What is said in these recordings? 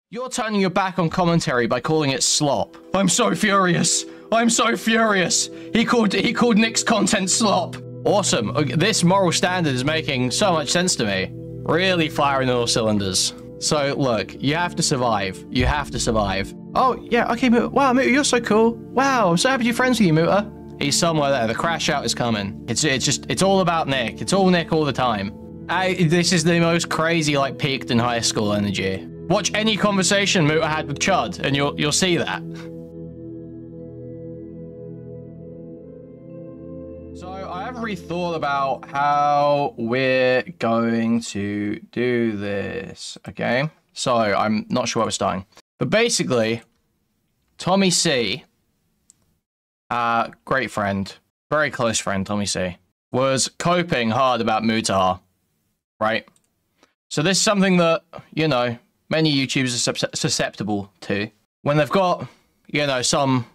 You're turning your back on commentary by calling it slop. I'm so furious. I'm so furious. He called Nick's content slop. Awesome. This moral standard is making so much sense to me. Really firing on all cylinders. So look, you have to survive. You have to survive. Oh yeah, okay, Muta. Wow, Muta, you're so cool. Wow, I'm so happy you're friends with you, Muta. He's somewhere there. The crash out is coming. It's all about Nick. It's all Nick all the time. This is the most crazy, like, peaked in high school energy. Watch any conversation Muta had with Chud, and you'll see that. So I haven't really thought about how we're going to do this. Okay, so I'm not sure where we're starting, but basically, TommyC, great friend, very close friend, TommyC, was coping hard about Mutahar, right? So this is something that, you know, many YouTubers are susceptible to. When they've got, you know, some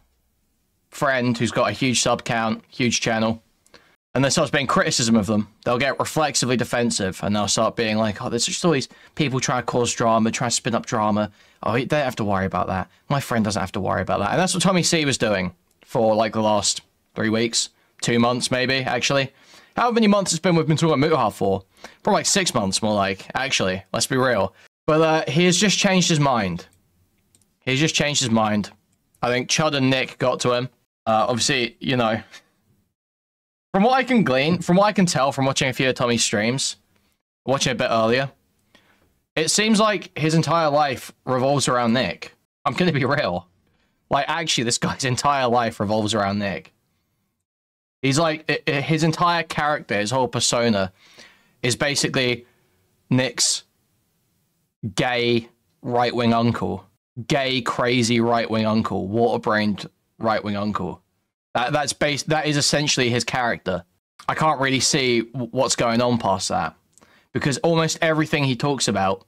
friend who's got a huge sub count, huge channel, and there starts being criticism of them, they'll get reflexively defensive, and they'll start being like, oh, there's just all these people trying to cause drama, trying to spin up drama. Oh, they don't have to worry about that. My friend doesn't have to worry about that. And that's what TommyC was doing for, like, the last 3 weeks, 2 months, maybe, actually. How many months it's been we've been talking about Mutahar for? Probably like 6 months, more like, actually. Let's be real. But he has just changed his mind. He's just changed his mind. I think Chud and Nick got to him. Obviously, you know, from what I can glean, from what I can tell from watching a few of Tommy's streams, watching it a bit earlier, it seems like his entire life revolves around Nick. I'm going to be real. Like, actually, this guy's entire life revolves around Nick. He's like, his entire character, his whole persona, is basically Nick's gay right-wing uncle. Gay, crazy right-wing uncle. Water-brained right-wing uncle. That is essentially his character. I can't really see what's going on past that. Because almost everything he talks about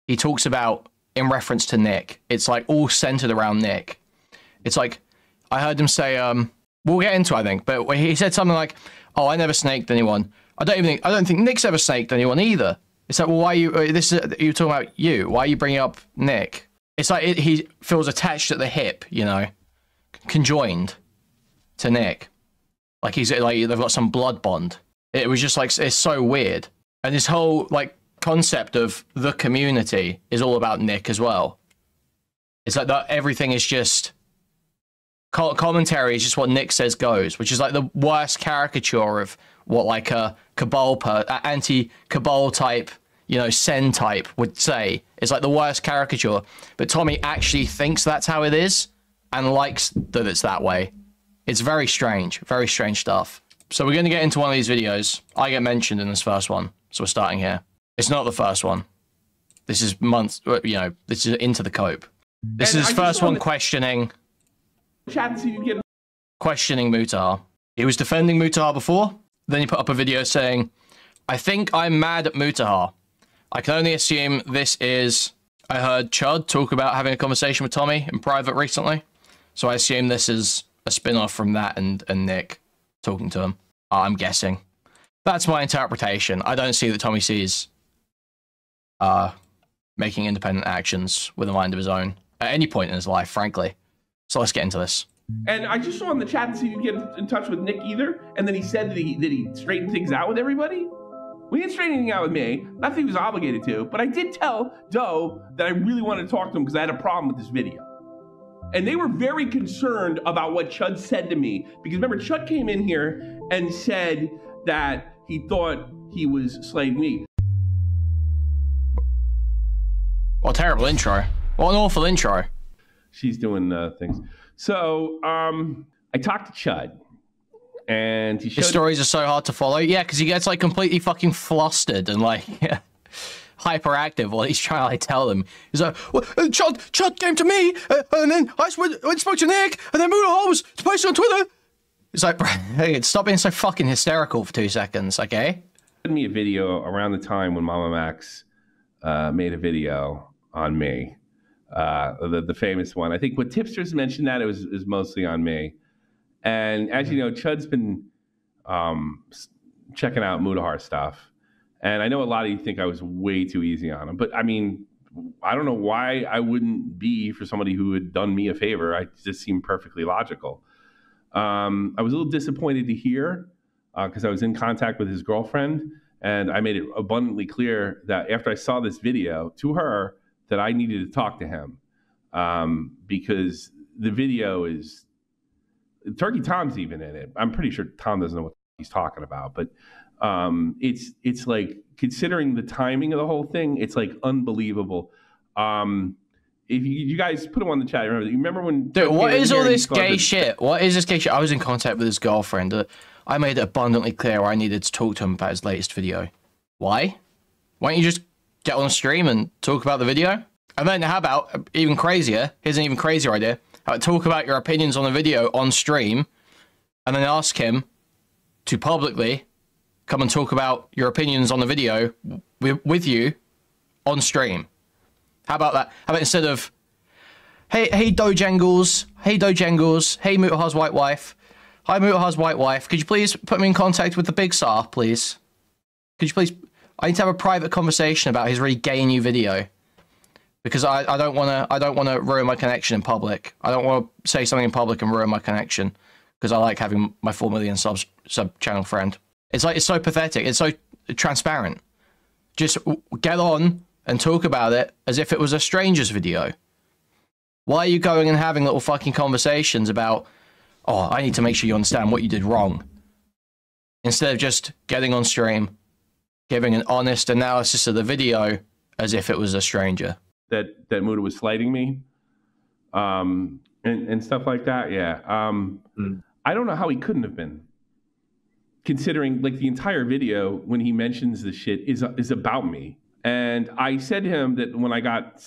in reference to Nick. It's like all centered around Nick. It's like, I heard him say, we'll get into it, I think, but he said something like, oh, I never snaked anyone. I don't think Nick's ever snaked anyone either. It's like, well, why are you, you're talking about you. Why are you bringing up Nick? It's like he feels attached at the hip, you know, conjoined to Nick. Like they've got some blood bond. It was just like, it's so weird. And this whole, like, concept of the community is all about Nick as well. It's like that everything is just, commentary is just what Nick says goes, which is like the worst caricature of what, like, a Cabal, anti-Cabal type, you know, Sen type would say. It's like the worst caricature. But Tommy actually thinks that's how it is and likes that it's that way. It's very strange stuff. So we're going to get into one of these videos. I get mentioned in this first one, so we're starting here. It's not the first one. This is months, you know, this is into the cope. This is his first one questioning Mutahar. He was defending Mutahar before. Then he put up a video saying, I think I'm mad at Mutahar. I can only assume this is... I heard Chud talk about having a conversation with Tommy in private recently. So I assume this is a spin-off from that and Nick talking to him. I'm guessing. That's my interpretation. I don't see that TommyC is making independent actions with a mind of his own at any point in his life, frankly. So let's get into this. And I just saw in the chat and see if you get in touch with Nick either. And then he said that he straightened things out with everybody. We didn't straighten anything out with me. Not that he was obligated to, but I did tell Doe that I really wanted to talk to him because I had a problem with this video. And they were very concerned about what Chud said to me. Because remember, Chud came in here and said that he thought he was slaying me. What a terrible intro. What an awful intro. She's doing things. So I talked to Chud. And he showed... His stories are so hard to follow. Yeah, because he gets, like, completely fucking flustered and, like, hyperactive while he's trying to, like, tell them. He's like, well, Chud came to me, and then I went and spoke to Nick, and then Mutahar was to post on Twitter. He's like, hey, stop being so fucking hysterical for 2 seconds, okay? He sent me a video around the time when Mama Max made a video on me. The famous one. I think what Tipsters mentioned that it was mostly on me. And as you know, Chud's been checking out Mutahar stuff. And I know a lot of you think I was way too easy on him. But I mean, I don't know why I wouldn't be for somebody who had done me a favor. I just seemed perfectly logical. I was a little disappointed to hear because I was in contact with his girlfriend, and I made it abundantly clear that after I saw this video to her that I needed to talk to him because the video is Turkey Tom's even in it. I'm pretty sure Tom doesn't know what he's talking about, but it's like, considering the timing of the whole thing, it's like unbelievable. If you guys put him on the chat, remember when? Dude, what is all this gay shit? What is this gay shit? I was in contact with his girlfriend. I made it abundantly clear I needed to talk to him about his latest video. Why? Why don't you just get on stream and talk about the video? And then how about, even crazier, here's an even crazier idea. How about talk about your opinions on the video on stream, and then ask him to publicly come and talk about your opinions on the video with you on stream. How about that? How about instead of, hey Dojangles, hey Mutahar's white wife, hi Mutahar's white wife, could you please put me in contact with the Big Sar, please? Could you please, I need to have a private conversation about his really gay new video. Because I don't want to ruin my connection in public. I don't want to say something in public and ruin my connection because I like having my 4 million sub channel friend. It's like, it's so pathetic. It's so transparent. Just get on and talk about it as if it was a stranger's video. Why are you going and having little fucking conversations about, oh, I need to make sure you understand what you did wrong, instead of just getting on stream, giving an honest analysis of the video as if it was a stranger. That Muta was slighting me, and stuff like that. Yeah. I don't know how he couldn't have been, considering like the entire video when he mentions the shit is about me. And I said to him that when I got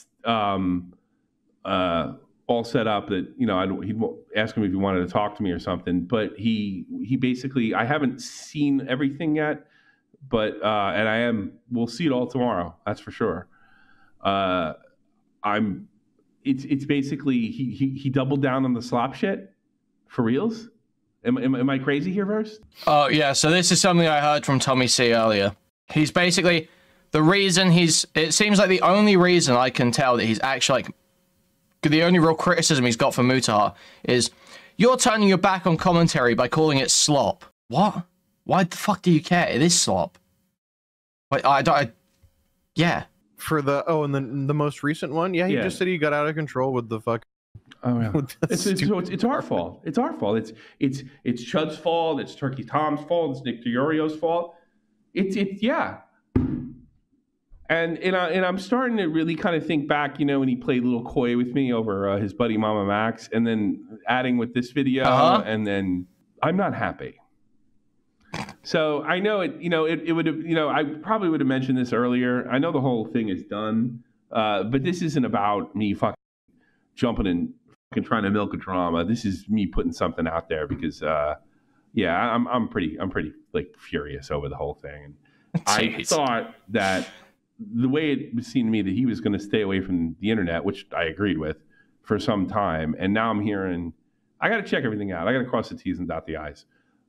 all set up, that he'd ask him if he wanted to talk to me or something. But he basically, I haven't seen everything yet, but and we'll see it all tomorrow. That's for sure. It's basically he doubled down on the slop shit for reals. Am I crazy here, Verse? Oh yeah, so this is something I heard from TommyC earlier. He's basically the reason it seems like the only reason I can tell that he's actually like, the only real criticism he's got for Mutahar is, you're turning your back on commentary by calling it slop. What? Why the fuck do you care? It is slop. Wait, yeah. For the and then the most recent one, yeah, he just said he got out of control with the fuck. Oh yeah, it's our fault. It's our fault. It's Chud's fault. It's Turkey Tom's fault. It's Nick DiOrio's fault. It's yeah. And I'm starting to really kind of think back, when he played a little coy with me over his buddy Mama Max, and then adding with this video, and then I'm not happy. So I know it would have, I probably would have mentioned this earlier. I know the whole thing is done, but this isn't about me fucking jumping and fucking trying to milk a drama. This is me putting something out there because, I'm pretty like furious over the whole thing. And I thought that the way it was seen to me that he was going to stay away from the internet, which I agreed with for some time. And now I'm hearing, I got to check everything out. I got to cross the T's and dot the I's.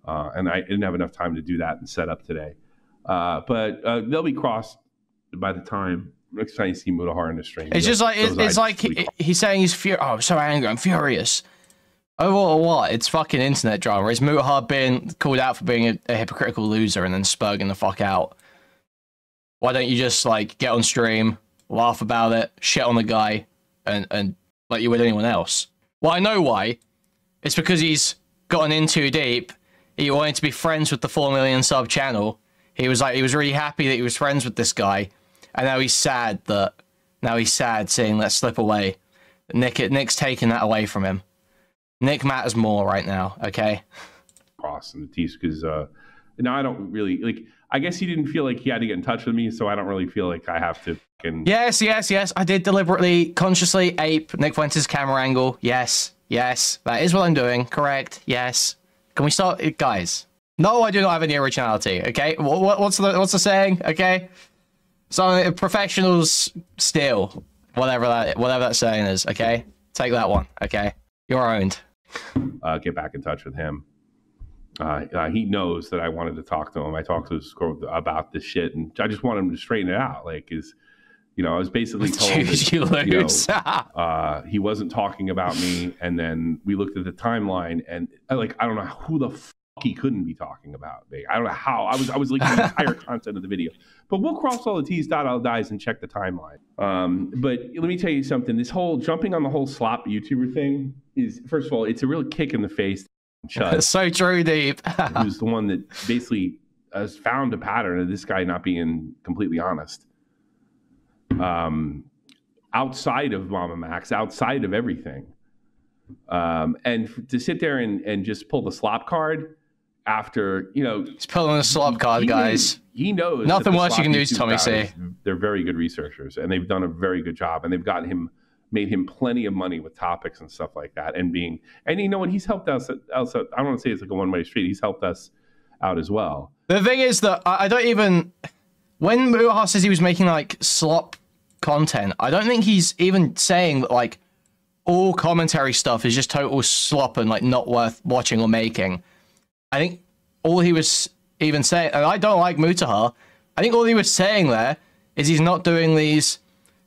And I didn't have enough time to do that and set up today. But they'll be crossed by the time next time you see Mutahar in the stream. It's just like it's like he's saying he's furious. Oh, I'm so angry. I'm furious. Oh, what? It's fucking internet drama. Is Mutahar being called out for being a hypocritical loser and then spurging the fuck out? Why don't you just like get on stream, laugh about it, shit on the guy, and like you would anyone else? Well, I know why. It's because he's gotten in too deep. He wanted to be friends with the 4 million sub channel. He was really happy that he was friends with this guy, and now he's sad seeing that slip away. Nick's taking that away from him. Nick matters more right now. Okay. Cross and the T's because now I don't really like. I guess he didn't feel like he had to get in touch with me, so I don't really feel like I have to. Yes. I did deliberately, consciously ape Nick Fuentes' camera angle. Yes, that is what I'm doing. Correct. Yes. Can we start, guys? No, I do not have any originality. Okay, what's the saying? Okay, so professionals steal whatever that saying is. Okay, take that one. Okay, you're owned. Get back in touch with him. He knows that I wanted to talk to him. I talked to his about this shit, and I just want him to straighten it out. Like, You know, I was basically told that, he wasn't talking about me. And then we looked at the timeline, and like, I don't know who the fuck he couldn't be talking about. I don't know how. I was looking at the entire content of the video. But we'll cross all the T's, dot all the I's, and check the timeline. But let me tell you something. This whole jumping on the whole slop YouTuber thing is, first of all, it's a real kick in the face. Chud, so true, Deep. who's the one that basically has found a pattern of this guy not being completely honest. Outside of Mama Max, outside of everything. And to sit there and just pull the slop card after, you know. He's pulling the slop card, guys. He knows. Nothing worse you can do to TommyC. They're very good researchers, and they've done a very good job, and they've gotten him, made him plenty of money with topics and stuff like that. And you know what, he's helped us. Also, I don't want to say it's like a one-way street. He's helped us out as well. The thing is that I don't even, when Mutahar says he was making like slop content, I don't think he's even saying that like all commentary stuff is just total slop and like not worth watching or making. I think all he was even saying, and I don't like Mutahar, I think all he was saying there is he's not doing these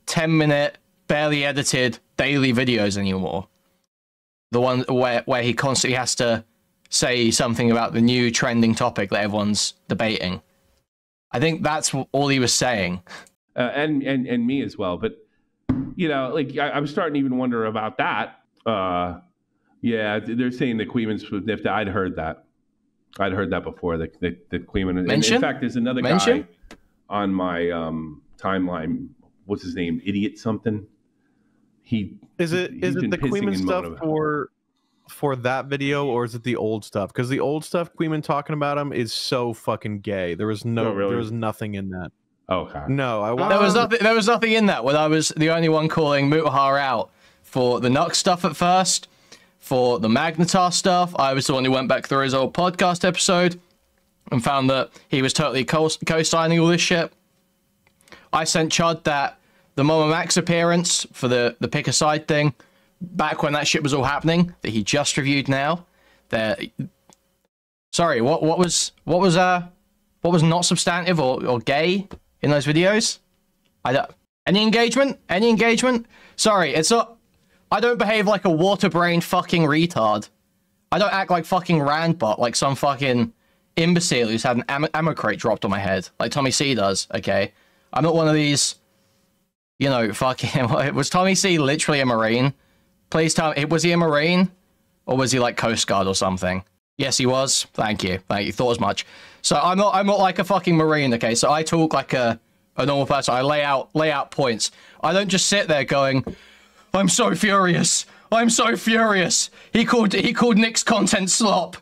10-minute, barely edited daily videos anymore. The one where he constantly has to say something about the new trending topic that everyone's debating. I think that's all he was saying. And me as well. But, you know, like, I'm starting to even wonder about that. Yeah, they're saying that Kuihman's was nifty. I'd heard that. I'd heard that before, that Kuihman... In fact, there's another guy on my timeline. What's his name? Idiot something. Is it the Kuihman stuff for that video, or is it the old stuff? Because the old stuff, Kuihman talking about him, is so fucking gay. There was no, there was nothing in that. Okay. No, there was nothing in that when I was the only one calling Mutahar out for the Nux stuff at first, for the Magnetar stuff. I was the one who went back through his old podcast episode and found that he was totally co-signing all this shit. I sent Chud the Mama Max appearance for the pick a side thing back when that shit was all happening, that he just reviewed now. Sorry, what was not substantive or gay in those videos? Any engagement? Any engagement? Sorry, it's not. I don't behave like a water-brained fucking retard. I don't act like fucking Randbot, like some fucking imbecile who's had an ammo crate dropped on my head, like TommyC does, okay? I'm not one of these, you know, fucking... Was TommyC literally a Marine? Please tell me, was he a Marine? Or was he like Coast Guard or something? Yes, he was. Thank you. Thank you. Thought as much. So I'm not like a fucking Marine, okay? So I talk like a normal person. I lay out points. I don't just sit there going, I'm so furious. I'm so furious. He called Nick's content slop.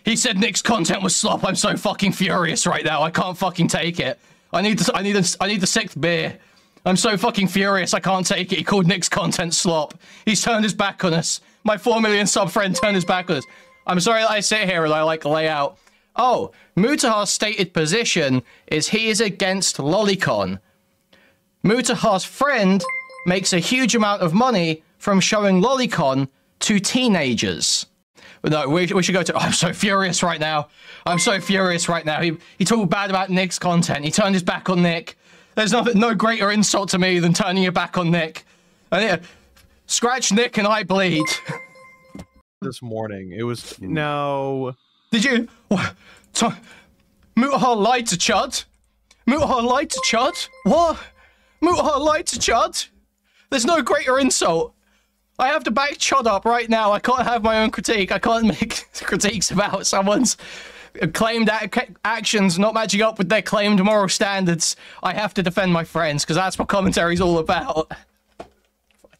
He said Nick's content was slop. I'm so fucking furious right now. I can't fucking take it. I need the sixth beer. I'm so fucking furious. I can't take it. He called Nick's content slop. He's turned his back on us. My 4 million sub friend turned his back on us. I'm sorry that I sit here and I like lay out. Oh, Mutahar's stated position is he is against Lolicon. Mutahar's friend makes a huge amount of money from showing Lolicon to teenagers. No, we should go to... I'm so furious right now. I'm so furious right now. He talked bad about Nick's content. He turned his back on Nick. There's no greater insult to me than turning your back on Nick. Scratch Nick and I bleed. This morning, it was... No... Did you... Mutahar lied to Chud? Mutahar lied to Chud? What? Mutahar lied to Chud? There's no greater insult. I have to back Chud up right now. I can't have my own critique. I can't make critiques about someone's claimed actions not matching up with their claimed moral standards. I have to defend my friends, because that's what commentary's all about.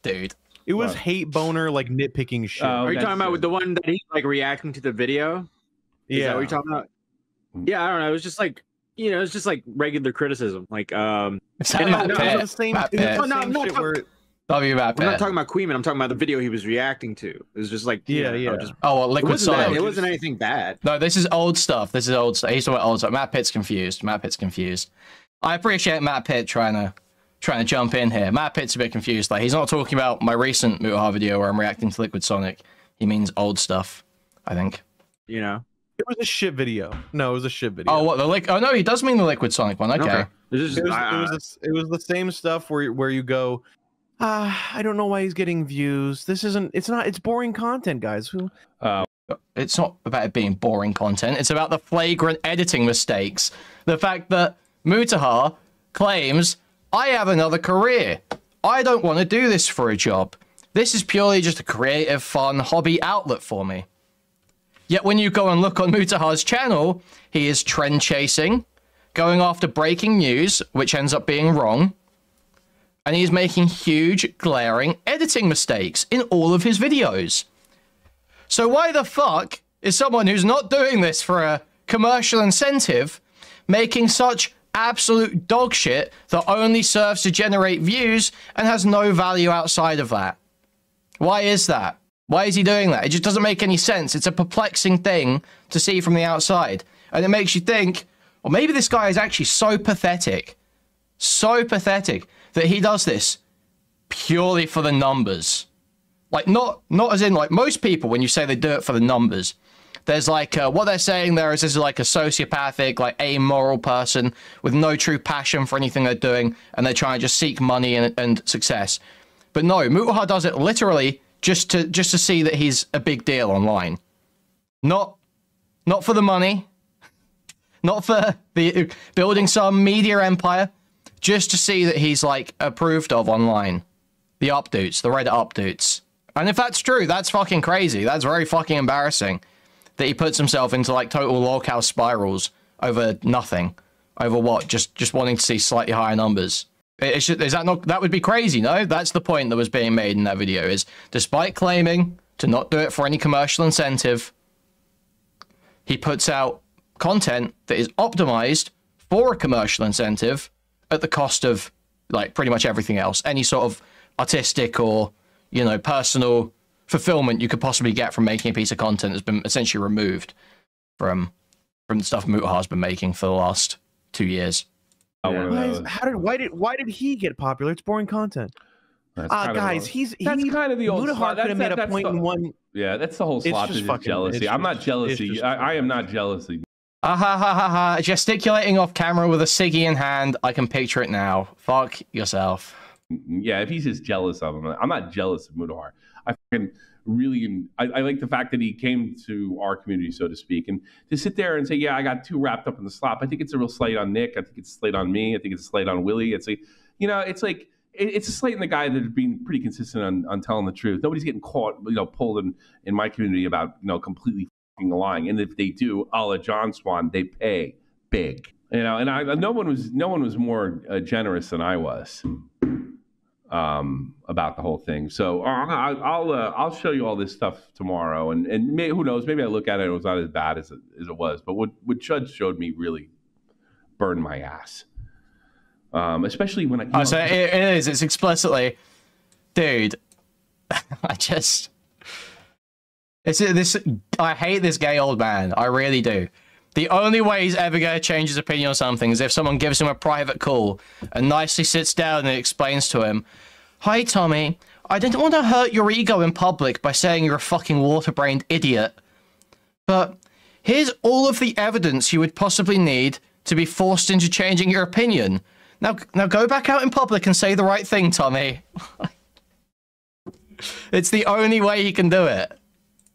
Dude. It was hate boner, like nitpicking shit. Are you talking about with the one that he's like reacting to the video? Is that what you're talking about? Yeah, I don't know. It was just like, you know, it's just like regular criticism. Like, I'm not talking about Kuihman. I'm talking about the video he was reacting to. It was just like, Liquid Sonic. It wasn't anything bad. No, this is old stuff. This is old stuff. He's talking about old stuff. Matt Pitt's confused. Matt Pitt's confused. I appreciate Matt Pitt trying to jump in here. Matt Pitt's a bit confused. Like, he's not talking about my recent Mutahar video where I'm reacting to Liquid Sonic. He means old stuff, I think. You know? It was a shit video. No, it was a shit video. Oh, what the Oh no, he does mean the Liquid Sonic one. Okay. It was the same stuff where you go, I don't know why he's getting views. This isn't. It's boring content, guys. It's not about it being boring content. It's about the flagrant editing mistakes. The fact that Mutahar claims, I have another career. I don't want to do this for a job. This is purely just a creative, fun, hobby outlet for me. Yet when you go and look on Mutahar's channel, he is trend chasing, going after breaking news, which ends up being wrong, and he's making huge, glaring editing mistakes in all of his videos. So why the fuck is someone who's not doing this for a commercial incentive making such absolute dog shit that only serves to generate views and has no value outside of that? Why is that? Why is he doing that? It just doesn't make any sense. It's a perplexing thing to see from the outside. And it makes you think, well, maybe this guy is actually so pathetic that he does this purely for the numbers. Like, not as in, like, most people, when you say they do it for the numbers, there's like, what they're saying there is like a sociopathic, like, amoral person with no true passion for anything they're doing, and they're trying to just seek money and success. But no, Mutahar does it literally just to see that he's a big deal online. Not for the money, not for the building some media empire, just to see that he's, like, approved of online. The updates, the Reddit updates. And if that's true, that's fucking crazy. That's very fucking embarrassing that he puts himself into, like, total loghouse spirals over nothing. Over what? Just wanting to see slightly higher numbers. Is that not... That would be crazy, no? That's the point that was being made in that video, is despite claiming to not do it for any commercial incentive, he puts out content that is optimized for a commercial incentive at the cost of, like, pretty much everything else. Any sort of artistic or, you know, personal fulfillment you could possibly get from making a piece of content has been essentially removed from the stuff Mutahar's been making for the last 2 years. Why did he get popular? It's boring content. Guys, that's kind of the old Mutahar could have made a point in one. Yeah, that's the whole slot is jealousy. I'm not jealousy. I am not jealousy. Gesticulating off camera with a ciggy in hand. I can picture it now. Fuck yourself. Yeah, if he's just jealous of him, I'm not jealous of Mutahar. I like the fact that he came to our community, so to speak, and to sit there and say, yeah, I got too wrapped up in the slop. I think it's a real slight on Nick. I think it's a slight on me. I think it's a slight on Willie. It's like, you know, it's like, it's a slight in the guy that has been pretty consistent on telling the truth. Nobody's getting caught, you know, pulled in my community about, you know, completely lying. And if they do, a la John Swan, they pay big, you know. And no one was more generous than I was about the whole thing. So I'll show you all this stuff tomorrow, and who knows, maybe I look at it, it was not as bad as it was. But what Chud showed me really burned my ass. Especially when I... So it is. It's explicitly... Dude, I hate this gay old man. I really do. The only way he's ever going to change his opinion on something is if someone gives him a private call and nicely sits down and explains to him, "Hi, Tommy. I didn't want to hurt your ego in public by saying you're a fucking water-brained idiot. But here's all of the evidence you would possibly need to be forced into changing your opinion. Now go back out in public and say the right thing, Tommy." It's the only way he can do it.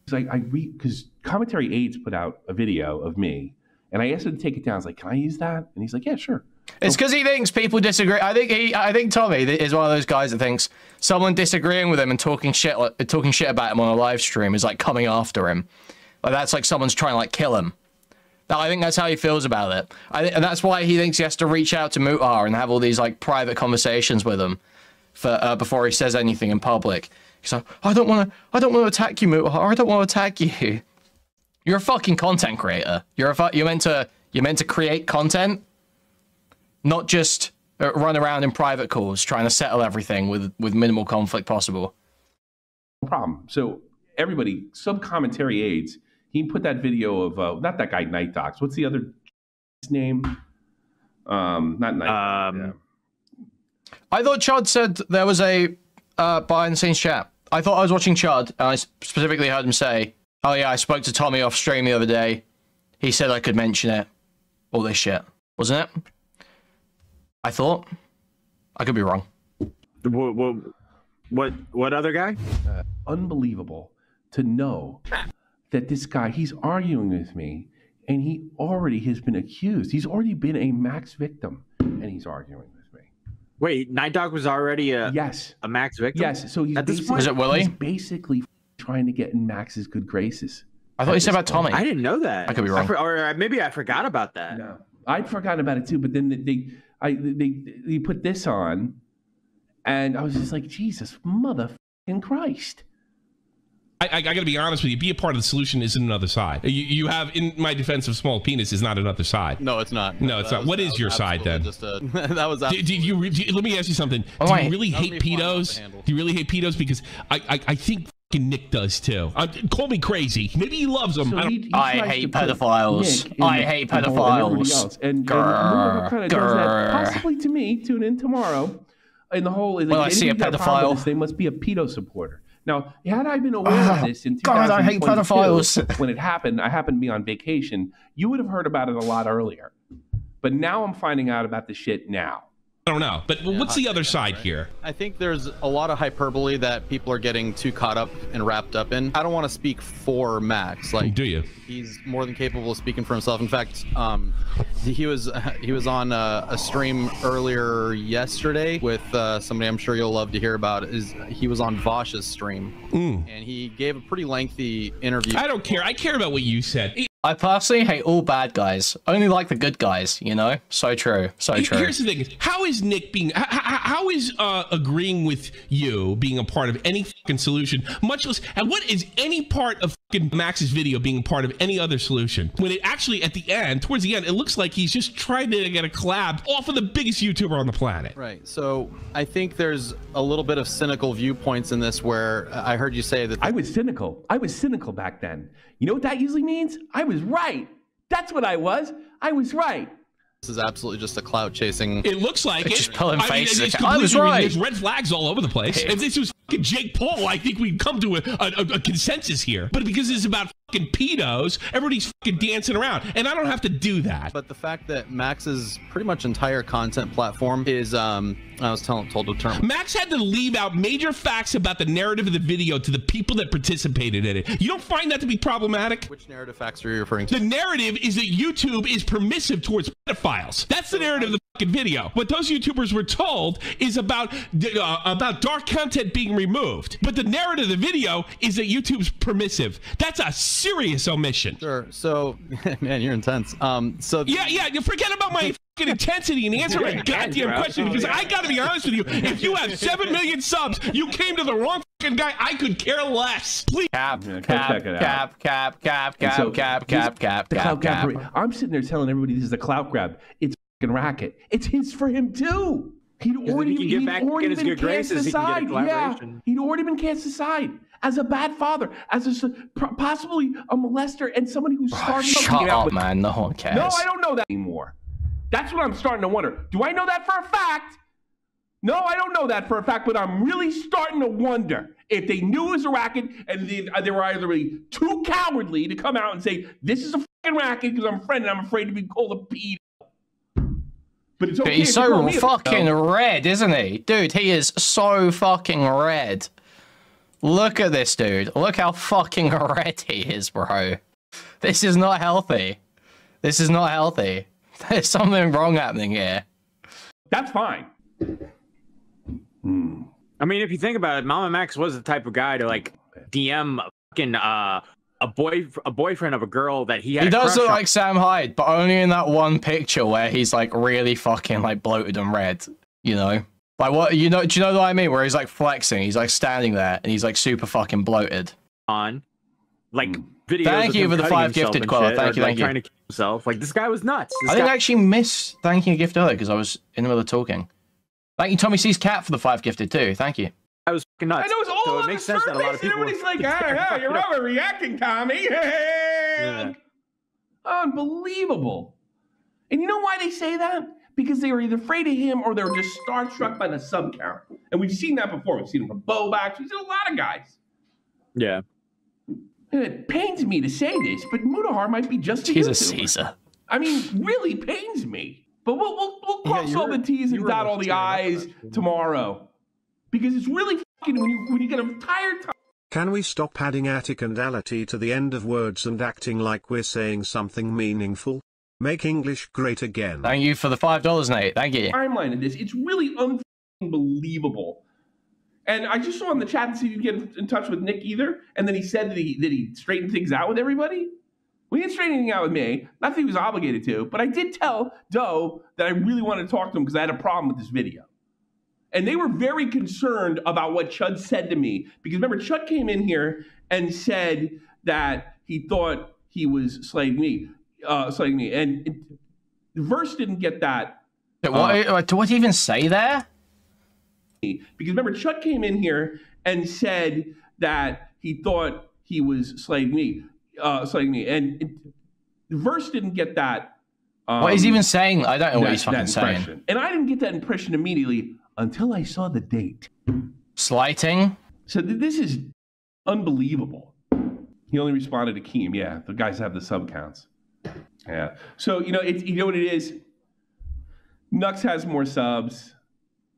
It's like, because Commentary Aids put out a video of me, and I asked him to take it down. I was like, "Can I use that?" And he's like, "Yeah, sure." It's because he thinks people disagree. I think Tommy is one of those guys that thinks someone disagreeing with him and talking shit about him on a live stream is like coming after him. Like that's like someone's trying to like kill him. I think that's how he feels about it. And that's why he thinks he has to reach out to Mutahar and have all these like private conversations with him for before he says anything in public. He's like, I don't want to attack you, Mutahar. I don't want to attack you. You're a fucking content creator. You're meant to create content, not just run around in private calls trying to settle everything with minimal conflict possible. No problem. So everybody, Commentary Aids, he put that video of not that guy Night Docs. What's the other name? Not Night. Yeah. I thought Chud said there was a behind the scenes chat. I thought I was watching Chud, and I specifically heard him say, "Oh yeah, I spoke to Tommy off stream the other day. he said I could mention it. All this shit, wasn't it? I thought. I could be wrong. What other guy? Unbelievable to know that this guy, he's arguing with me, and he already has been accused. He's already been a Max victim, and he's arguing with me. Wait, Night Dog was already a Max victim? Yes. So he's at this point, is it Willie? He's basically trying to get in Max's good graces. I thought you said about Tommy. I didn't know that. I could be wrong. Or maybe I forgot about that. No, I'd forgotten about it too. But then they put this on, and I was just like, Jesus, motherfucking Christ. I got to be honest with you. Be a part of the solution isn't another side. You have, in my defense of small penis, is not another side. No, it's not. No, it's not. What is your side then? Just that was. Let me ask you something. Do you really hate pedos? Do you really hate pedos? Because I think fucking Nick does too. Call me crazy. Maybe he loves them. So I hate pedophiles. I hate pedophiles. And kind of does that possibly to me. Tune in tomorrow. And the whole is like, I see a pedophile. They must be a pedo supporter. Now, had I been aware of this in 2022, God, I hate pedophiles. when it happened, I happened to be on vacation, you would have heard about it a lot earlier. But now I'm finding out about the shit now. I don't know, but what's the other side here? I think there's a lot of hyperbole that people are getting too caught up and wrapped up in. I don't want to speak for Max. Like, do you? He's more than capable of speaking for himself. In fact, he was on a stream earlier yesterday with somebody I'm sure you'll love to hear about. He was on Vosh's stream, and he gave a pretty lengthy interview. I don't care. I care about what you said. I personally hate all bad guys. Only like the good guys, you know? So true. So true. Here's the thing. How is Nick being... How is agreeing with you being a part of any fucking solution, much less... And what is any part of fucking Max's video being a part of any other solution? When it actually, at the end, towards the end, it looks like he's just trying to get a collab off of the biggest YouTuber on the planet. Right. So I think there's a little bit of cynical viewpoints in this where I heard you say that... I was cynical. I was cynical back then. You know what that usually means? I was right. That's what I was. I was right. This is absolutely just a clout chasing. It looks like it. Just pulling faces. I was right. There's red flags all over the place. If this was fucking Jake Paul, I think we'd come to a consensus here. But because it's about fucking pedos, everybody's fucking dancing around, and I don't have to do that. But the fact that Max's pretty much entire content platform is, I was told to term. Max had to leave out major facts about the narrative of the video to the people that participated in it. You don't find that to be problematic? Which narrative facts are you referring to? The narrative is that YouTube is permissive towards pedophiles. That's the narrative of the fucking video. What those YouTubers were told is about dark content being removed. But the narrative of the video is that YouTube's permissive. That's a serious omission. Sure. So, man, you're intense. Yeah, you forget about my fucking intensity and answer my goddamn question, because I gotta be honest with you. If you have 7 million subs, you came to the wrong fucking guy. I could care less. Please. Cap. I'm sitting there telling everybody this is a clout grab. It's fucking racket. It's his for him too. He'd already been cast aside. Yeah, he'd already been cast aside as a bad father, as possibly a molester, and somebody who's starting to shut up, man. No one cares. No, I don't know that anymore. That's what I'm starting to wonder. Do I know that for a fact? No, I don't know that for a fact, but I'm really starting to wonder if they knew it was a racket and they were either really too cowardly to come out and say, this is a fucking racket because I'm a friend and I'm afraid to be called a pedo. But it's okay. But he's so fucking red, isn't he? Dude, he is so fucking red. Look at this dude. Look how fucking red he is, bro. This is not healthy. This is not healthy. There's something wrong happening here. That's fine. I mean, if you think about it, Mama Max was the type of guy to like DM fucking a boyfriend of a girl that he had. He does look like Sam Hyde, but only in that one picture where he's like really fucking like bloated and red. You know, like what? You know? Do you know what I mean? Where he's like flexing, he's like standing there, and he's like super fucking bloated. On, like videos. Thank you for the 5 gifted quote. Thank you. Trying to kill himself. Like this guy was nuts. I didn't actually miss thanking a gift earlier because I was in the middle of talking. Thank you, TommyC's cat, for the 5 gifted too. Thank you. I was fucking nuts. I know it's all so on it makes the sense that a lot of surface, people. Everybody's like, yeah, you're overreacting, Tommy. Yeah. Unbelievable. And you know why they say that? Because they were either afraid of him or they were just starstruck by the sub count. And we've seen that before. We've seen it from Bobax. We've seen a lot of guys. Yeah. it pains me to say this, but Mutahar might be just a Jesus, YouTuber. Caesar. I mean, really pains me. But we'll cross all the T's and dot all the I's tomorrow. Because it's really fucking when you get a tired time. Can we stop adding attic and ality to the end of words and acting like we're saying something meaningful? Make English great again. Thank you for the $5, Nate. Thank you. Timeline of this, it's really unbelievable. And I just saw in the chat and see if you get in touch with Nick either. And then he said that he straightened things out with everybody. We didn't straighten anything out with me. Not that he was obligated to, but I did tell Doe that I really wanted to talk to him because I had a problem with this video. And they were very concerned about what Chud said to me. Because remember, Chud came in here and said that he thought he was slaying me. And the verse didn't get that. What do you even say there? Because remember, Chud came in here and said that he thought he was slaying me. And the verse didn't get that. What he's even saying? I don't know what he's fucking saying. And I didn't get that impression immediately until I saw the date. Slighting? So this is unbelievable. He only responded to Keem. Yeah, the guys have the sub counts. Yeah. So, you know what it is? Nux has more subs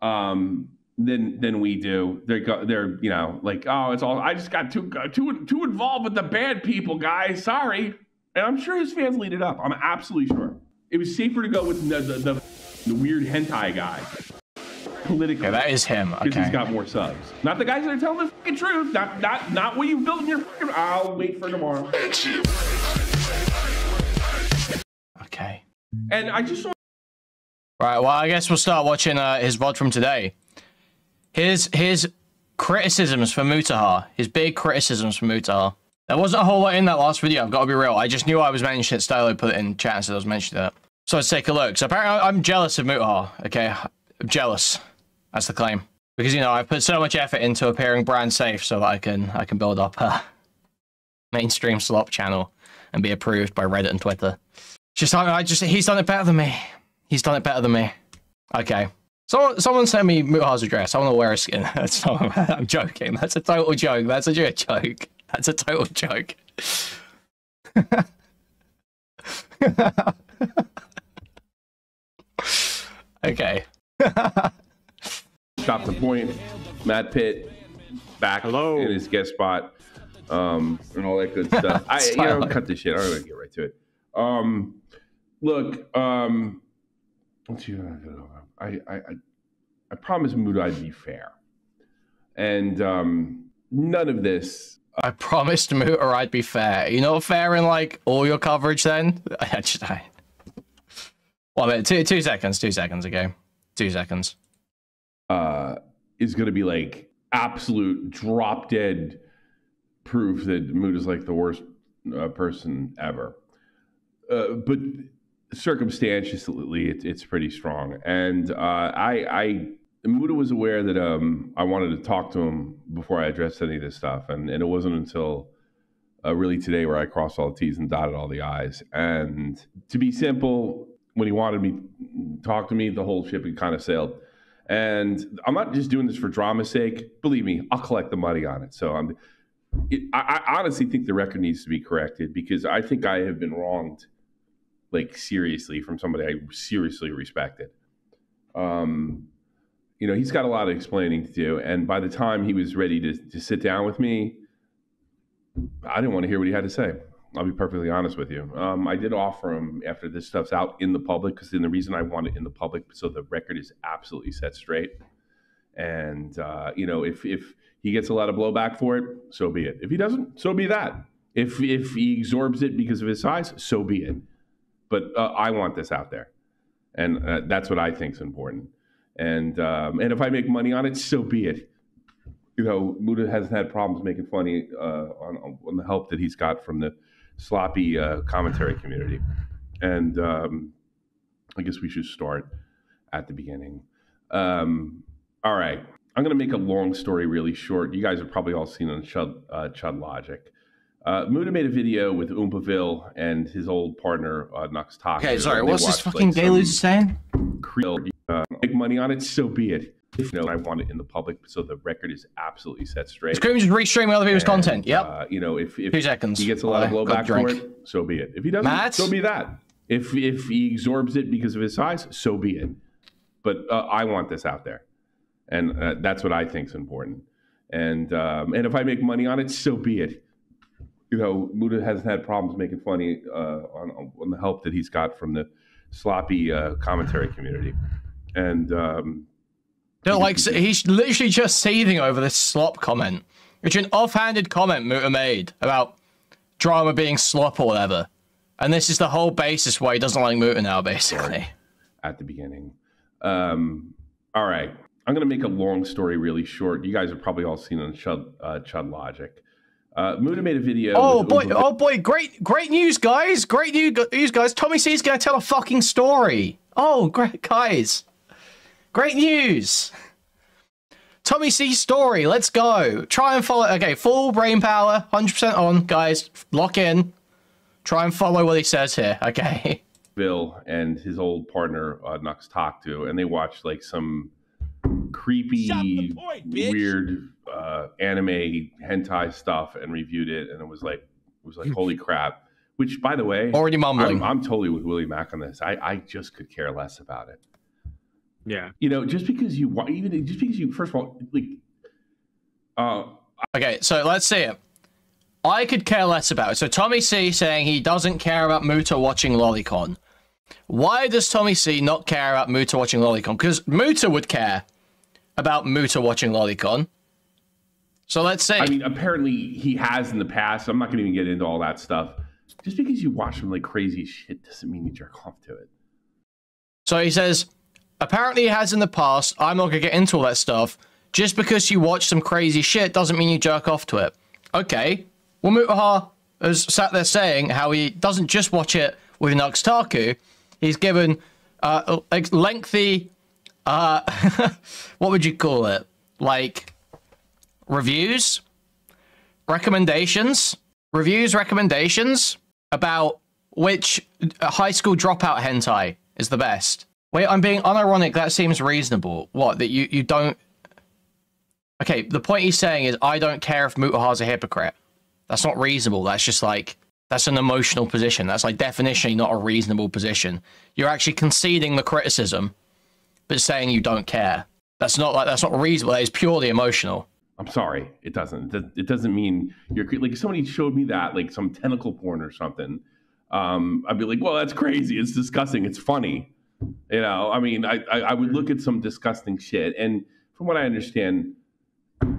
than we do. They're you know, like, oh, it's all, I just got too involved with the bad people, guys. Sorry. And I'm sure his fans lead it up. I'm absolutely sure. It was safer to go with the weird hentai guy. Politically. Okay, that is him. Okay. Because he's got more subs. Not the guys that are telling the fucking truth. Not what you've built in your fucking. I'll wait for tomorrow. Okay. And I just want. Right. Well, I guess we'll start watching his VOD from today. His criticisms for Mutahar. His big criticisms for Mutahar. There wasn't a whole lot in that last video. I've got to be real. I just knew I was mentioning it. Stylo put it in chat and said I was mentioning that. So let's take a look. So apparently I'm jealous of Mutahar. Okay, I'm jealous. That's the claim. Because, you know, I put so much effort into appearing brand safe so that I can build up a mainstream slop channel and be approved by Reddit and Twitter. He's done it better than me. He's done it better than me. Okay. Someone send me Mutahar's address. I want to wear a skin. I'm joking. That's a total joke. That's a joke. That's a total joke. Okay. Stop the point. Matt Pitt back in his guest spot, and all that good stuff. Cut this shit. I'm gonna get right to it. Look, I promised Muta I'd be fair, and none of this. I promised Muta I'd be fair. You're not fair in like all your coverage, then. Well, a minute, 2 seconds. 2 seconds. Okay, 2 seconds. Is going to be like absolute drop dead proof that Muta's like the worst person ever. But circumstantially, it's pretty strong. And Muta was aware that I wanted to talk to him before I addressed any of this stuff. And it wasn't until really today where I crossed all the T's and dotted all the I's. And to be simple, when he wanted me to talk to me, the whole ship had kind of sailed. And I'm not just doing this for drama's sake. Believe me, I'll collect the money on it. So I honestly think the record needs to be corrected because I think I have been wronged, like seriously, from somebody I seriously respected. You know, he's got a lot of explaining to do. And by the time he was ready to sit down with me, I didn't want to hear what he had to say. I'll be perfectly honest with you. I did offer him after this stuff's out in the public, because then the reason I want it in the public, so the record is absolutely set straight. And, you know, if he gets a lot of blowback for it, so be it. If he doesn't, so be that. If he absorbs it because of his size, so be it. But I want this out there. And that's what I think is important. And if I make money on it, so be it. You know, Muta hasn't had problems making funny on the help that he's got from the sloppy commentary community. And I guess we should start at the beginning. All right. I'm going to make a long story really short. You guys have probably all seen on Chud Logic. Muta made a video with Oompaville and his old partner, Nux Taco. Okay, sorry, what's this fucking gay loser saying? Make money on it, so be it. If you know, I want it in the public so the record is absolutely set straight. Scream's just restreaming other people's content. Yep. You know, if 2 seconds. he gets a lot of blowback for it, so be it. If he doesn't, so be that. If he absorbs it because of his size, so be it. But I want this out there, and that's what I think is important. And if I make money on it, so be it. You know, Muta hasn't had problems making money on the help that he's got from the sloppy commentary community, and they're like, he's literally just seething over this slop comment, which an offhanded comment Muta made about drama being slop or whatever. And this is the whole basis why he doesn't like Muta now, basically. At the beginning. All right. I'm going to make a long story really short. You guys have probably all seen on Chud Logic. Muta made a video. Oh boy, great news, guys. Great news, guys. TommyC is going to tell a fucking story. Oh, great, guys. Great news. TommyC's story. Let's go. Try and follow. Okay, full brain power. 100% on, guys. Lock in. Try and follow what he says here. Okay. Bill and his old partner, Nux, talked to, and they watched like some creepy, weird anime hentai stuff and reviewed it, and it was like holy crap. Which, by the way, already mumbling. I'm totally with Willie Mack on this. I just could care less about it. Yeah. You know, just because you first of all, like, okay, so let's see it. I could care less about it. So TommyC saying he doesn't care about Muta watching Lolicon. Why does TommyC not care about Muta watching Lolicon? Because Muta would care about Muta watching Lolicon. So let's see. I mean, apparently he has in the past. So I'm not going to even get into all that stuff. Just because you watch some like crazy shit doesn't mean you jerk off to it. So he says, apparently he has in the past. I'm not going to get into all that stuff. Just because you watch some crazy shit doesn't mean you jerk off to it. Okay. Well, Mutahar has sat there saying how he doesn't just watch it with Nuxtaku. He's given lengthy, what would you call it? Like, reviews? Recommendations about which high school dropout hentai is the best. Wait, I'm being unironic. That seems reasonable. What, that you don't... Okay, the point he's saying is, I don't care if Mutahar's a hypocrite. That's not reasonable. That's just like, that's an emotional position. That's like definitionally not a reasonable position. You're actually conceding the criticism, but saying you don't care. That's not reasonable. That is purely emotional. I'm sorry. It doesn't mean you're like, if somebody showed me that, like some tentacle porn or something. I'd be like, well, that's crazy. It's disgusting. It's funny. You know, I mean, I would look at some disgusting shit. And from what I understand,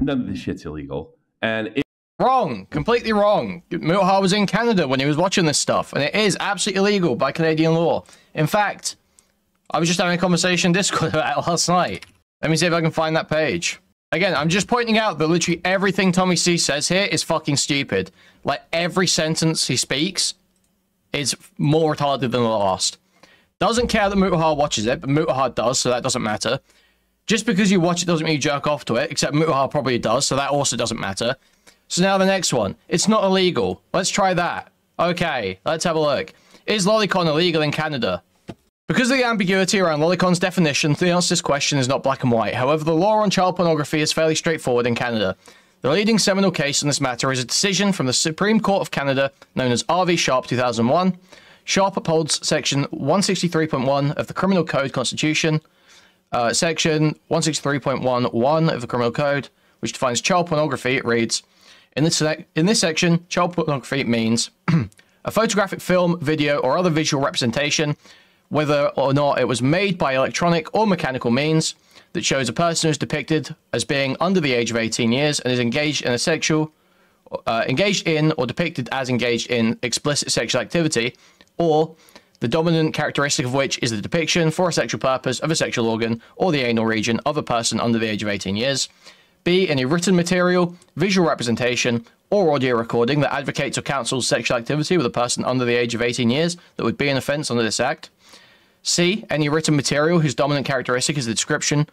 none of this shit's illegal. And wrong. Completely wrong. Mutahar was in Canada when he was watching this stuff, and it is absolutely illegal by Canadian law. In fact, I was just having a conversation in Discord about it last night. Let me see if I can find that page. Again, I'm just pointing out that literally everything TommyC says here is fucking stupid. Like, every sentence he speaks is more retarded than the last. Doesn't care that Mutahar watches it, but Mutahar does, so that doesn't matter. Just because you watch it doesn't mean you jerk off to it, except Mutahar probably does, so that also doesn't matter. So now the next one. It's not illegal. Let's try that. Okay, let's have a look. Is Lolicon illegal in Canada? Because of the ambiguity around Lolicon's definition, the answer to this question is not black and white. However, the law on child pornography is fairly straightforward in Canada. The leading seminal case on this matter is a decision from the Supreme Court of Canada, known as RV Sharp 2001. Sharp upholds Section 163.1 of the Criminal Code Constitution, Section 163.11 of the Criminal Code, which defines child pornography. It reads, in this section, child pornography means a photographic film, video, or other visual representation, whether or not it was made by electronic or mechanical means, that shows a person who is depicted as being under the age of 18 years and is engaged in or depicted as engaged in explicit sexual activity, or the dominant characteristic of which is the depiction for a sexual purpose of a sexual organ or the anal region of a person under the age of 18 years. B, any written material, visual representation, or audio recording that advocates or counsels sexual activity with a person under the age of 18 years that would be an offence under this act. C, any written material whose dominant characteristic is the description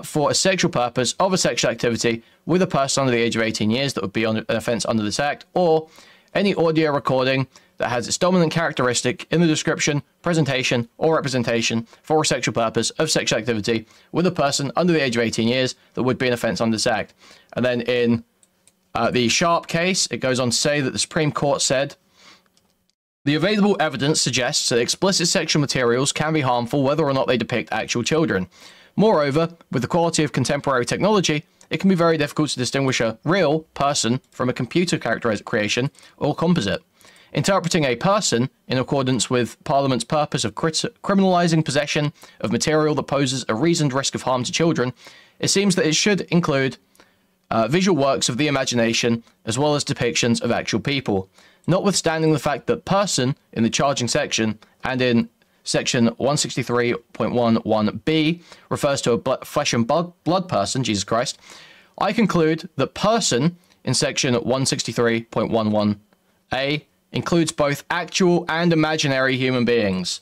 for a sexual purpose of a sexual activity with a person under the age of 18 years that would be an offence under this act. Or any audio recording that has its dominant characteristic in the description, presentation, or representation for a sexual purpose of sexual activity with a person under the age of 18 years that would be an offence under this act. And then in the Sharp case, it goes on to say that the Supreme Court said, the available evidence suggests that explicit sexual materials can be harmful whether or not they depict actual children. Moreover, with the quality of contemporary technology, it can be very difficult to distinguish a real person from a computer creation or composite. Interpreting a person in accordance with Parliament's purpose of criminalising possession of material that poses a reasoned risk of harm to children, it seems that it should include visual works of the imagination as well as depictions of actual people. Notwithstanding the fact that person in the charging section and in section 163.11b refers to a flesh and blood person, Jesus Christ, I conclude that person in section 163.11a includes both actual and imaginary human beings.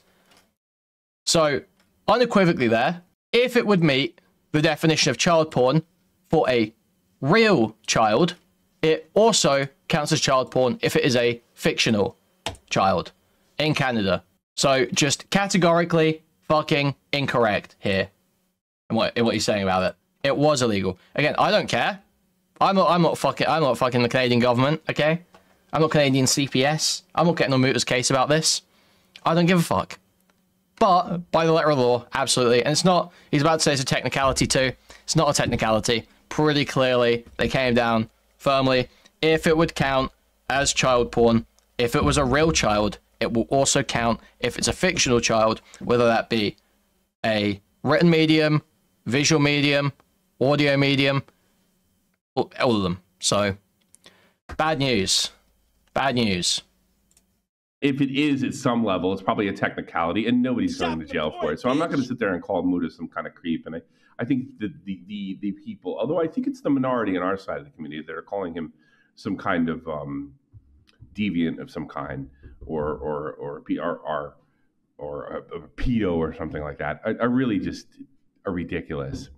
So, unequivocally there, if it would meet the definition of child porn for a real child, it also counts as child porn if it is a fictional child in Canada. So just categorically fucking incorrect here in what you're saying about it. It was illegal. Again, I don't care. I'm not fucking the Canadian government, okay? I'm not Canadian CPS. I'm not getting on Mutah's case about this. I don't give a fuck. But by the letter of the law, absolutely. And it's not, he's about to say it's a technicality too. It's not a technicality. Pretty clearly, they came down firmly. If it would count as child porn, if it was a real child, it will also count if it's a fictional child, whether that be a written medium, visual medium, audio medium, all of them. So, bad news. Bad news. If it is at some level, it's probably a technicality, and nobody's going to jail for it. So I'm not going to sit there and call Muta some kind of creep. And I think that the people, although I think it's the minority on our side of the community that are calling him some kind of deviant of some kind, or a PRR, or a pedo or something like that, are really just are ridiculous.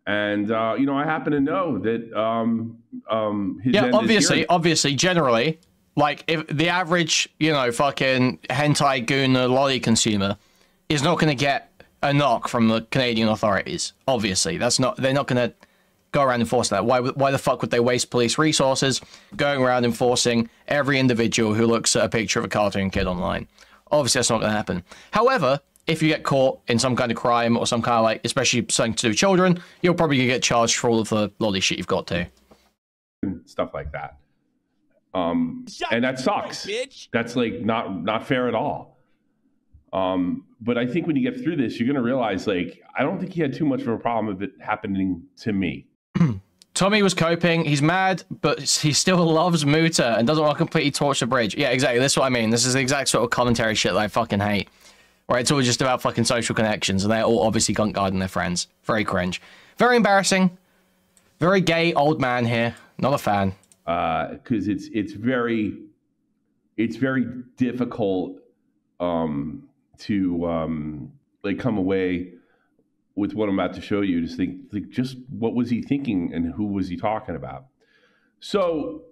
And you know, I happen to know that his end obviously, generally. Like, if the average, you know, fucking hentai goon lolly consumer is not going to get a knock from the Canadian authorities, obviously. That's not, they're not going to go around enforcing that. Why the fuck would they waste police resources going around enforcing every individual who looks at a picture of a cartoon kid online? Obviously, that's not going to happen. However, if you get caught in some kind of crime or some kind of, like, especially something to do with children, you're probably going to get charged for all of the lolly shit you've got to. Stuff like that. And that sucks. That's like not fair at all. But I think when you get through this, you're going to realize, like, I don't think he had too much of a problem with it happening to me. Tommy was coping. He's mad, but he still loves Muta and doesn't want to completely torch the bridge. Yeah, exactly. That's what I mean. This is the exact sort of commentary shit that I fucking hate. Where it's all just about fucking social connections, and they're all obviously guarding their friends. Very cringe. Very embarrassing. Very gay old man here. Not a fan. Because it's very difficult to like come away with what I'm about to show you. Just think, like, just what was he thinking and who was he talking about? So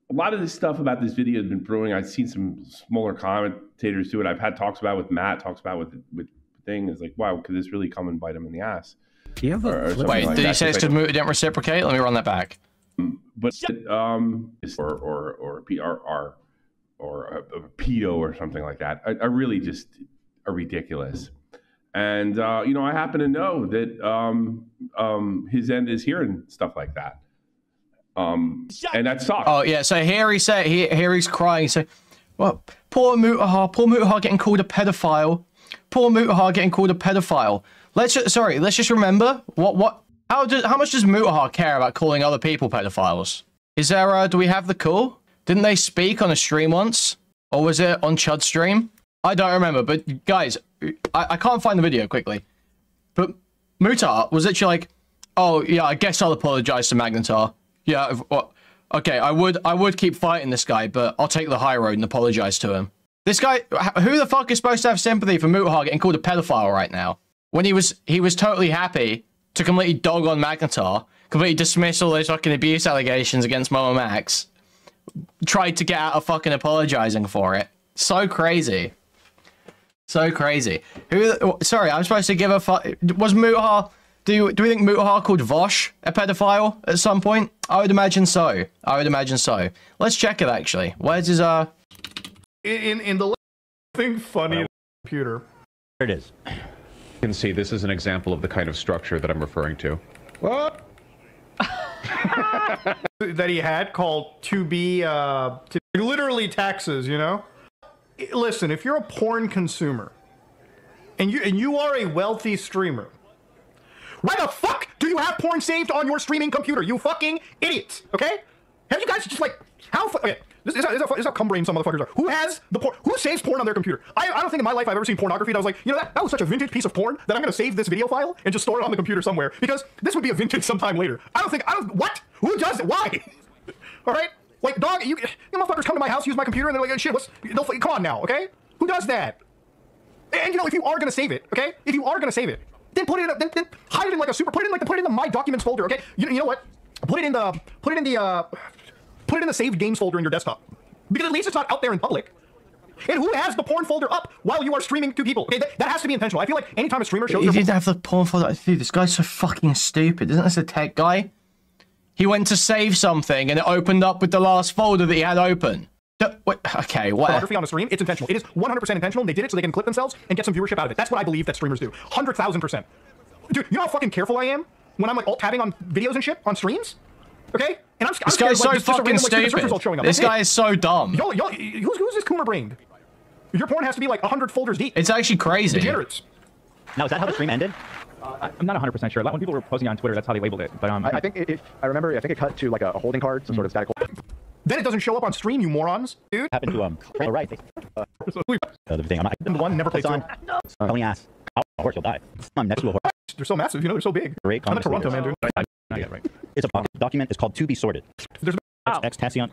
a lot of this stuff about this video has been brewing. I've seen some smaller commentators do it. I've had talks about it with Matt, talks about it with Thing. It's like, wow, could this really come and bite him in the ass? Wait, like, did he say it's because Muta didn't reciprocate? Let me run that back. But or PRR or a pedo or something like that are really just are ridiculous. And you know, I happen to know that his end is hearing stuff like that. And that sucks. Oh yeah, so here he said here he's crying. So, well, poor Mutahar getting called a pedophile. Poor Mutahar getting called a pedophile. Let's just remember how much does Mutahar care about calling other people pedophiles? Is there, do we have the call? Didn't they speak on a stream once? Or was it on Chud's stream? I don't remember, but guys, I can't find the video quickly. But Mutahar was literally like, oh yeah, I guess I'll apologize to Magnetar. Yeah, okay, I would keep fighting this guy, but I'll take the high road and apologize to him. This guy, who the fuck is supposed to have sympathy for Mutahar getting called a pedophile right now? When he was totally happy to completely dog on Magnetar, completely dismiss all those fucking abuse allegations against Mama Max, tried to get out of fucking apologizing for it. So crazy. So crazy. Sorry, I'm supposed to give a fuck. Was Mutahar... Do we think Mutahar called Vosh a pedophile at some point? I would imagine so. I would imagine so. Let's check it, actually. Where's his, In the thing funny computer. There it is. You can see this is an example of the kind of structure that I'm referring to. What? That he had called literally taxes, you know? Listen, if you're a porn consumer and you are a wealthy streamer, why the fuck do you have porn saved on your streaming computer? You fucking idiots, okay? Have you guys just like, how, okay, this is how cum brain some motherfuckers are. Who has the porn, who saves porn on their computer? I don't think in my life I've ever seen pornography that I was like, you know, that was such a vintage piece of porn that I'm gonna save this video file and just store it on the computer somewhere because this would be a vintage sometime later. What? Who does it? Why? All right? Like, dog, you motherfuckers come to my house, use my computer, and they're like, shit, come on now, okay? Who does that? And you know, if you are gonna save it, okay? If you are gonna save it, then put it in, then hide it in like a put it in the My Documents folder, okay? You know what? Put it in the saved games folder in your desktop. Because at least it's not out there in public. And who has the porn folder up while you are streaming to people? Okay, that has to be intentional. I feel like anytime a streamer shows... He didn't have the porn folder. Dude, this guy's so fucking stupid. Isn't this a tech guy? He went to save something and it opened up with the last folder that he had open. Okay, what? Pornography on a stream, it's intentional. It is 100% intentional. They did it so they can clip themselves and get some viewership out of it. That's what I believe that streamers do. 100,000%. Dude, you know how fucking careful I am when I'm like alt-tabbing on videos and shit on streams? Okay? And this guy's so fucking stupid. This guy is so dumb. Who's this Coomer brained? Your porn has to be like 100 folders deep. It's actually crazy. Degenerates. Now, is that how the stream ended? I'm not 100% sure. When people were posting on Twitter, that's how they labeled it. But I think I remember. I think it cut to like a holding card, some sort of static. Then it doesn't show up on stream, you morons, dude. Happened to right. The thing. I'm the one never played on. Only ass. Of course you'll die. I'm next to a horse. They're so massive, you know. They're so big. Great. I'm a Toronto man, dude. Not yet, right? It's a document. It's called To Be Sorted. There's X-Tassion.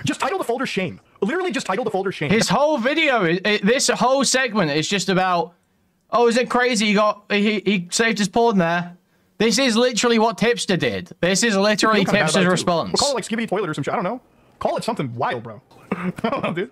Just title the folder shame. Literally just title the folder shame. His whole video, this whole segment is just about, oh, is it crazy? He saved his porn there. This is literally what Tipster did. This is literally Tipster's response. We'll call it like Skibidi Toilet or some shit. I don't know. Call it something wild, bro. I don't know, dude.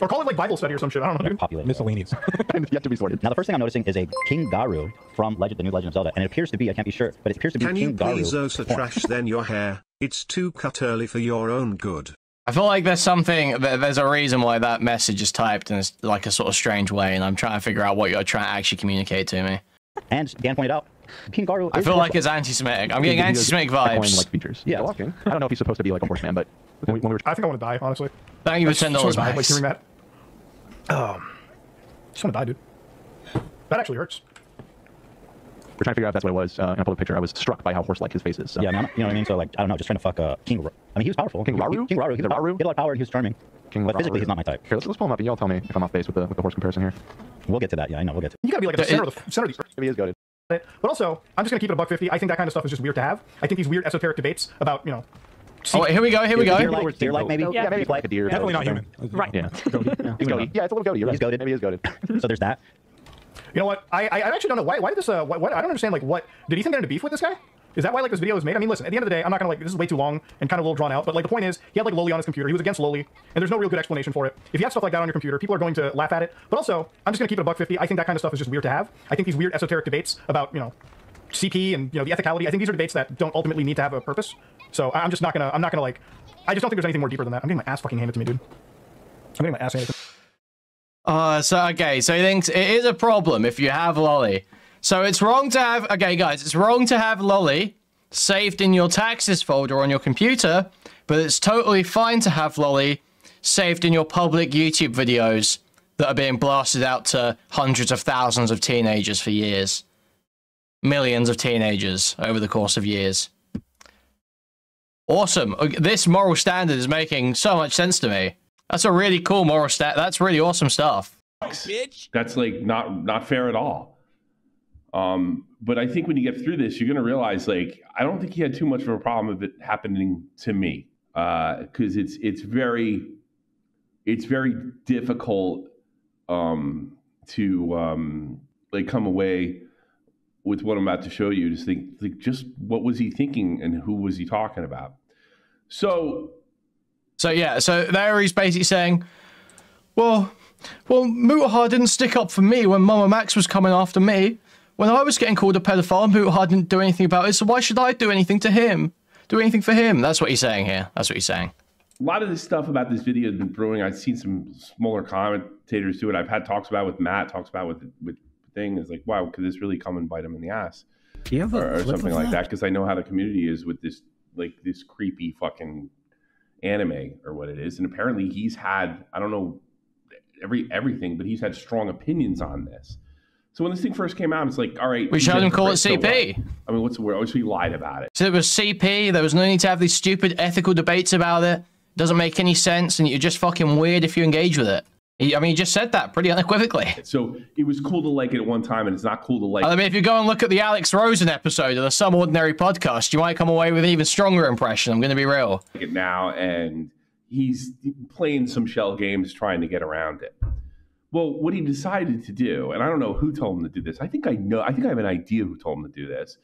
Or call it like Bible study or some shit. I don't know, dude. Populate. Miscellaneous. And yet to be sorted. Now, the first thing I'm noticing is a King Garu from the New Legend of Zelda, and it appears to be, I can't be sure, but it appears to be King Garu. Can you please also trash then your hair? It's too cut early for your own good. I feel like there's a reason why that message is typed in like a sort of strange way, and I'm trying to figure out what you're trying to actually communicate to me. And Dan pointed out, King Garu. I feel like it's anti-Semitic. I'm getting anti-Semitic vibes. Like features. Yeah, walking. I don't know if he's supposed to be like a horseman, but when we were... I think I want to die, honestly. Thank you for $10, Max. Like hearing that. Just want to die, dude. That actually hurts. We're trying to figure out if that's what it was. In a public picture, I was struck by how horse-like his face is. So. Yeah, you know what I mean? So, like, I don't know, just trying to fuck King Raru. I mean, he was powerful. King Raru? King Raru. He had a lot of power and he was charming. But physically, he's not my type. Here, let's pull him up and y'all tell me if I'm off base with the horse comparison here. We'll get to that. Yeah, I know. We'll get to You gotta be like at the center of the earth. Maybe he is goated. But also, I'm just gonna keep it $1.50. I think that kind of stuff is just weird to have. I think these weird esoteric debates about, you know... Oh, wait, here we go. Deer like maybe? Yeah, maybe like a deer. Definitely not human. Right. Yeah. He's goaty. Yeah, it's a little goaty. He's goated. Maybe he is goated. So there's that. You know what? I actually don't know why did this what I don't understand, like, what did he think they're into beef with this guy? Is that why like this video was made? I mean, listen, at the end of the day, I'm not gonna like, this is way too long and kind of a little drawn out, but like the point is, he had like Loli on his computer, he was against Loli, and there's no real good explanation for it. If you have stuff like that on your computer, people are going to laugh at it. But also, I'm just gonna keep it $1.50. I think that kind of stuff is just weird to have. I think these weird esoteric debates about, you know, CP and, you know, the ethicality, I think these are debates that don't ultimately need to have a purpose. So I'm not gonna like, I just don't think there's anything more deeper than that. I'm getting my ass fucking handed to me, dude. I'm getting my ass handed to me. So he thinks it is a problem if you have Loli. So it's wrong to have, okay guys, it's wrong to have Loli saved in your taxes folder on your computer, but it's totally fine to have Loli saved in your public YouTube videos that are being blasted out to hundreds of thousands of teenagers for years. Millions of teenagers over the course of years. Awesome. This moral standard is making so much sense to me. That's a really cool moral stat. That's really awesome stuff. Bitch. That's like not fair at all. But I think when you get through this, you're going to realize, like, I don't think he had too much of a problem of it happening to me, because it's very difficult to like come away with what I'm about to show you. Just think, like, just what was he thinking and who was he talking about? So yeah, so there he's basically saying, well, Mutahar didn't stick up for me when Mama Max was coming after me. When I was getting called a pedophile, Mutahar didn't do anything about it, so why should I do anything to him? Do anything for him? That's what he's saying here. That's what he's saying. A lot of this stuff about this video has been brewing. I've seen some smaller commentators do it. I've had talks about it with Matt, talks about it with Thing. It's like, wow, could this really come and bite him in the ass? Or something like that, because I know how the community is with this, like, this creepy fucking anime or what it is. And apparently he's had, I don't know everything, but he's had strong opinions on this. So when this thing first came out, it's like, all right. We showed him call it CP. I mean, what's the word? He lied about it. So it was CP. There was no need to have these stupid ethical debates about it. Doesn't make any sense, and you're just fucking weird if you engage with it. I mean, he just said that pretty unequivocally. So it was cool to like it at one time, and it's not cool to like. I mean, if you go and look at the Alex Rosen episode of the Some Ordinary podcast, you might come away with an even stronger impression. I'm going to be real. It now, and he's playing some shell games trying to get around it. Well, what he decided to do, and I don't know who told him to do this. I think I know. I think I have an idea who told him to do this.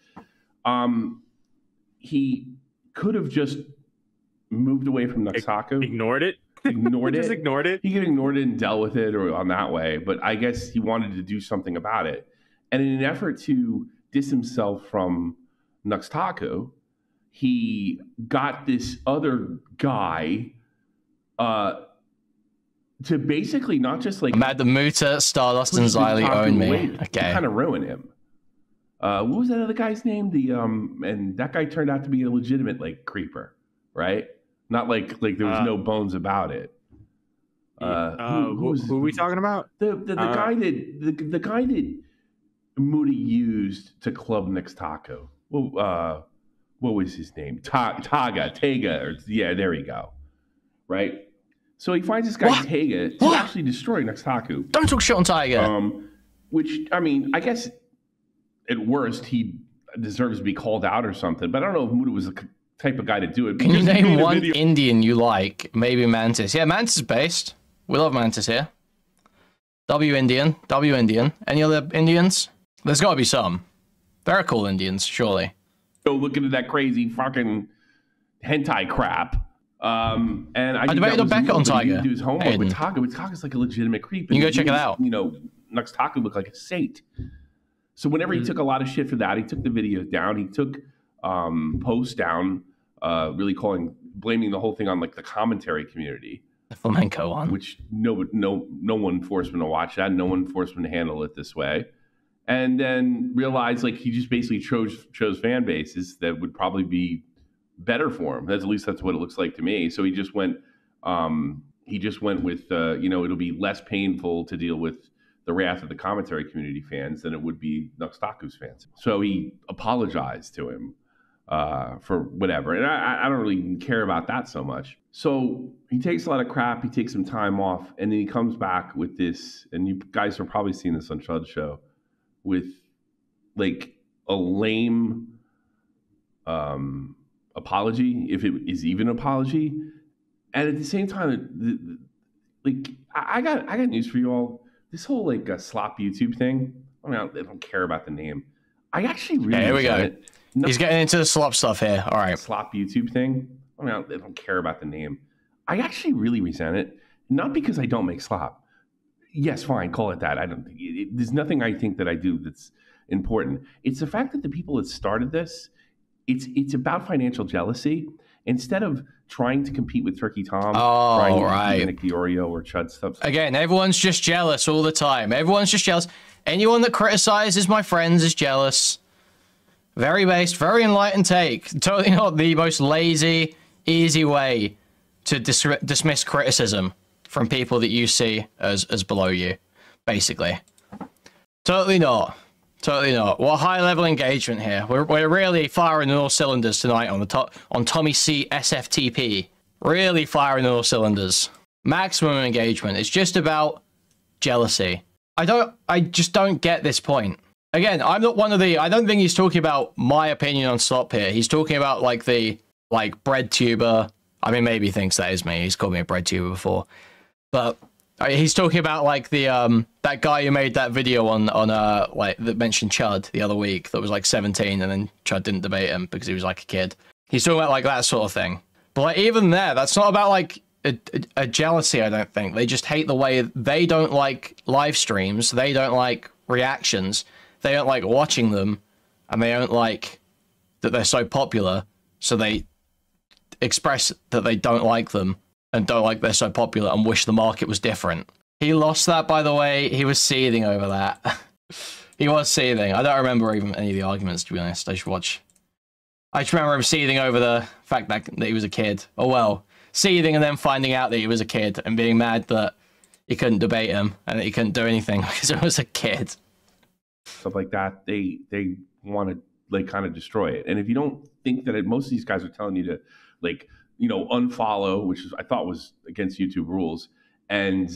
He could have just moved away from Nuxtaku. Ignored it. Ignored it. Just ignored it. He could have ignored it and dealt with it or on that way. But I guess he wanted to do something about it. And in an effort to diss himself from Nuxtaku, he got this other guy to basically not just like Mad the Muta, Stardust, and Xylee own me. Okay. Kind of ruin him. What was that other guy's name? And that guy turned out to be a legitimate like creeper, right? Not like there was no bones about it. Who are we talking about? The guy that Moody used to club Nuxtaku. Well, what was his name? Tega, or yeah, there we go. Right. So he finds this guy Tega to actually destroy Nuxtaku. Don't talk shit on Tiger. Which, I mean, I guess at worst he deserves to be called out or something. But I don't know if Muda was the type of guy to do it. Can you name one Indian you like? Maybe Mantis. Yeah, Mantis is based. We love Mantis here. W Indian. Any other Indians? There's got to be some. They're cool Indians, surely. Go looking at that crazy fucking hentai crap. And I debated on Becca on Tiger. Do his homework with Taga. Taga's like a legitimate creep. You can go check it out. You know, Nuxtaku looked like a saint. So whenever he took a lot of shit for that, he took the videos down. He took posts down, really blaming the whole thing on like the commentary community. The flamenco one, which no one forced him to watch that. No one forced him to handle it this way. And then realized like he just basically chose fan bases that would probably be better for him. At least that's what it looks like to me. So he just went with it'll be less painful to deal with the wrath of the commentary community fans than it would be Nuxtaku's fans. So he apologized to him for whatever. And I don't really care about that so much. So he takes a lot of crap. He takes some time off, and then he comes back with this. And you guys are probably seeing this on Chud's show with like a lame apology, if it is even an apology. And at the same time, I got news for you all. This whole like slop YouTube thing, I don't care about the name. I actually really here we go. He's getting into the slop stuff here. All right, slop YouTube thing. I don't care about the name. I actually really resent it, not because I don't make slop. Yes, fine, call it that. I don't. There's nothing I think that I do that's important. It's the fact that the people that started this, it's about financial jealousy. Instead of trying to compete with Turkey Tom, trying to compete with Nick Diorio or Chud stuff. Again, everyone's just jealous all the time. Everyone's just jealous. Anyone that criticizes my friends is jealous. Very based, very enlightened take. Totally not the most lazy, easy way to dismiss criticism from people that you see as below you, basically. Totally not. Totally not. What high-level engagement here. We're really firing on all cylinders tonight on TommyC SFTP. Really firing on all cylinders. Maximum engagement. It's just about jealousy. I just don't get this point. Again, I'm not one of the... I don't think he's talking about my opinion on slop here. He's talking about like the bread tuber. I mean, maybe he thinks that is me. He's called me a bread tuber before. But he's talking about like the that guy who made that video on like that mentioned Chud the other week that was like 17 and then Chud didn't debate him because he was like a kid. He's talking about like that sort of thing. But like, even there, that's not about like a jealousy, I don't think. They just hate the way they don't like live streams, they don't like reactions, they don't like watching them, and they don't like that they're so popular, so they express that they don't like them and don't like they're so popular and wish the market was different. He lost that, by the way. He was seething over that. He was seething. I don't remember even any of the arguments, to be honest. I just remember him seething over the fact that he was a kid. Oh well, seething and then finding out that he was a kid and being mad that he couldn't debate him and that he couldn't do anything because he was a kid. Stuff like that, they want to like kind of destroy it. And if you don't think that most of these guys are telling you to like, you know, unfollow, which is I thought was against YouTube rules, and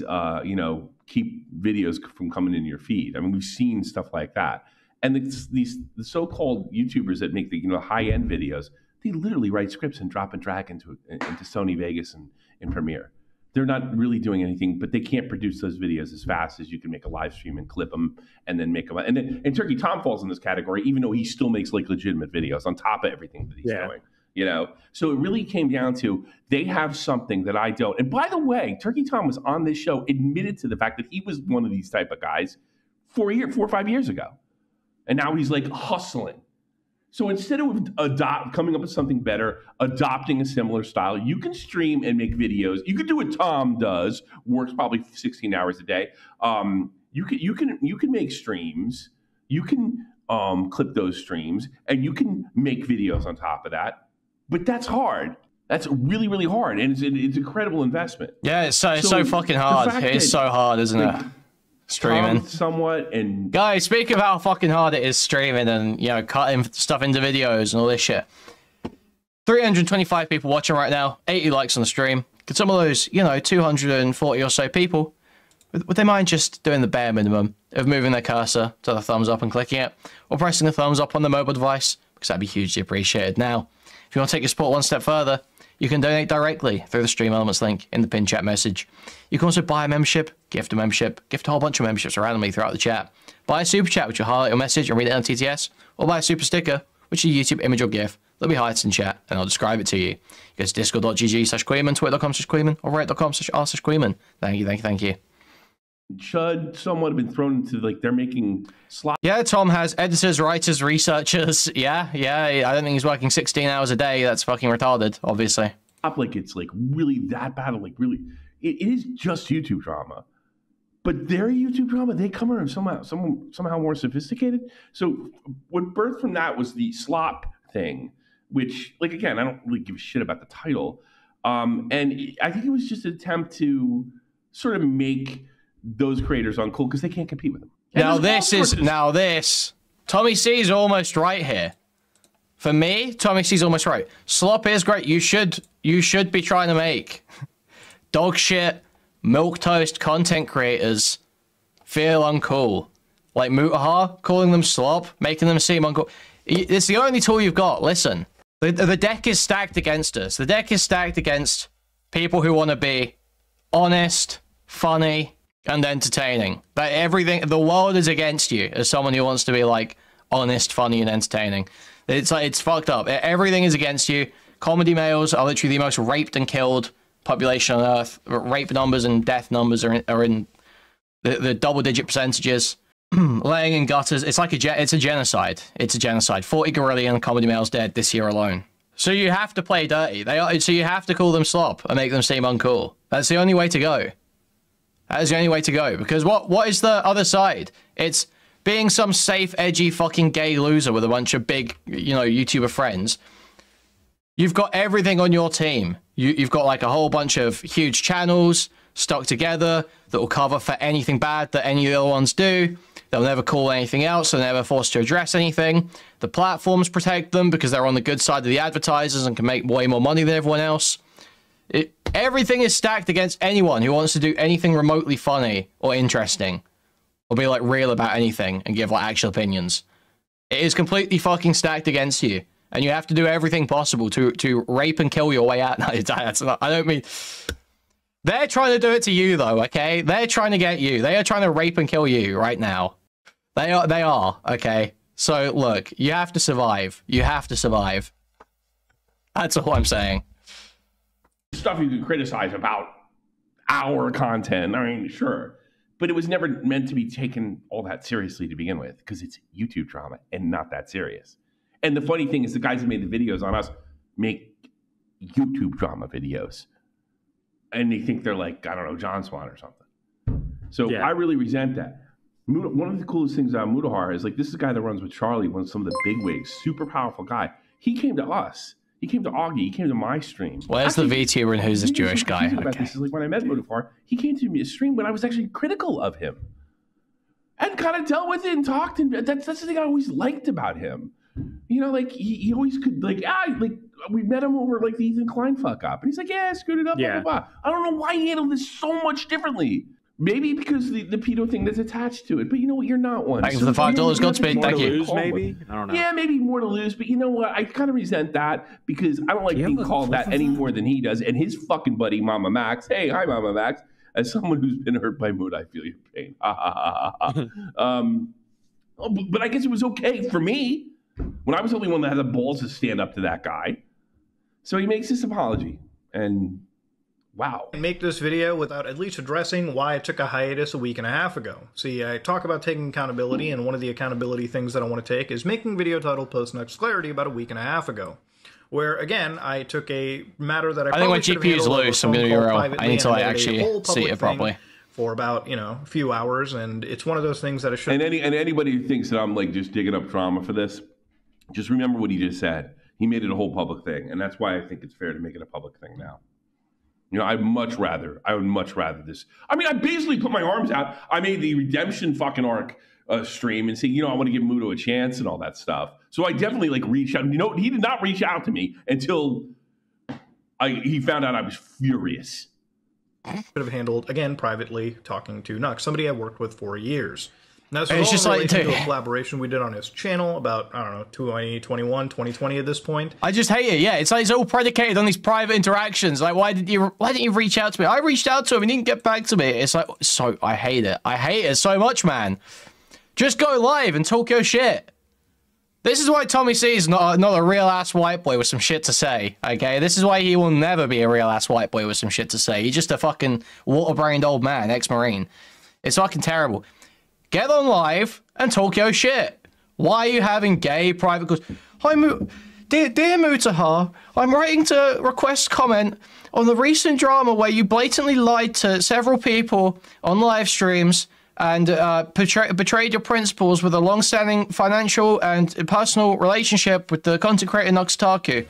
you know, keep videos from coming in your feed. I mean, we've seen stuff like that. And the so-called YouTubers that make the, you know, high-end videos, they literally write scripts and drop and drag into Sony Vegas and Premiere. They're not really doing anything, but they can't produce those videos as fast as you can make a live stream and clip them and then make them. And Turkey Tom falls in this category, even though he still makes like legitimate videos on top of everything that he's doing. You know, so it really came down to they have something that I don't. And by the way, Turkey Tom was on this show, admitted to the fact that he was one of these type of guys 4 or 5 years ago. And now he's like hustling. So instead of coming up with something better, adopting a similar style, you can stream and make videos. You can do what Tom does, works probably 16 hours a day. You can make streams. You can clip those streams, and you can make videos on top of that. But that's hard. That's really, really hard, and it's an incredible investment. Yeah, it's so fucking hard. It is so hard, isn't it? Streaming somewhat. And guys, speak of how fucking hard it is streaming and, you know, cutting stuff into videos and all this shit. 325 people watching right now, 80 likes on the stream. Could some of those, you know, 240 or so people, would they mind just doing the bare minimum of moving their cursor to the thumbs up and clicking it, or pressing the thumbs up on the mobile device? Because that'd be hugely appreciated. Now, if you want to take your support one step further, you can donate directly through the Stream Elements link in the pinned chat message. You can also buy a membership, gift a membership, gift a whole bunch of memberships randomly throughout the chat. Buy a super chat, which will highlight your message and read it on TTS, or buy a super sticker, which is a YouTube image or GIF that'll be highlighted in chat, and I'll describe it to you. Go to discord.gg/Kuihman, twitter.com/Kuihman, or reddit.com/r/Kuihman. Thank you, thank you, thank you. Chud somewhat have been thrown into, like, they're making slots. Yeah, Tom has editors, writers, researchers. Yeah, I don't think he's working 16 hours a day. That's fucking retarded, obviously. Like, it's like really that bad. Like, really, it is just YouTube drama. But their YouTube drama, they come around somehow more sophisticated. So what birthed from that was the slop thing, which, like, again, I don't really give a shit about the title. And I think it was just an attempt to sort of make those creators uncool because they can't compete with them. And this, TommyC is almost right here. For me, TommyC is almost right. Slop is great. You should be trying to make dog shit, milquetoast content creators feel uncool. Like Mutahar, calling them slop, making them seem uncool. It's the only tool you've got. Listen, the deck is stacked against us. The deck is stacked against people who want to be honest, funny, and entertaining. That everything, the world is against you as someone who wants to be like honest, funny, and entertaining. It's like, it's fucked up. Everything is against you. Comedy males are literally the most raped and killed population on Earth. Rape numbers and death numbers are in the double-digit percentages. Laying in gutters. It's like it's a genocide. It's a genocide. 40 Gorillion comedy males dead this year alone. So you have to play dirty. So you have to call them slop and make them seem uncool. That's the only way to go. That is the only way to go. Because what is the other side? It's being some safe, edgy, fucking gay loser with a bunch of big, you know, YouTuber friends. You've got everything on your team. You've got like a whole bunch of huge channels stuck together that will cover for anything bad that any of the other ones do. They'll never call anything else. They're never forced to address anything. The platforms protect them because they're on the good side of the advertisers and can make way more money than everyone else. Everything is stacked against anyone who wants to do anything remotely funny or interesting or be like real about anything and give like actual opinions. It is completely fucking stacked against you, and you have to do everything possible to rape and kill your way out. No, that's not, I don't mean. They're trying to do it to you though, okay? They're trying to get you. They are trying to rape and kill you right now. They are, okay? So look, you have to survive. You have to survive. That's all I'm saying. stuff you could criticize about our content. I mean, sure. But it was never meant to be taken all that seriously to begin with, because it's YouTube drama and not that serious. And the funny thing is, the guys that made the videos on us make YouTube drama videos. And they think they're like, I don't know, John Swan or something. So I really resent that. One of the coolest things about Mutahar is, like, this is a guy that runs with Charlie, one of some of the big wigs, super powerful guy. He came to us. He came to Augie. He came to my stream. Where's the VTuber and who's this Jewish guy? About this is, like, when I met Mutahar, he came to me a stream when I was actually critical of him, and kind of dealt with it and talked. And that's the thing I always liked about him. You know, like he always could, like, we met him over, like, the Ethan Klein fuck up, and he's like, yeah, I screwed it up. Blah, blah, blah. I don't know why he handled this so much differently. Maybe because the pedo thing that's attached to it. But you know what? You're not one. Thanks for the $5, Godspeed. Thank you. Lose, maybe? I don't know. Yeah, maybe more to lose. But you know what? I kind of resent that, because I don't like being called that any more than he does. And his fucking buddy, Mama Max. Hey, hi, Mama Max. As someone who's been hurt by mood, I feel your pain. But I guess it was okay for me when I was the only one that had the balls to stand up to that guy. So he makes this apology. And wow. Make this video without at least addressing why I took a hiatus a week and a half ago. See, I talk about taking accountability, and one of the accountability things that I want to take is making video titled Post Next Clarity about a week and a half ago. Where, again, I took a matter that I think when GPU is loose, I'm going to URL. I need to, like, actually see it properly. For about, you know, a few hours, and it's one of those things that I should. And anybody who thinks that I'm, like, just digging up drama for this, just remember what he just said. He made it a whole public thing, and that's why I think it's fair to make it a public thing now. You know, I would much rather this. I mean, I basically put my arms out. I made the Redemption fucking arc stream and say, you know, I want to give Muto a chance and all that stuff. So I definitely, like, reached out. You know, he did not reach out to me until he found out I was furious. Could have handled, again, privately, talking to Nux, somebody I worked with for years. Now, this it's just like a collaboration we did on his channel about, I don't know, 2021, 2020 at this point. I just hate it. Yeah, it's like it's all predicated on these private interactions. Like, why didn't you reach out to me? I reached out to him. He didn't get back to me. It's like, so I hate it. I hate it so much, man. Just go live and talk your shit. This is why TommyC is not a real ass white boy with some shit to say. Okay, this is why he will never be a real ass white boy with some shit to say. He's just a fucking water-brained old man, ex-marine. It's fucking terrible. Get on live and talk your shit. Why are you having gay private calls? Hi, dear Mutahar, I'm writing to request comment on the recent drama where you blatantly lied to several people on live streams and betrayed your principles with a long-standing financial and personal relationship with the content creator Nuxtaku.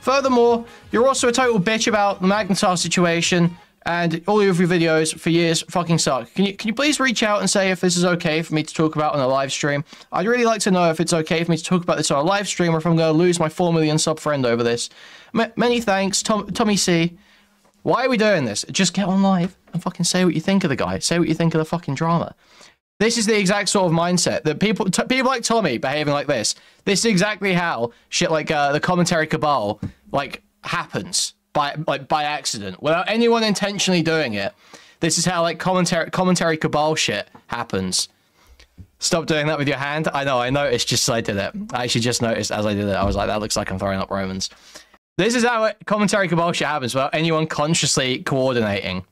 Furthermore, you're also a total bitch about the Magnetar situation, and all of your videos for years fucking suck. Can you please reach out and say if this is okay for me to talk about on a live stream? I'd really like to know if it's okay for me to talk about this on a live stream, or if I'm going to lose my 4 million sub friend over this. Many thanks, TommyC. Why are we doing this? Just get on live and fucking say what you think of the guy. Say what you think of the fucking drama. This is the exact sort of mindset that people like Tommy behaving like this. This is exactly how shit like the commentary cabal like happens. By accident, without anyone intentionally doing it. This is how, like, commentary cabal shit happens. Stop doing that with your hand. I know, I noticed just as I did it. I actually just noticed as I did it. I was like, that looks like I'm throwing up Romans. This is how commentary cabal shit happens without anyone consciously coordinating.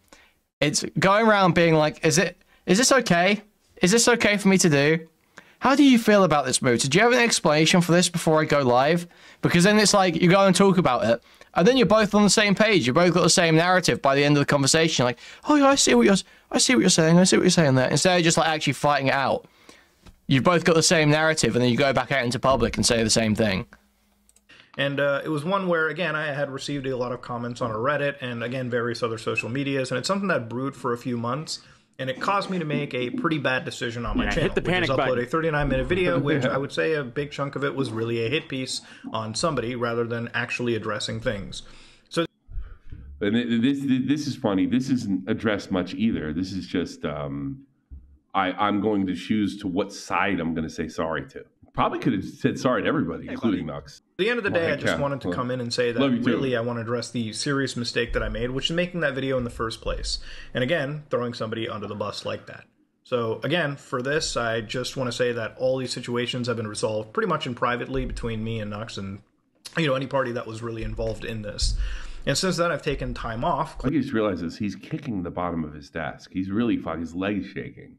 It's going around being like, is this okay? Is this okay for me to do? How do you feel about this, Moot? Do you have an explanation for this before I go live? Because then it's like, you go and talk about it, and then you're both on the same page. You both got the same narrative by the end of the conversation. Like, oh yeah, I see what you're saying. I see what you're saying there. Instead of just like actually fighting it out, you've both got the same narrative, and then you go back out into public and say the same thing. And it was one where, again, I had received a lot of comments on a Reddit and, again, various other social medias, and it's something that brewed for a few months, and it caused me to make a pretty bad decision on my channel. Hit the panic button. Upload a 39-minute video, which I would say a big chunk of it was really a hit piece on somebody rather than actually addressing things. So, and this is funny. This isn't addressed much either. This is just I'm going to choose to what side I'm going to say sorry to. Probably could have said sorry to everybody, including Nux. At the end of the day, I just wanted to come in and say that really I want to address the serious mistake that I made, which is making that video in the first place. And again, throwing somebody under the bus like that. So again, for this, I just want to say that all these situations have been resolved pretty much in privately between me and Nux, and you know, any party that was really involved in this. And since then, I've taken time off. I just realizes he's kicking the bottom of his desk. He's really fucking, his legs shaking.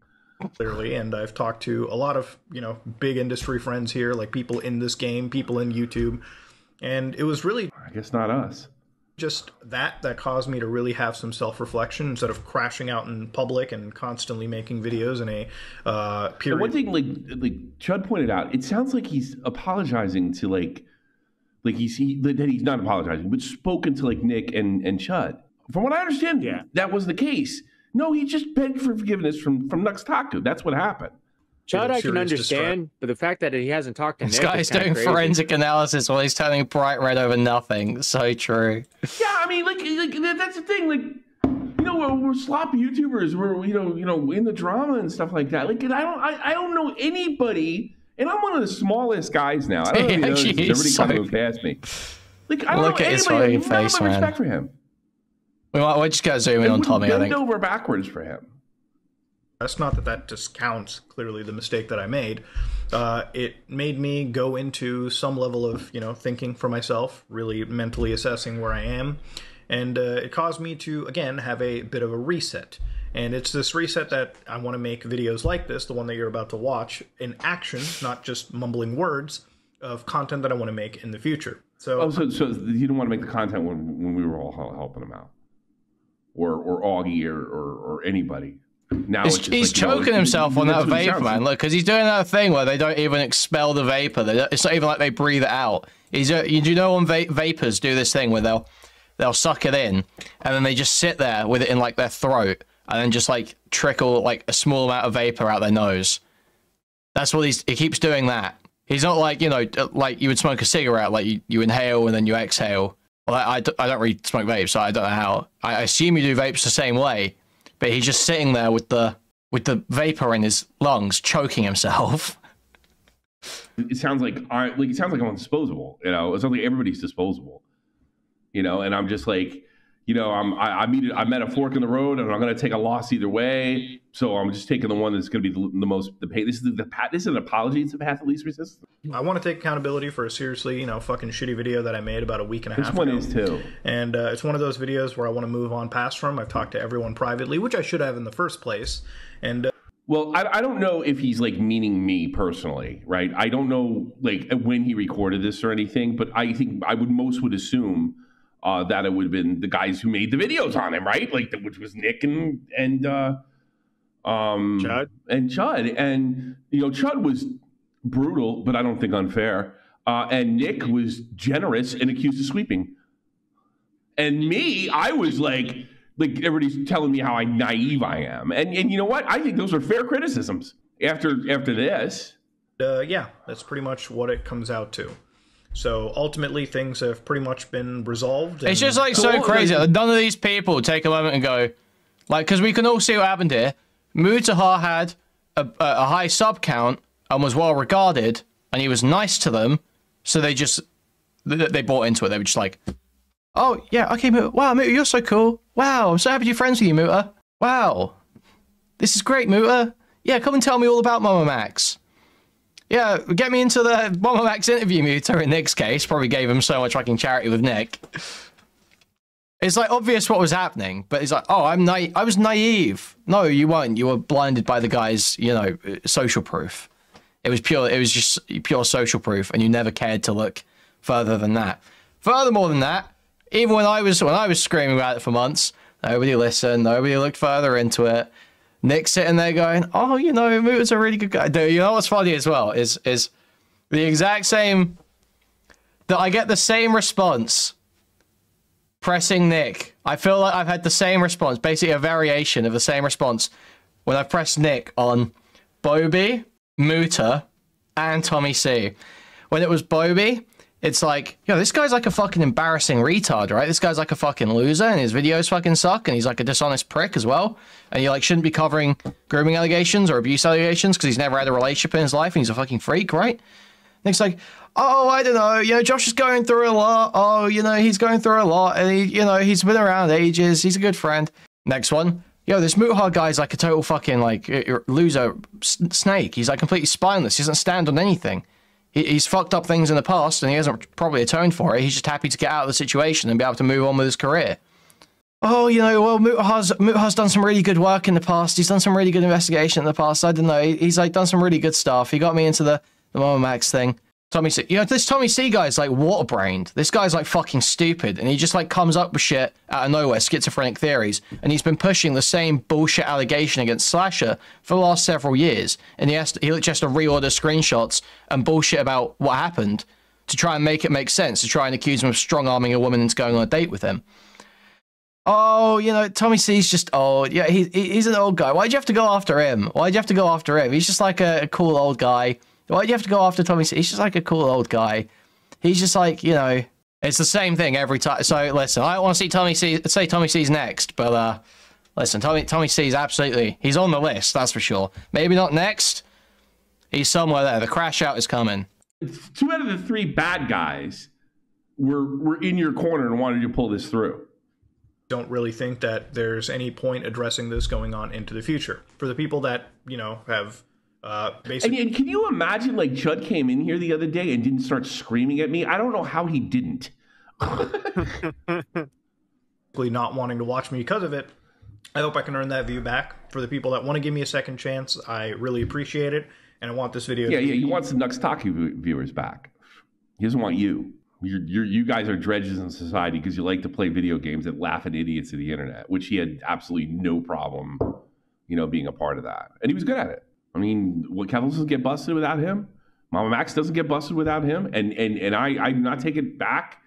Clearly, and I've talked to a lot of, you know, big industry friends here, like people in this game, people in YouTube, and it was really, I guess not us, just that caused me to really have some self-reflection instead of crashing out in public and constantly making videos in a period. And one thing, like Chud pointed out, it sounds like he's apologizing to that he's not apologizing, but spoken to like Nick and Chud. From what I understand, that was the case. No, he just begged for forgiveness from Nux Taku. That's what happened. Chud, I can understand, but the fact that he hasn't talked to Nick, this guy's doing forensic analysis while he's turning bright red over nothing. So true. Yeah, I mean, like that's the thing. Like, you know, we're sloppy YouTubers. We're you know in the drama and stuff like that. Like, I don't know anybody, and I'm one of the smallest guys now. I don't know everybody coming past me. Like, I don't Look know at anybody. his fucking face, man. Respect for him. We're just gonna zoom in on Tommy. I think. Bend over backwards for him. That's not that discounts clearly the mistake that I made. It made me go into some level of, you know, thinking for myself, really mentally assessing where I am, and it caused me to again have a bit of a reset. And it's this reset that I want to make videos like this, the one that you're about to watch, in action, not just mumbling words, of content that I want to make in the future. So, so you don't want to make the content when we were all helping him out, or Augie or anybody. Now he's choking himself on that vapor, man. Look, because he's doing that thing where they don't even expel the vapor. It's not even like they breathe it out. You know, when vapors do this thing where they'll suck it in, and then they just sit there with it in like their throat, and then just like trickle like a small amount of vapor out their nose. That's what he keeps doing that. He's not like, you know, like you would smoke a cigarette, like you inhale and then you exhale. Well, I don't really smoke vapes, so I don't know how. I assume you do vapes the same way, but he's just sitting there with the vapor in his lungs, choking himself. It sounds like I'm disposable. You know, it sounds like everybody's disposable. You know, and I'm just like, you know, I'm at a fork in the road, and I'm going to take a loss either way. So I'm just taking the one that's going to be the pain. This is an apology. It's the path of least resistance. I want to take accountability for a seriously, you know, fucking shitty video that I made about a week and a half ago. This one is too. And it's one of those videos where I want to move on past from. I've talked to everyone privately, which I should have in the first place. And well, I don't know if he's like meaning me personally, right? I don't know like when he recorded this or anything, but I think I would assume that it would have been the guys who made the videos on him, right? Like, which was Nick and Chud. And you know, Chud was brutal, but I don't think unfair. And Nick was generous and accused of sweeping. And me, I was like everybody's telling me how naive I am. And you know what? I think those are fair criticisms after this. Yeah, that's pretty much what it comes out to. So ultimately, things have pretty much been resolved. It's just like so crazy. None of these people take a moment and go, like, because we can all see what happened here. Mutahar had a high sub count and was well regarded, and he was nice to them, so they bought into it. They were just like, oh yeah, okay, Muta. Wow, Muta, you're so cool. Wow, I'm so happy you're friends with you, Muta. Wow, this is great, Muta. Yeah, come and tell me all about Mama Max. Yeah, get me into the Mama Max interview, Muta, in Nick's case. Probably gave him so much fucking charity with Nick. It's like obvious what was happening, but it's like, oh, I was naive. No, you weren't. You were blinded by the guy's, you know, social proof. It was just pure social proof, and you never cared to look further than that. Furthermore than that, even when I was screaming about it for months, nobody listened, nobody looked further into it. Nick's sitting there going, oh, you know, Muta's a really good guy. Dude, you know what's funny as well is the exact same, that I get the same response pressing Nick. I feel like I've had the same response, basically a variation of the same response when I pressed Nick on Bobby, Muta, and TommyC. When it was Bobby, it's like, yo, this guy's like a fucking embarrassing retard, right? This guy's like a fucking loser, and his videos fucking suck, and he's like a dishonest prick as well. And you like shouldn't be covering grooming allegations or abuse allegations because he's never had a relationship in his life, and he's a fucking freak, right? And it's like, oh, I don't know, you know, Josh is going through a lot. Oh, you know, he's going through a lot, and he, you know, he's been around ages. He's a good friend. Next one, yo, this Mutahar guy's like a total fucking like loser snake. He's like completely spineless. He doesn't stand on anything. He's fucked up things in the past, and he hasn't probably atoned for it. He's just happy to get out of the situation and be able to move on with his career. Oh, you know, well, Mutahar's done some really good work in the past. He's done some really good investigation in the past. I don't know. He's like done some really good stuff. He got me into the Mama Max thing. TommyC, you know, this TommyC guy's like water-brained. This guy's like fucking stupid, and he just like comes up with shit out of nowhere, schizophrenic theories, and he's been pushing the same bullshit allegation against Slasher for the last several years, and he just has to reorder screenshots and bullshit about what happened to try and make it make sense, to try and accuse him of strong-arming a woman into going on a date with him. Oh, you know, TommyC's just old. Yeah, he's an old guy. Why'd you have to go after him? Why'd you have to go after him? He's just like a cool old guy. Why'd you have to go after TommyC? He's just like a cool old guy. He's just like, you know, it's the same thing every time. So listen, I don't want to see TommyC's next, but listen, TommyC's absolutely, he's on the list, that's for sure. Maybe not next. He's somewhere there. The crash out is coming. 2 out of the 3 bad guys were in your corner and wanted you to pull this through. Don't really think that there's any point addressing this going on into the future. For the people that, you know, have basically... And can you imagine, like, Chud came in here the other day and didn't start screaming at me? I don't know how he didn't. Not wanting to watch me because of it. I hope I can earn that view back. For the people that want to give me a second chance, I really appreciate it. And I want this video... Yeah, he wants the Nuxtaku viewers back. He doesn't want you. You guys are dredges in society because you like to play video games that laugh at idiots of the internet, which he had absolutely no problem, you know, being a part of that. And he was good at it. I mean, what Kevin doesn't get busted without him. Mama Max doesn't get busted without him. And I do not take it back.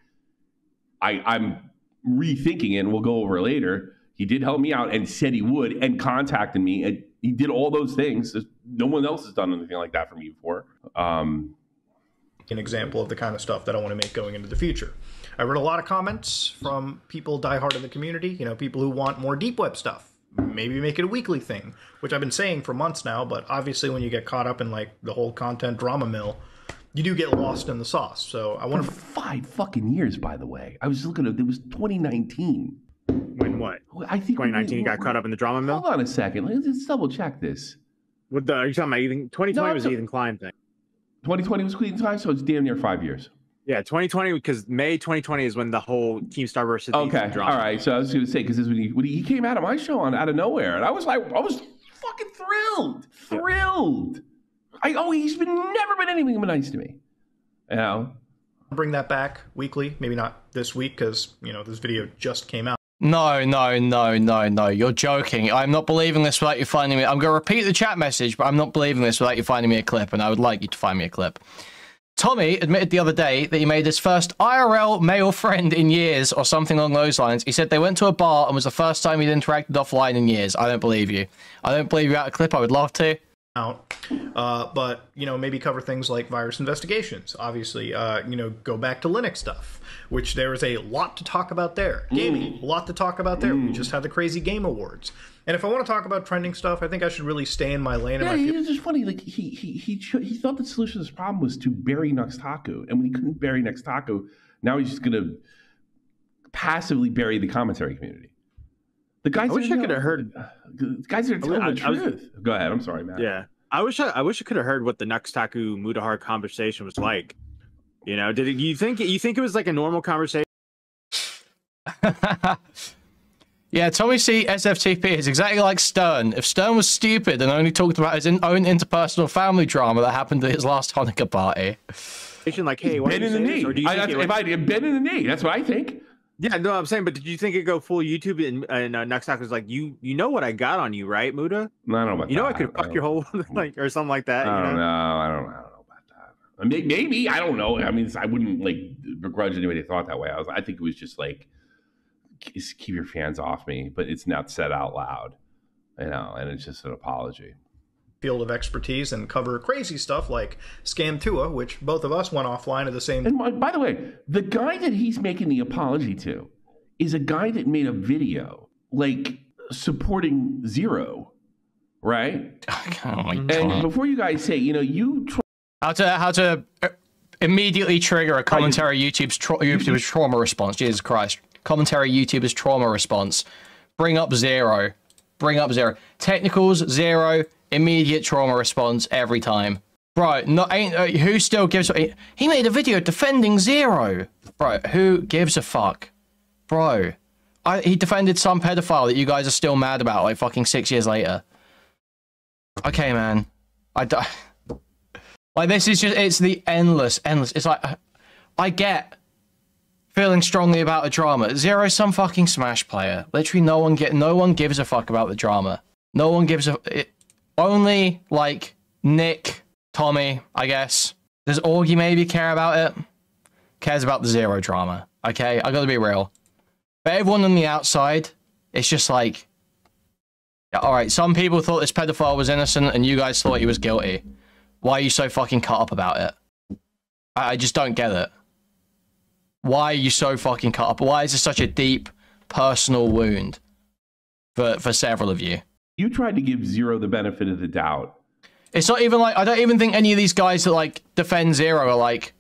I'm rethinking it, and we'll go over it later. He did help me out and said he would and contacted me. And he did all those things. No one else has done anything like that for me before. An example of the kind of stuff that I want to make going into the future. I read a lot of comments from people diehard in the community, you know, people who want more deep web stuff. Maybe make it a weekly thing, which I've been saying for months now, but obviously when you get caught up in like the whole content drama mill, you do get lost in the sauce. So I want to... 5 fucking years, by the way. I was looking at it was 2019. When what? I think 2019 you got caught up in the drama mill? Hold on a second. Let's double check this. Are you talking about Ethan? 2020 was the Ethan Klein thing. 2020 was Clean Time, so it's damn near 5 years. Yeah, 2020, because May 2020 is when the whole Team Starburst hit. Okay, all right. So I was going to say, because this when he came out of my show out of nowhere, and I was fucking thrilled. He's never been anything but nice to me. You know? Bring that back weekly, maybe not this week, because, you know, this video just came out. No. You're joking. I'm not believing this without you finding me. I'm going to repeat the chat message, but I'm not believing this without you finding me a clip, and I would like you to find me a clip. Tommy admitted the other day that he made his first IRL male friend in years, or something along those lines. He said they went to a bar and was the first time he'd interacted offline in years. I don't believe you. I don't believe you out a clip. I would love to. But, you know, maybe cover things like virus investigations. Obviously, you know, go back to Linux stuff, which there is a lot to talk about there. Gaming, a lot to talk about there. We just had the Crazy Game Awards. And if I want to talk about trending stuff, I think I should really stay in my lane. Yeah, it's just funny. Like he thought the solution to this problem was to bury Nuxtaku, and when he couldn't bury Nuxtaku, now he's just going to passively bury the commentary community. The guys. I wish I could have heard. The guys that are telling the truth. Go ahead. I'm sorry, man. Yeah, I wish I could have heard what the Nuxtaku Mutahar conversation was like. You know, you think it was like a normal conversation? Yeah, TommyC SFTP is exactly like Stern. If Stern was stupid and only talked about his own interpersonal family drama that happened at his last Hanukkah party. Like, hey, what bend in the knee. If I did bend in the knee, that's what I think. Yeah, no, I'm saying, but did you think it'd go full YouTube and Nuxtaku was like, you know what I got on you, right, Muta? No, I don't know about that. You know I could fuck your whole like or something like that. I don't know. I don't know about that. Maybe I don't know. I mean, I wouldn't like begrudge anybody who thought that way. I think it was just like, keep your fans off me, but it's not said out loud, you know, and it's just an apology. Field of expertise and cover crazy stuff like Scam Tua, which both of us went offline at the same time. And by the way, the guy that he's making the apology to is a guy that made a video like supporting Zero, right? Oh my God. And before you guys say, you know, how to immediately trigger a commentary YouTube's trauma response. Jesus Christ. Commentary YouTuber's trauma response. Bring up Zero. Technicals, Zero. Immediate trauma response every time. Bro, who still gives a... He made a video defending Zero. Bro, who gives a fuck? Bro, he defended some pedophile that you guys are still mad about, like, fucking 6 years later. Okay, man. Like, this is just... It's the endless... It's like... I get feeling strongly about a drama. Zero's some fucking Smash player. Literally, no one gives a fuck about the drama. No one gives a... Only, like, Nick... Tommy, I guess. Does Augie maybe care about it? Cares about the Zero drama. Okay, I gotta be real. But everyone on the outside, it's just like... Yeah, alright, some people thought this pedophile was innocent and you guys thought he was guilty. Why are you so fucking cut up about it? I just don't get it. Why are you so fucking cut up? Why is this such a deep, personal wound for several of you? You tried to give Zero the benefit of the doubt. It's not even like, I don't even think any of these guys that, like, defend Zero are, like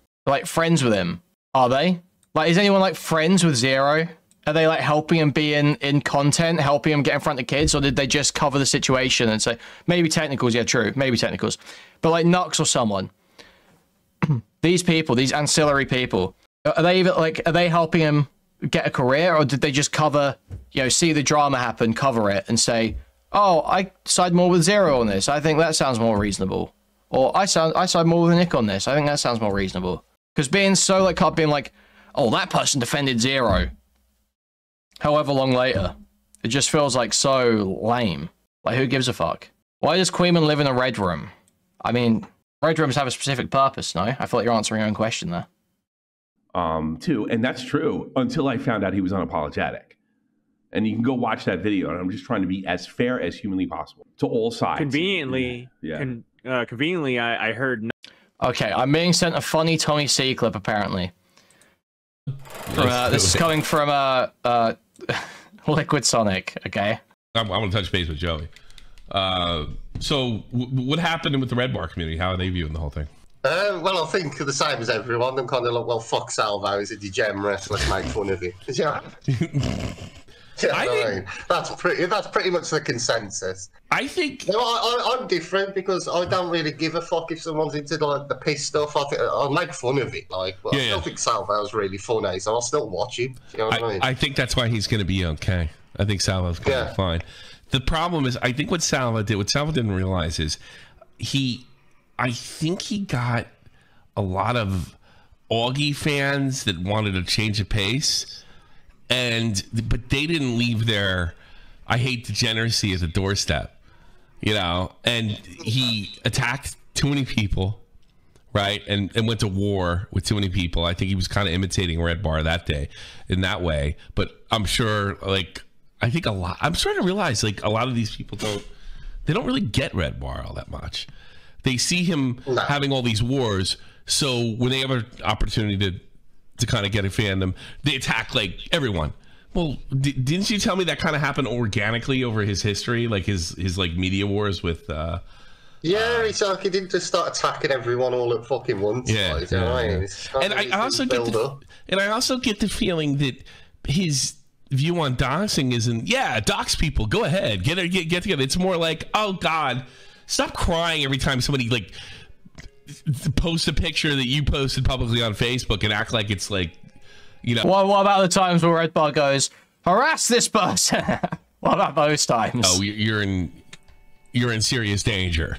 friends with him. Are they? Like, is anyone, like, friends with Zero? Are they, like, helping him be in content, helping him get in front of kids? Or did they just cover the situation and say, maybe technicals, yeah, true, maybe technicals. But, like, Nux or someone. These people, these ancillary people, are they even, like, are they helping him get a career? Or did they just cover, you know, see the drama happen, cover it, and say... Oh, I side more with Zero on this. I think that sounds more reasonable. Or I side more with Nick on this. I think that sounds more reasonable. Because being so like being like, oh, that person defended Zero. However long later, it just feels like so lame. Like, who gives a fuck? Why does Kuihman live in a red room? I mean, red rooms have a specific purpose. No, I feel like you're answering your own question there. Too, and that's true until I found out he was unapologetic. And you can go watch that video, and I'm just trying to be as fair as humanly possible to all sides. Conveniently, conveniently, I heard. Okay, I'm being sent a funny TommyC clip apparently. This is coming from Liquid Sonic. Okay. I'm gonna touch base with Joey. So what happened with the Red Bar community? How are they viewing the whole thing? Well, I think the same as everyone. I'm kind of like, well, fuck Salvo, he's a degenerate. Let's make fun of him. Yeah. I mean, that's pretty much the consensus. I think I'm different because I don't really give a fuck if someone's into like the piss stuff. I'll make fun of it, like, but I still think Salvo's really funny, so I'll still watch him. You know what I mean? I think that's why he's going to be okay. I think Salvo's going to be fine. The problem is, I think what Salvo didn't realize is I think he got a lot of Augie fans that wanted to change the pace. But they didn't leave their I hate degeneracy at the doorstep, you know, and he attacked too many people, right? And went to war with too many people. I think he was kind of imitating Red Bar that day in that way. But I'm sure, like, I'm starting to realize, like, a lot of these people they don't really get Red Bar all that much. They see him having all these wars. So when they have an opportunity to kind of get a fandom, they attack like everyone. Well, didn't you tell me that kind of happened organically over his history, like his like media wars with it's like he didn't just start attacking everyone all at fucking once. And I also get the feeling that his view on doxing isn't dox people, go ahead, get together. It's more like, oh god, stop crying every time somebody like post a picture that you posted publicly on Facebook and act like it's like, you know. What about the times where Red Bar goes, harass this person? What about those times? Oh, you're in serious danger.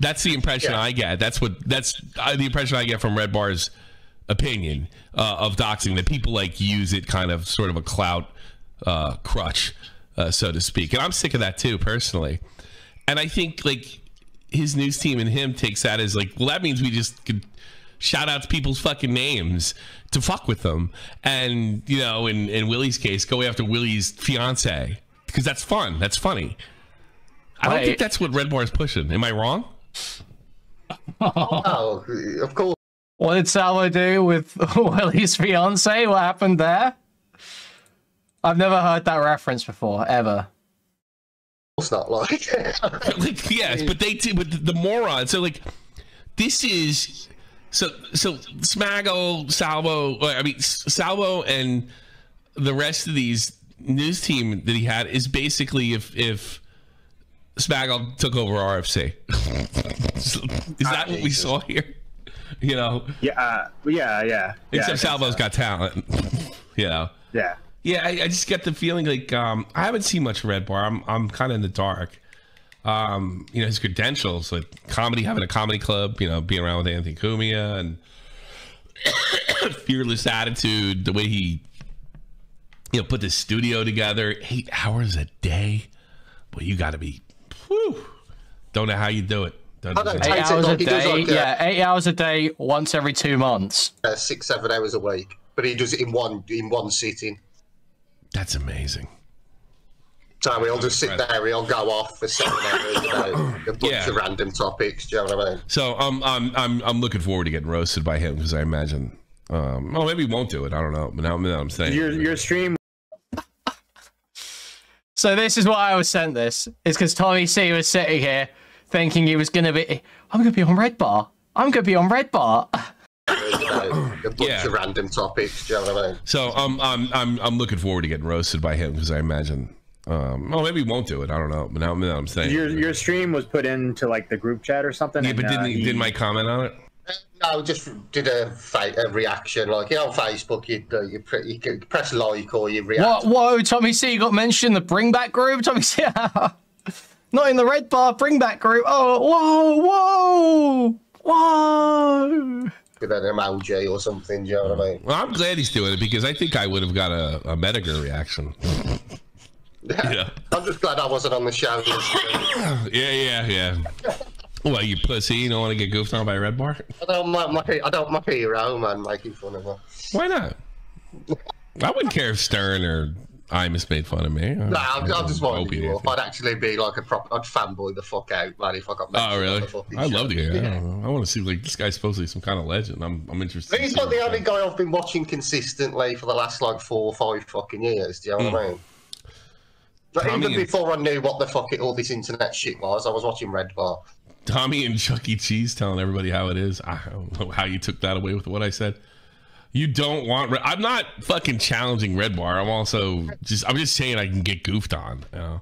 That's the impression I get. That's the impression I get from Red Bar's opinion of doxing, that people like use it kind of sort of a clout crutch, so to speak. And I'm sick of that too, personally. And I think like his news team and him takes that as like, well, that means we just could shout out to people's fucking names to fuck with them. And, you know, in Willie's case, go after Willie's fiance because that's fun. That's funny. I don't think that's what Red Bar is pushing. Am I wrong? Oh, of course. What did Salvo do with Willie's fiance? What happened there? I've never heard that reference before, ever. It's not like, yes, but the morons. So like, this is so Smago, Salvo, and the rest of these news team that he had is basically if Smackle took over RFC. Is that what we saw here? You know? Yeah. Except Salvo's got talent. You know? Yeah. Yeah, I just get the feeling like I haven't seen much Red Bar. I'm kind of in the dark. You know, his credentials, like comedy, having a comedy club, you know, being around with Anthony Cumia and fearless attitude, the way he, you know, put this studio together, 8 hours a day. Boy, you got to be, whew, don't know how you do it. 8 hours a day, yeah, 8 hours a day, once every 2 months. 6-7 hours a week, but he does it in one sitting. That's amazing. So he'll just sit there, he'll go off for 7 hours about a bunch of random topics. Do you know what I mean? So I'm looking forward to getting roasted by him because I imagine, well, maybe he won't do it. I don't know. But now I'm saying your stream. So this is why I was sent this. It's because TommyC was sitting here thinking he was gonna be. I'm gonna be on Red Bar. I'm gonna be on Red Bar. A bunch of random topics. Do you know what I mean? So I'm looking forward to getting roasted by him because I imagine, well, maybe he won't do it. I don't know. But now I'm saying your stream was put into like the group chat or something. Yeah, but didn't Mike comment on it? No, just did a reaction. Like, on Facebook, you press like or you react. Whoa, TommyC got mentioned in the Bring Back group. TommyC, not in the Red Bar Bring Back group. Oh, whoa. With an emoji or something, do you know what I mean? Well, I'm glad he's doing it because I think I would have got a Medgar reaction. Yeah. I'm just glad I wasn't on the show. Yeah. Well, you pussy, you don't want to get goofed on by Red Bar? I don't my hero, man, making fun of her. Why not? I wouldn't care if Stern or Imus made fun of me. No, I'm just winding you up. I'd actually be like I'd fanboy the fuck out, man, if I got Oh, really? I'd love to hear it. I want to see, like, this guy's supposed to be some kind of legend. I'm interested. He's not the only guy I've been watching consistently for the last, like, 4 or 5 fucking years. Do you know what I mean? Like, even before I knew what the fuck all this internet shit was, I was watching Red Bar. Tommy and Chuck E. Cheese telling everybody how it is. I don't know how you took that away with what I said. You don't want. I'm not fucking challenging Red Bar. I'm just saying I can get goofed on. You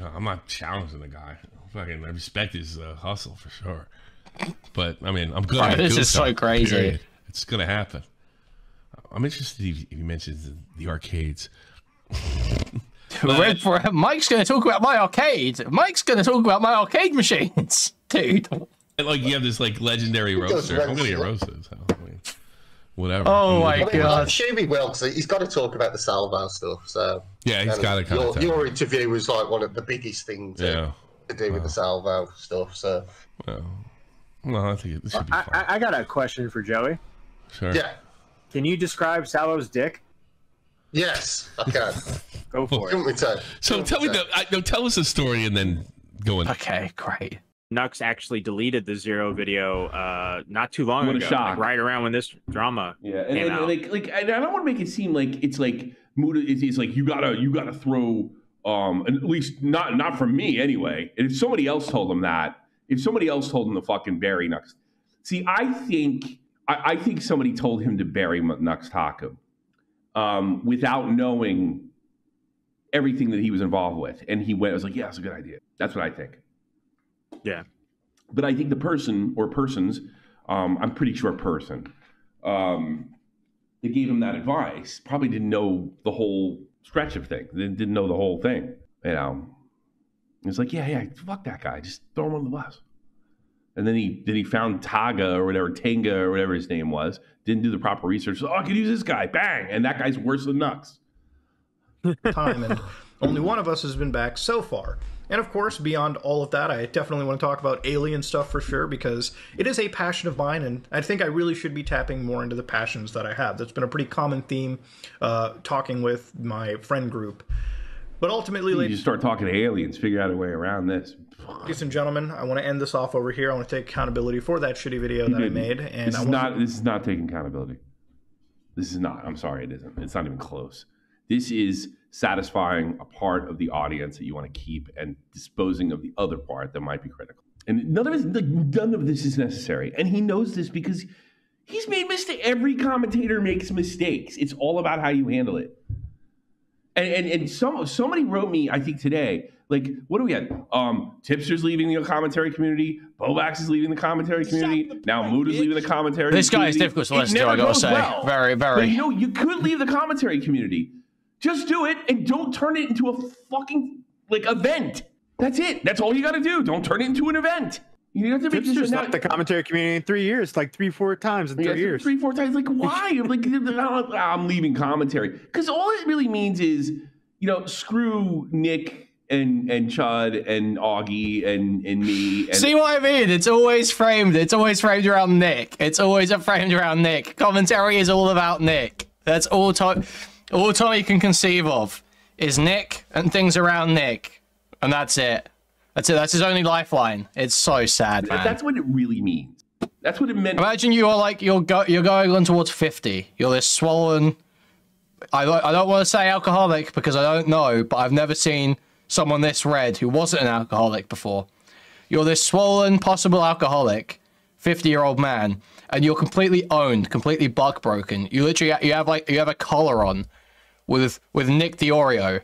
know, I'm not challenging the guy. Fucking, I respect his hustle for sure. But I mean, I'm good. This is so crazy. Period. It's gonna happen. I'm interested if he mentions the arcades. Mike's going to talk about my arcade. Mike's going to talk about my arcade machines, dude. And, like, you have this, like, legendary roaster. I'm going to get roasted. So, I mean, whatever. Oh my god. Shuby will, because he's got to talk about the Salvo stuff. So yeah, he's got to kind of. Your interview was like one of the biggest things to do with the Salvo stuff. So. Well, I think it should be fun. I got a question for Joey. Sure. Yeah. Can you describe Salvo's dick? Yes, I can. Go for it. So tell us a story and then go in. Okay, great. Nux actually deleted the Zero video not too long ago, like right around when this drama came out. Like I don't want to make it seem like it's like it's like you gotta throw at least not from me anyway. And if somebody else told him that, if somebody else told him to fucking bury Nux, see, I think somebody told him to bury Nux Taku. Without knowing everything that he was involved with. And he went, I was like, yeah, that's a good idea. That's what I think. Yeah. But I think the person or persons, I'm pretty sure person, that gave him that advice probably didn't know the whole stretch of things. They didn't know the whole thing. You know, it's like, yeah, fuck that guy. Just throw him on the bus. And then he found Taga or whatever, Tenga or whatever his name was, didn't do the proper research. So, I could use this guy, bang, and that guy's worse than Nux. Time, and only one of us has been back so far. And of course, beyond all of that, I definitely want to talk about alien stuff for sure, because it is a passion of mine, and I think I really should be tapping more into the passions that I have. That's been a pretty common theme, talking with my friend group. But ultimately, you start talking to aliens, figure out a way around this. Ladies and gentlemen, I want to end this off over here. I want to take accountability for that shitty video that I made. And this is not taking accountability. This is not. I'm sorry, it isn't. It's not even close. This is satisfying a part of the audience that you want to keep and disposing of the other part that might be critical. And none of this is necessary. And he knows this because he's made mistakes. Every commentator makes mistakes. It's all about how you handle it. And somebody wrote me, I think today, Like, what do we have? Tipster's leaving the commentary community. Bobax is leaving the commentary community. Now Mood is leaving the commentary This guy community. is difficult to listen to, I gotta say. Well. Very, very. But, you know, you could leave the commentary community. Just do it and don't turn it into a fucking, like, event. That's it. That's all you got to do. Don't turn it into an event. You have to make Tipster's left the commentary community in 3 years, like 3-4 times in 3 years. 3-4 times. Like, why? Like, I'm leaving commentary. Because all it really means is, you know, screw Nick and Chud and Augie and me. And see what I mean? It's always framed. It's always framed around Nick. It's always framed around Nick. Commentary is all about Nick. That's all Tommy can conceive of is Nick and things around Nick. And that's it. That's it. That's his only lifeline. It's so sad, man. That's what it really means. That's what it meant. Imagine you are like you're going on towards 50. You're this swollen. I don't want to say alcoholic because I don't know, but I've never seen someone this red who wasn't an alcoholic before. You're this swollen, possible alcoholic, 50-year-old man, and you're completely owned, completely buck broken. You literally you have a collar on with Nick the Oreo,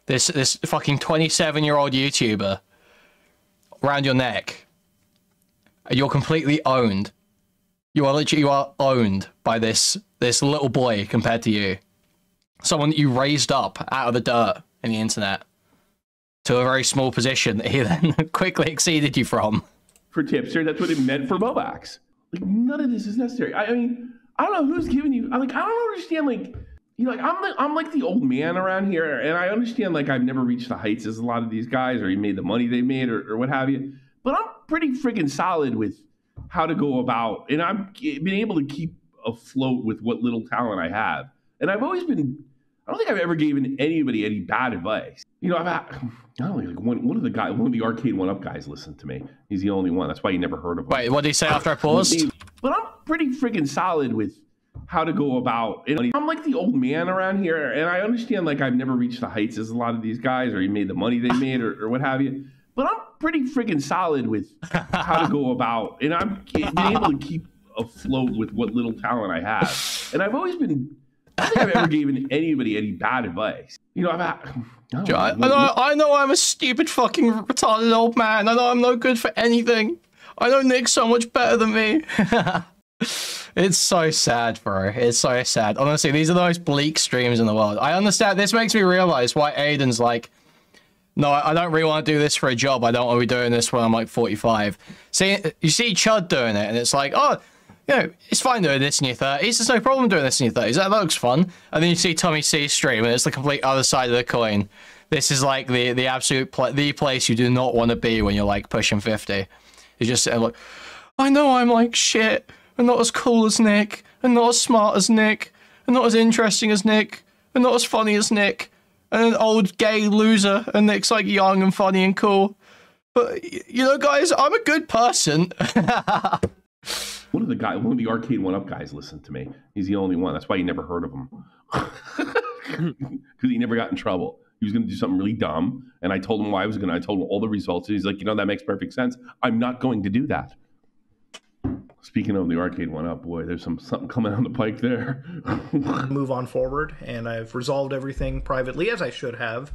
this fucking 27-year-old YouTuber around your neck, and you're completely owned. You are owned by this little boy compared to you, someone that you raised up out of the dirt in the internet to a very small position that he then quickly exceeded you from. For Tipster, that's what it meant for Bobax. Like, none of this is necessary. I mean, I don't know who's giving you. I don't understand. Like, you know, like I'm like the old man around here, and I understand like I've never reached the heights as a lot of these guys, or made the money they made, or what have you. But I'm pretty freaking solid with how to go about, and I've been able to keep afloat with what little talent I have. And I've always been. I don't think I've ever given anybody any bad advice. You know, I don't know, like one of the arcade 1-up guys listened to me. He's the only one. That's why you never heard of him. Wait, what did he say after I paused? But I'm pretty freaking solid with how to go about it. I'm like the old man around here, and I understand like I've never reached the heights as a lot of these guys, or made the money they made, or what have you. But I'm pretty freaking solid with how to go about, and I've been able to keep afloat with what little talent I have. And I've always been. I don't think I've ever given anybody any bad advice. You know, I know I'm a stupid fucking retarded old man. I know I'm no good for anything. I know Nick's so much better than me. It's so sad, bro. It's so sad. Honestly, these are the most bleak streams in the world. I understand. This makes me realize why Aiden's like, no, I don't really want to do this for a job. I don't want to be doing this when I'm like 45. See, you see Chud doing it, and it's like, oh, you know, it's fine doing this in your 30s. There's no problem doing this in your 30s. That looks fun. And then you see TommyC stream, and it's the complete other side of the coin. This is like the absolute the place you do not want to be when you're like pushing 50. You just like, I know I'm like shit, and not as cool as Nick, and not as smart as Nick, and not as interesting as Nick, and not as funny as Nick, and an old gay loser, and Nick's like young and funny and cool. But you know, guys, I'm a good person. One of the arcade 1-up guys listened to me. He's the only one. That's why you never heard of him. Because he never got in trouble. He was going to do something really dumb, and I told him why I was going to. I told him all the results. He's like, you know, that makes perfect sense. I'm not going to do that. Speaking of the arcade 1-up, boy, there's something coming on the pike there. Move on forward, and I've resolved everything privately, as I should have.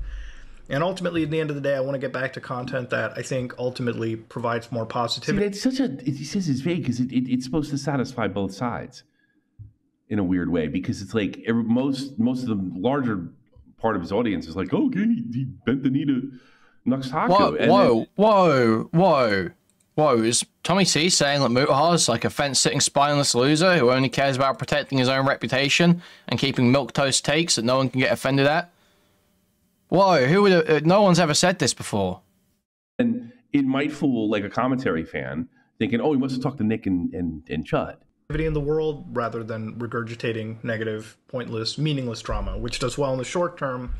And ultimately, at the end of the day, I want to get back to content that I think ultimately provides more positivity. See, he says it's vague because it's supposed to satisfy both sides in a weird way, because it's like most of the larger part of his audience is like, okay, he bent the knee to Nux Taco. Whoa. Is TommyC saying that Mutahar is like a fence-sitting spineless loser who only cares about protecting his own reputation and keeping milquetoast takes that no one can get offended at? Whoa, who would? No one's ever said this before. And it might fool like a commentary fan thinking, oh, he must have talked to Nick and Chud. In the world, rather than regurgitating negative, pointless, meaningless drama, which does well in the short term,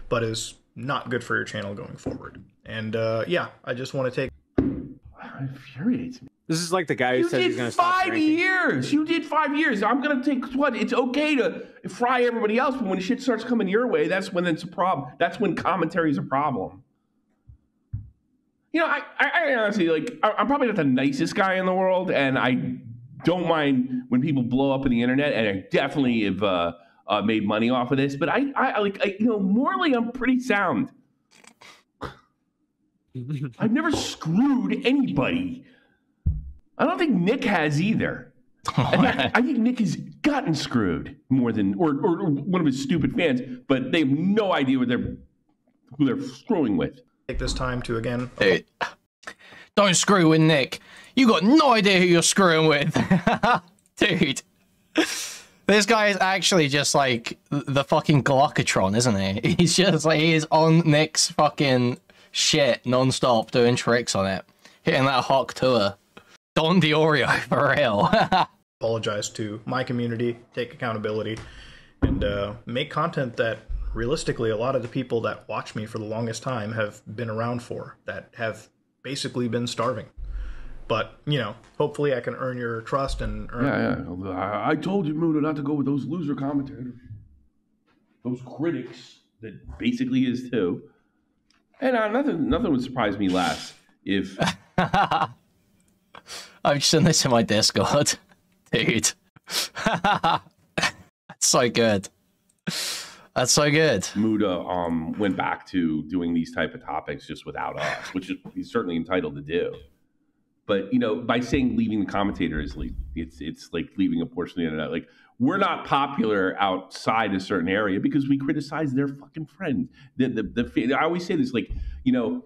but is not good for your channel going forward. And yeah, I just want to take. It infuriates me. This is like the guy who says he's going to stop drinking. You did 5 years. I'm going to take what? It's okay to fry everybody else, but when shit starts coming your way, that's when it's a problem. That's when commentary is a problem. You know, I honestly, like, I'm probably not the nicest guy in the world, and I don't mind when people blow up in the internet, and I definitely have made money off of this, but I you know, morally, I'm pretty sound. I've never screwed anybody. I don't think Nick has either. I think Nick has gotten screwed more than, or one of his stupid fans, but they have no idea who they're screwing with. Take this time to again. Dude, don't screw with Nick. You got no idea who you're screwing with. Dude. This guy is actually just like the fucking Glockatron, isn't he? He's just like, he is on Nick's fucking shit non-stop, doing tricks on it. Hitting that Hawk tour. Don Diorio, for real. Apologize to my community, take accountability, and make content that realistically a lot of the people that watch me for the longest time have been around for, that have basically been starving. But, you know, hopefully I can earn your trust and earn... Yeah. I told you, Muda, not to go with those loser commentators. Those critics that basically is too. And nothing would surprise me less if... I've just sent this in my Discord. Dude. That's so good. That's so good. Muda went back to doing these type of topics just without us, which he's certainly entitled to do. But, you know, by saying leaving the commentators, like, it's like leaving a portion of the internet. Like, we're not popular outside a certain area because we criticize their fucking friends. I always say this, like, you know,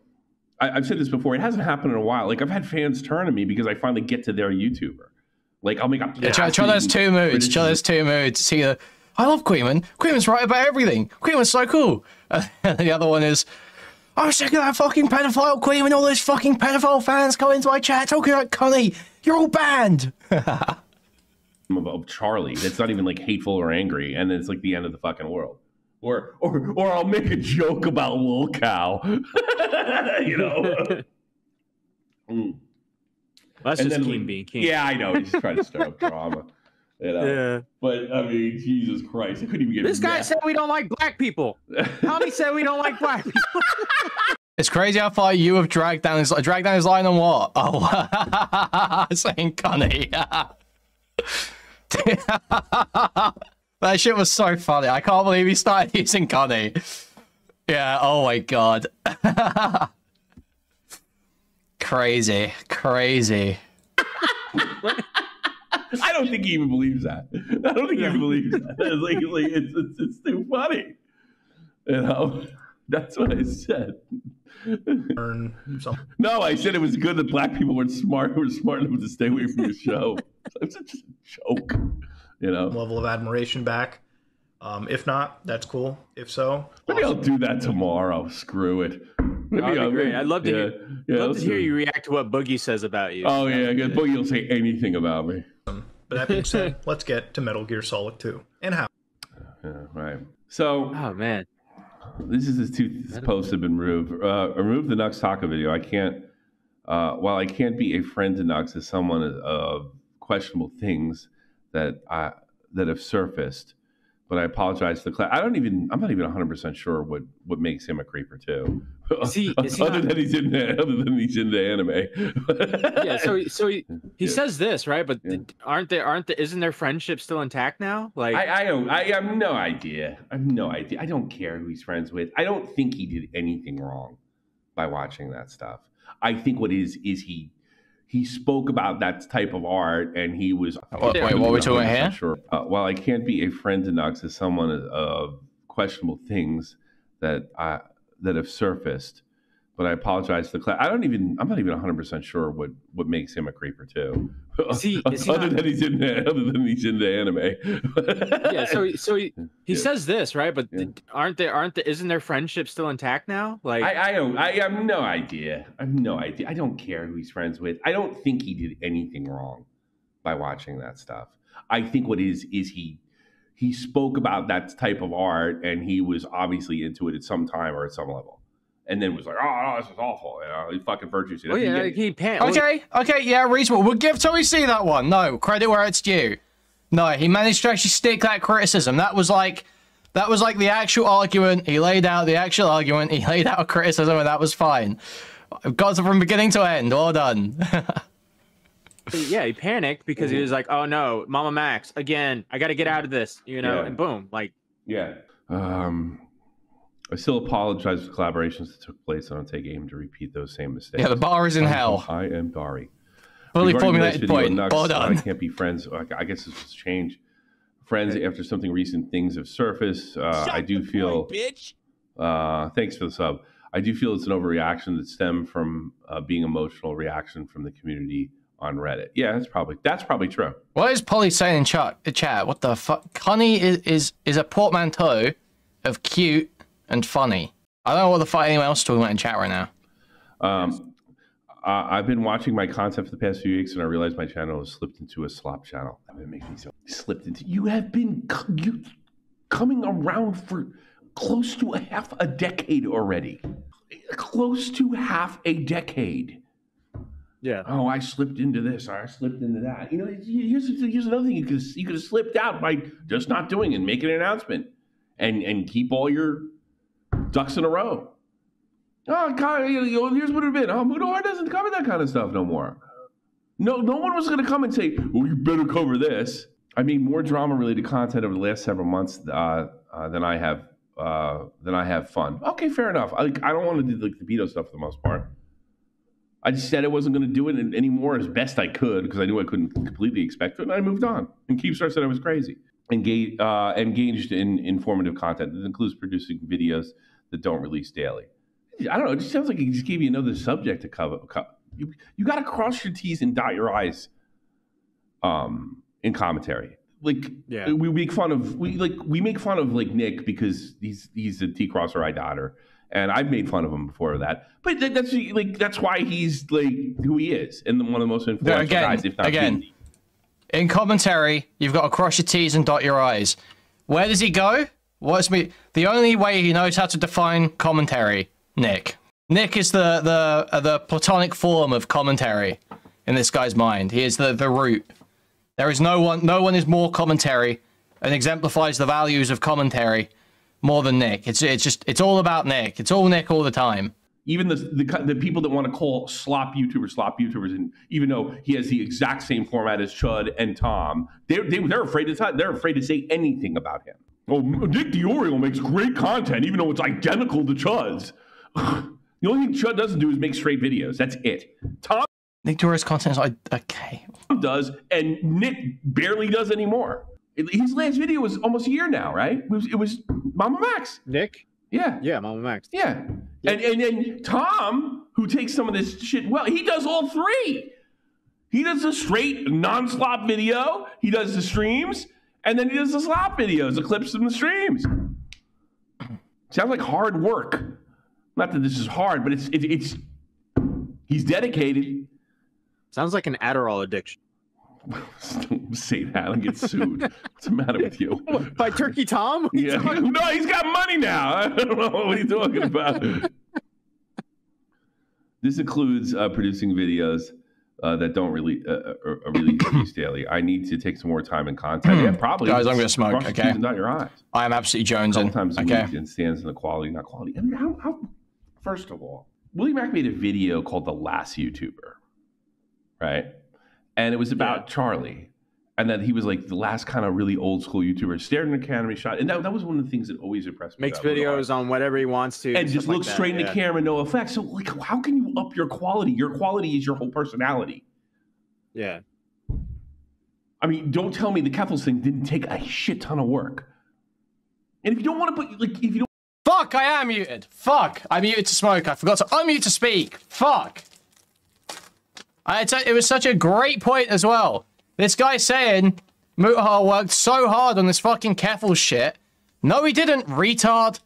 I've said this before. It hasn't happened in a while. Like, I've had fans turn to me because I finally get to their YouTuber. Like, I'll make up. Yeah, try those two moods. Try those two moods. See, I love Kuihman. Kuihman's right about everything. Kuihman's so cool. And the other one is, I'm sick of that fucking pedophile Kuihman. All those fucking pedophile fans come into my chat talking like Connie. You're all banned. Of Charlie. That's not even like hateful or angry, and then it's like the end of the fucking world. Or I'll make a joke about Lil Cow. You know. That's just King being King. Yeah, I know. He's trying to stir up drama. You know? Yeah. But I mean, Jesus Christ, I couldn't even get this guy said we don't like black people. Tommy said we don't like black people. It's crazy how far you have dragged down his line on what? Oh, saying Connie. That shit was so funny. I can't believe he started using Connie. Yeah, oh my god. Crazy. I don't think he even believes that. I don't think he even believes that. It's too funny. You know, that's what I said. No, I said it was good that black people were smart enough to stay away from the show. It's just a joke, you know. Level of admiration back. If not, that's cool. If so, maybe I'll do that tomorrow. Screw it. Maybe that'd be great. I'd love to hear you react to what Boogie says about you. Oh yeah, I guess Boogie will say anything about me. But that being said, let's get to Metal Gear Solid 2 and how. Yeah, right. So, oh man, this is his two posts have been removed. Remove the Nux Taco video. I can't. While I can't be a friend to Nux as someone of questionable things that have surfaced, but I apologize to the class. I'm not even 100% sure what makes him a creeper too. Other than he's into anime. Yeah, so he says this, right? But isn't their friendship still intact now? Like I have no idea. I have no idea. I don't care who he's friends with. I don't think he did anything wrong by watching that stuff. I think what is he spoke about that type of art, and he was. Wait, what are we talking here? Sure. While I can't be a friend to Nux as someone of questionable things that have surfaced, but I apologize to the class. I'm not even 100% sure what makes him a creeper too. Other than he's into anime. Yeah. So he says this, right? But isn't their friendship still intact now? Like I have no idea. I have no idea. I don't care who he's friends with. I don't think he did anything wrong by watching that stuff. I think what is he spoke about that type of art, and he was obviously into it at some time or at some level. And then was like, oh, no, this is awful. You know, he fucking virtues. Oh, yeah, Okay, yeah, reasonable. We'll give TommyC that one. No, credit where it's due. No, he managed to actually stick that criticism. That was like the actual argument. He laid out the actual argument. He laid out a criticism, and that was fine. Got it from beginning to end. Well done. Yeah, he panicked because he was like, oh, no, Mama Max, again, I got to get out of this, you know, and boom, like. Yeah. I still apologize for collaborations that took place. I don't take aim to repeat those same mistakes. Yeah, the bar is in hell. I am sorry. Fully formulated point. Well done. I can't be friends. I guess this has changed. Friends after something recent things have surfaced. I do feel. Bitch. Thanks for the sub. I do feel it's an overreaction that stemmed from being emotional reaction from the community on Reddit. Yeah, that's probably true. What is Polly saying in chat? What the fuck? Connie is a portmanteau of cute and funny. I don't know what the fuck anyone else is talking about in chat right now. I've been watching my content for the past few weeks, and I realized my channel has slipped into a slop channel. It makes me so slipped into. You have been coming around for close to half a decade already. Close to half a decade. Yeah. Oh, I slipped into this. I slipped into that. You know, here's another thing you could have slipped out by just not doing it, making an announcement, and keep all your ducks in a row. Oh, God, here's what it would have been. Oh, Mutahar doesn't cover that kind of stuff no more. No one was going to come and say, well, you better cover this. I made more drama-related content over the last several months than I have fun. Okay, fair enough. I don't want to do the veto stuff for the most part. I just said I wasn't going to do it anymore as best I could because I knew I couldn't completely expect it, and I moved on. And Keepstar said I was crazy. Engaged in informative content that includes producing videos that don't release daily. I don't know. It just sounds like he just gave you another subject to cover. You got to cross your T's and dot your I's in commentary. Like, yeah. we make fun of Nick because he's a T crosser I dotter, and I've made fun of him before that. But that's why he's like who he is, and one of the most influential guys, if not the. In commentary, you've got to cross your T's and dot your I's. Where does he go? The only way he knows how to define commentary. Nick is the platonic form of commentary in this guy's mind. He is the root. There is no one is more commentary and exemplifies the values of commentary more than Nick. It's all about Nick. It's all Nick all the time. Even the people that want to call slop YouTubers, and even though he has the exact same format as Chud and Tom, they're afraid to say anything about him. Oh, Nick the Oriole makes great content, even though it's identical to Chud's. The only thing Chud doesn't do is make straight videos. That's it. Tom Nick Dora's content is okay. Does, and Nick barely does anymore. His last video was almost a year now, right? It was Mama Max. Nick? Yeah. Yeah, Mama Max. Yeah. And Tom, who takes some of this shit, well, he does all three. He does a straight non-slop video, he does the streams, and then he does the slop videos, the clips from the streams. Sounds like hard work. Not that this is hard, but it's he's dedicated. Sounds like an Adderall addiction. Don't say that. I'll get sued. What's the matter with you? By Turkey Tom? Yeah. No, he's got money now. I don't know what he's talking about. This includes producing videos that don't really release daily. I need to take some more time and content. Yeah, probably. Guys, I'm going to smoke, okay? Not your eyes. I am absolutely jonesing. Sometimes it stands in the quality, not quality. I mean, how first of all, Willie Mac made a video called The Last YouTuber, right? And it was about Charlie. And that he was like the last kind of really old school YouTuber, stared in the camera, shot. And that was one of the things that always impressed me. Makes videos on whatever he wants to. And just looks straight in the camera, no effects. So like, how can you up your quality? Your quality is your whole personality. Yeah. I mean, don't tell me the Keffels thing didn't take a shit ton of work. And if you don't want to put, like, if you don't. Fuck, I am muted. Fuck, I muted to smoke. I forgot to unmute to speak. Fuck. It was such a great point as well. This guy saying Mutahar worked so hard on this fucking Keffels shit. No, he didn't, retard.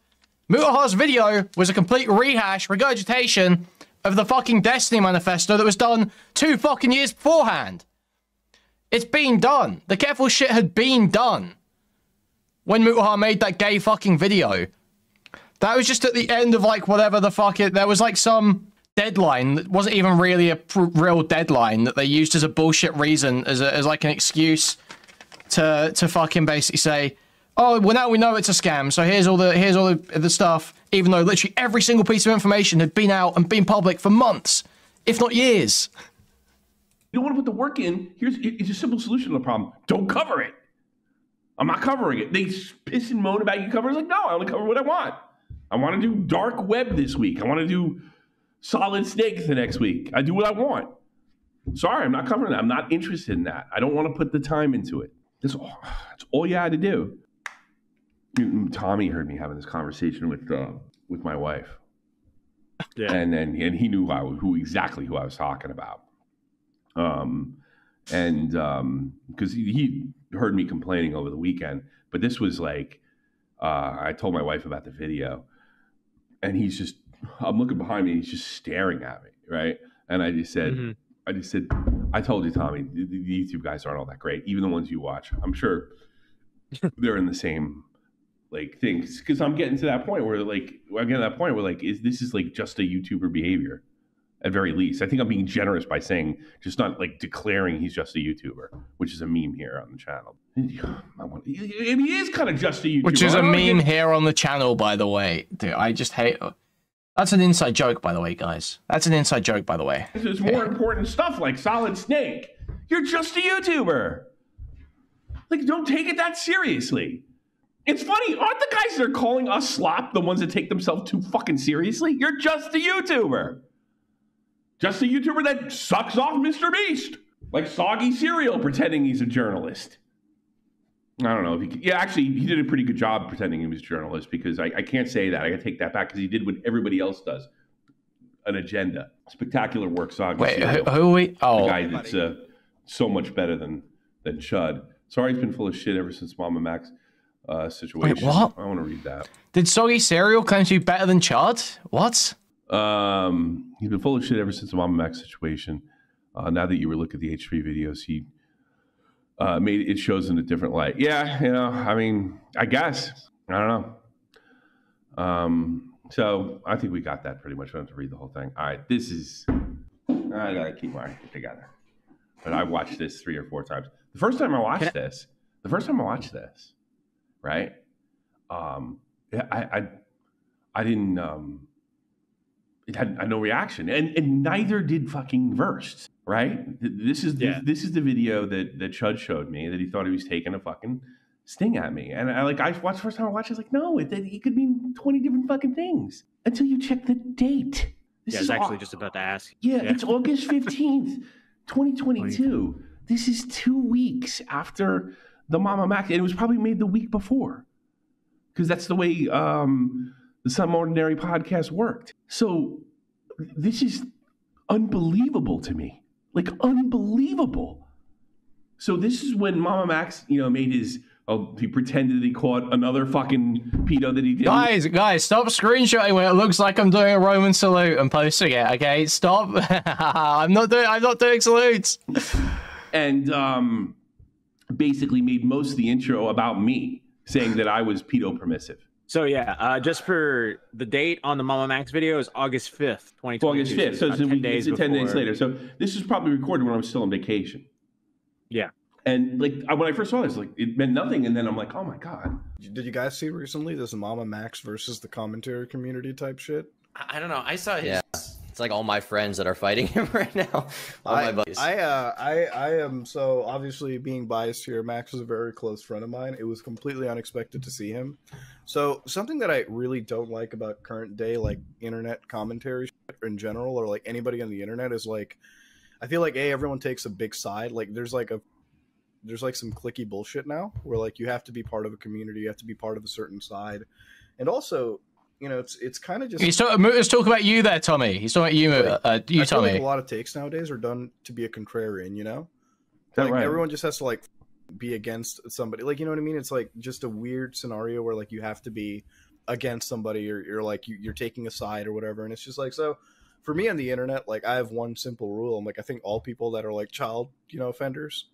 Mutahar's video was a complete rehash, regurgitation of the fucking Destiny manifesto that was done 2 fucking years beforehand. It's been done. The Keffels shit had been done when Mutahar made that gay fucking video. That was just at the end of like whatever the fuck it. There was like some deadline that wasn't even really a real deadline that they used as a bullshit reason as like an excuse to fucking basically say, oh, well now we know it's a scam, so here's all the stuff, even though literally every single piece of information had been out and been public for months, if not years. You don't want to put the work in. It's a simple solution to the problem. Don't cover it. I'm not covering it. They piss and moan about you covering. It's like, no, I only cover what I want. I want to do dark web this week. I want to do Solid Snake the next week. I do what I want. Sorry, I'm not covering that. I'm not interested in that. I don't want to put the time into it. That's all you had to do. Tommy heard me having this conversation with my wife. Yeah. And he knew exactly who I was talking about. Because he heard me complaining over the weekend, but this was like, I told my wife about the video, and I'm looking behind me, and he's just staring at me, right? And I just said, I told you, Tommy, the YouTube guys aren't all that great, even the ones you watch. I'm sure they're in the same like things, because I'm getting to that point where this is like just a YouTuber behavior. At very least, I think I'm being generous by saying, just not like declaring he's just a YouTuber, which is a meme here on the channel. He is kind of just a YouTuber. Which is a meme here on the channel, by the way. Dude, I just hate... That's an inside joke, by the way, guys. That's an inside joke, by the way. There's more important stuff like Solid Snake. You're just a YouTuber. Like, don't take it that seriously. It's funny, aren't the guys that are calling us slop the ones that take themselves too fucking seriously? You're just a YouTuber. Just a YouTuber that sucks off Mr. Beast. Like Soggy Cereal pretending he's a journalist. I don't know. He did a pretty good job pretending he was a journalist, because I can't say that. I gotta take that back, because he did what everybody else does. An agenda. Spectacular work, Soggy Cereal. Who are we? Oh. The guy that's so much better than Chud. Sorry, he's been full of shit ever since Mama Mac's situation. Wait, what? I want to read that. Did Soggy Cereal claim to be better than Chud? What? He's been full of shit ever since the Mama Mac situation. Now that you were looking at the H3 videos, he made it shows in a different light. Yeah, I mean, I guess. I don't know. So I think we got that pretty much. I don't have to read the whole thing. All right, I gotta keep my shit together. But I watched this 3 or 4 times. The first time I watched this, right? I didn't. It had no reaction, and neither did fucking Verst, right? This is the video that Chud showed me, that he thought he was taking a fucking sting at me, and I watched the first time I watched it, I was like, no, it could mean 20 different fucking things until you check the date. I was actually just about to ask. Yeah, it's August 15th, 2022. This is 2 weeks after the Mama Mac, and it was probably made the week before, because that's the way the Some Ordinary podcast worked. So this is unbelievable to me. Like, unbelievable. So this is when Mama Max, made his, he pretended he caught another fucking pedo that he did. Guys, stop screenshotting when it looks like I'm doing a Roman salute and posting it, okay? Stop. I'm not doing salutes. And basically made most of the intro about me, saying that I was pedo permissive. So yeah, just for the date on the Mama Max video is August 5th, 2022. August 5th, so it's 10 days later. So this is probably recorded when I was still on vacation. Yeah. And like when I first saw this, like it meant nothing, and then I'm like, oh my god. Did you guys see recently this Mama Max versus the commentary community type shit? I don't know. I saw his. Yeah. It's like all my friends that are fighting him right now. All my buddies. I am so obviously being biased here. Max is a very close friend of mine. It was completely unexpected to see him. So something that I really don't like about current day, like internet commentary in general, or like anybody on the internet, is like, I feel like everyone takes a big side. Like there's like some cliquey bullshit now, where like you have to be part of a community, you have to be part of a certain side, and also. It's kind of just. Let's talk about you there, Tommy. He's talking about you, I feel Tommy. like a lot of takes nowadays are done to be a contrarian. Like right. Everyone just has to like be against somebody. Like, you know what I mean? It's like just a weird scenario where like you have to be against somebody, or you're like you're taking a side or whatever. And it's just like, so for me on the internet, like I have one simple rule. I'm like, I think all people that are like child, offenders,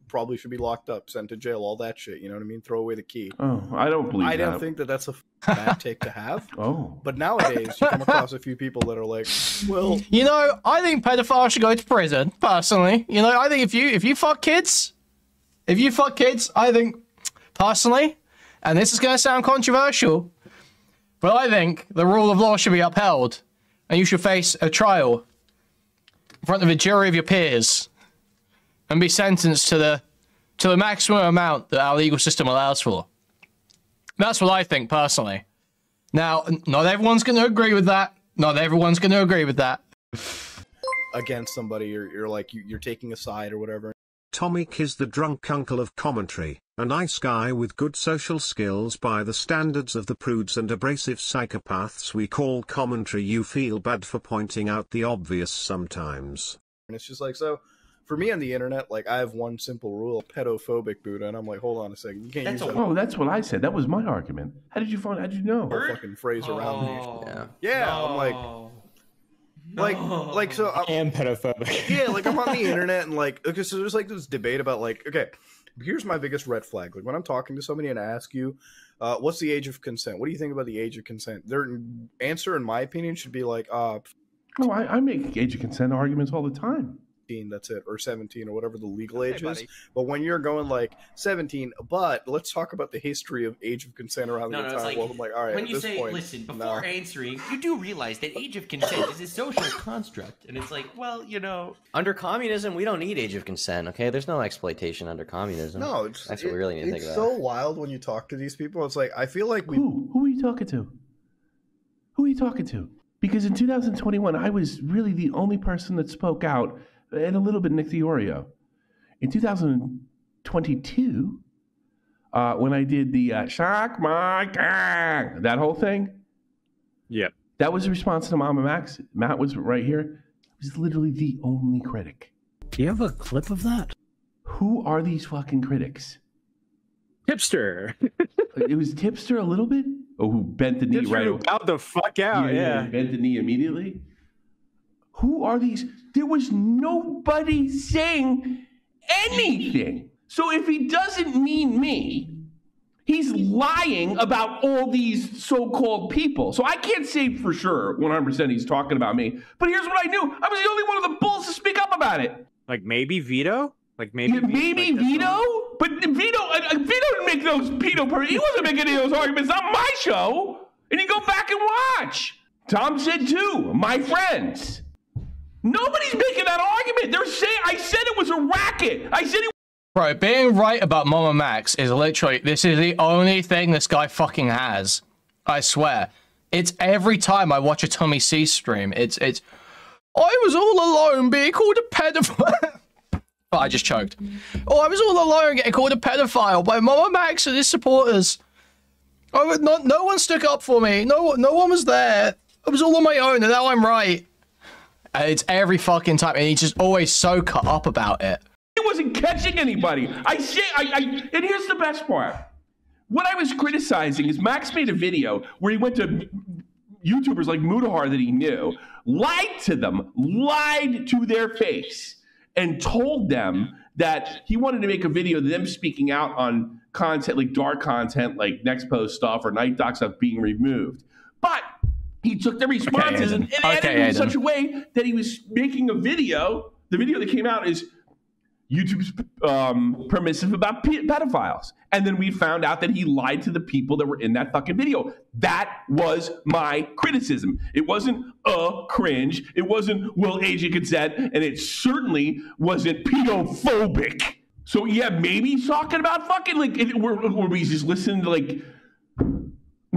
probably should be locked up, sent to jail, all that shit. You know what I mean? Throw away the key. Oh, I don't believe that. I don't think that that's a bad take to have. Oh. But nowadays, you come across a few people that are like, well... I think pedophiles should go to prison, personally. I think if you fuck kids, I think, personally, and this is going to sound controversial, but I think the rule of law should be upheld, and you should face a trial in front of a jury of your peers, and be sentenced to the maximum amount that our legal system allows for. That's what I think, personally. Now, not everyone's going to agree with that. Not everyone's going to agree with that. Against somebody, you're like you're taking a side or whatever. TommyC is the drunk uncle of commentary, a nice guy with good social skills by the standards of the prudes and abrasive psychopaths we call commentary. You feel bad for pointing out the obvious sometimes. And it's just like, so for me on the internet, like I have one simple rule: pedophobic Buddha, and I'm like, hold on a second, you can't use that. Oh, that's what I said. That was my argument. How did you know? Whole fucking phrase around me. Yeah, I'm like, so I am pedophobic. Yeah, like I'm on the internet and like, okay, so there's like this debate about like, okay, here's my biggest red flag. Like when I'm talking to somebody and I ask you, what's the age of consent? What do you think about the age of consent? Their answer, in my opinion, should be like, oh, I make age of consent arguments all the time. That's it, or 17, or whatever the legal age is. But when you're going like 17, but let's talk about the history of age of consent around the entire world. I'm like, all right, when at you this say, point, listen, before answering, you do realize that age of consent is a social construct, and it's like, well, you know, under communism, we don't need age of consent. Okay, there's no exploitation under communism. No, that's what we really need to think about. It's so wild when you talk to these people. It's like I feel like who are you talking to? Who are you talking to? Because in 2021, I was really the only person that spoke out. And a little bit Nick Diorio. In 2022, when I did the Shock My Gang, that whole thing. Yep. That was a response to Mama Max. Matt was right here. I was literally the only critic. Do you have a clip of that? Who are these fucking critics? Tipster. It was Tipster a little bit? Oh, who bent the knee right away. Out the fuck out, yeah. Bent the knee immediately. Who are these? There was nobody saying anything. So if he doesn't mean me, he's lying about all these so-called people. So I can't say for sure 100% he's talking about me. But here's what I knew. I was the only one of the bulls to speak up about it. Like maybe Vito? Like maybe Vito? But Vito didn't make those pedo. He wasn't making any of those arguments on my show. And you go back and watch. Tom said too, my friends. Nobody's making that argument. They're saying I said it was a racket. I said Bro, being right about Mama Max is literally, this is the only thing this guy fucking has. I swear. It's every time I watch a TommyC stream, it's I was all alone being called a pedophile. But I just choked. Oh, I was all alone getting called a pedophile by Mama Max and his supporters. Oh, no one stuck up for me. No one was there. I was all on my own and now I'm right. And it's every fucking time, and he's just always so cut up about it. He wasn't catching anybody. And here's the best part. What I was criticizing is Max made a video where he went to YouTubers like Mutahar that he knew, lied to them, lied to their face, and told them that he wanted to make a video of them speaking out on content, like dark content, like Next Post stuff or Night Doc stuff being removed. But he took the responses and edited it in such a way that he was making a video. The video that came out is YouTube's permissive about pedophiles. And then we found out that he lied to the people that were in that fucking video. That was my criticism. It wasn't cringe. It wasn't age of consent. And it certainly wasn't pedophobic. So yeah, maybe he's talking about fucking were we just listening to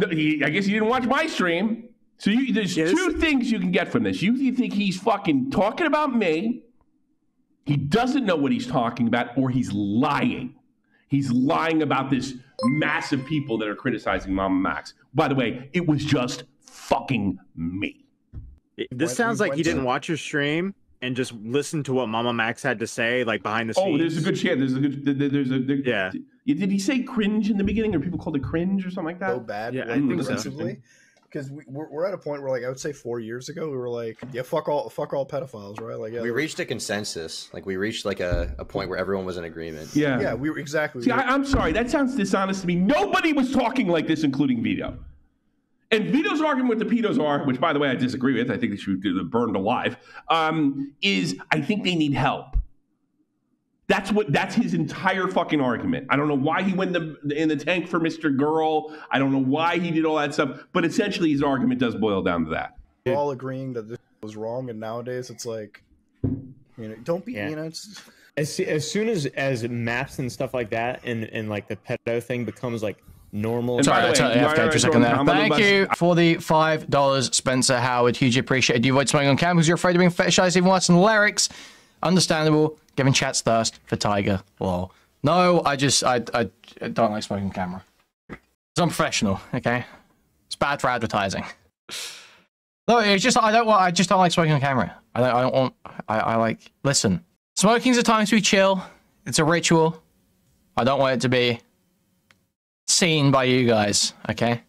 I guess he didn't watch my stream. So there's two things you can get from this. You think he's fucking talking about me, he doesn't know what he's talking about, or he's lying. He's lying about this massive people that are criticizing Mama Max. By the way, it was just fucking me. This sounds like he didn't watch your stream and just listen to what Mama Max had to say, like behind the scenes. Oh, there's a good chance. Yeah. Did he say cringe in the beginning, or people called it cringe or something like that? So bad. Yeah, I think so. Because we're at a point where, like, I would say 4 years ago, we were like, yeah, fuck all pedophiles, right? Like, yeah, we reached a consensus. Like, we reached like a point where everyone was in agreement. Yeah, yeah, we were exactly. See, I'm sorry, that sounds dishonest to me. Nobody was talking like this, including Vito. And Vito's argument with the pedos are, which by the way I disagree with, I think they should be burned alive. Is I think they need help. That's his entire fucking argument. I don't know why he went in the tank for Mr. Girl. I don't know why he did all that stuff. But essentially, his argument does boil down to that. We're all agreeing that this was wrong, and nowadays it's like, don't be, it's... As soon as maps and stuff like that and like the pedo thing becomes like normal. Sorry, I have to go for a second there. Thank you for the $5, Spencer Howard. Hugely appreciated. You avoid smoking on cam because you're afraid of being fetishized even worse than lyrics. Understandable. Giving chat's thirst for Tiger. Lol. No, I don't like smoking on camera. I'm professional, okay? It's bad for advertising. No, it's just I just don't like smoking on camera. I like listen. Smoking's a time to chill. It's a ritual. I don't want it to be seen by you guys, okay?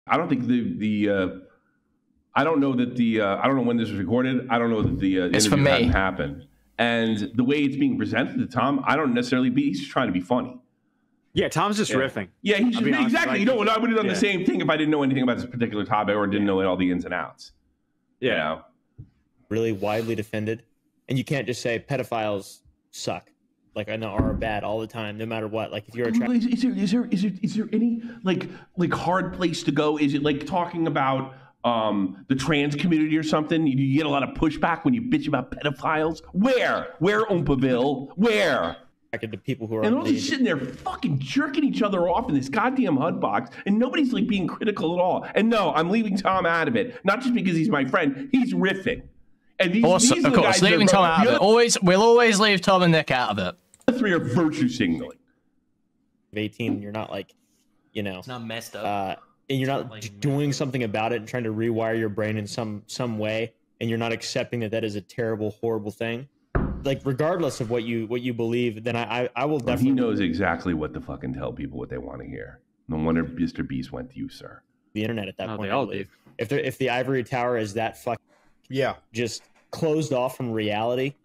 I don't think I don't know that I don't know when this was recorded. I don't know that the it's interview hadn't happened. And the way it's being presented to Tom, I don't necessarily he's just trying to be funny. Yeah, Tom's just riffing. Yeah, he's just, exactly. You know, I would have done the same thing if I didn't know anything about this particular topic or didn't know all the ins and outs. Yeah. You know? Really widely defended. And you can't just say pedophiles suck. Like, I know, are bad all the time, no matter what. Like, if you're Is there any like hard place to go? Is it like talking about the trans community or something? You get a lot of pushback when you bitch about pedophiles. Where Oompaville? Where? The people who are and all just sitting there fucking jerking each other off in this goddamn HUD box, and nobody's like being critical at all. And no, I'm leaving Tom out of it, not just because he's my friend. He's riffing. And these, awesome. these are of the course, guys leaving Tom out of it. We'll always leave Tom and Nick out of it. The three are virtue signaling. 18, you're not like, you know, it's not messed up. And you're not like, doing something about it and trying to rewire your brain in some way, and you're not accepting that is a terrible, horrible thing. Like, regardless of what you believe, then I will definitely. He knows exactly what to fucking tell people what they want to hear. No wonder Mr. Beast went to you, sir. The internet at that point. They all do. If the ivory tower is that just closed off from reality,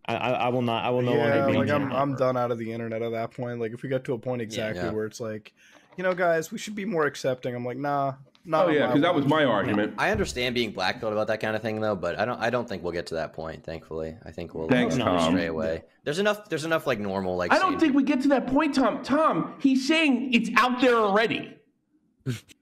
I will not. I will no longer be. Like I'm done out of the internet at that point. Like, if we get to a point exactly where it's like, you know, guys, we should be more accepting. I'm like, nah. Oh yeah, because that was my argument. I understand being blackpilled about that kind of thing, though, but I don't think we'll get to that point. Thankfully, I think we'll stray away. There's enough like normal like. I don't think we get to that point, Tom. Tom, he's saying it's out there already.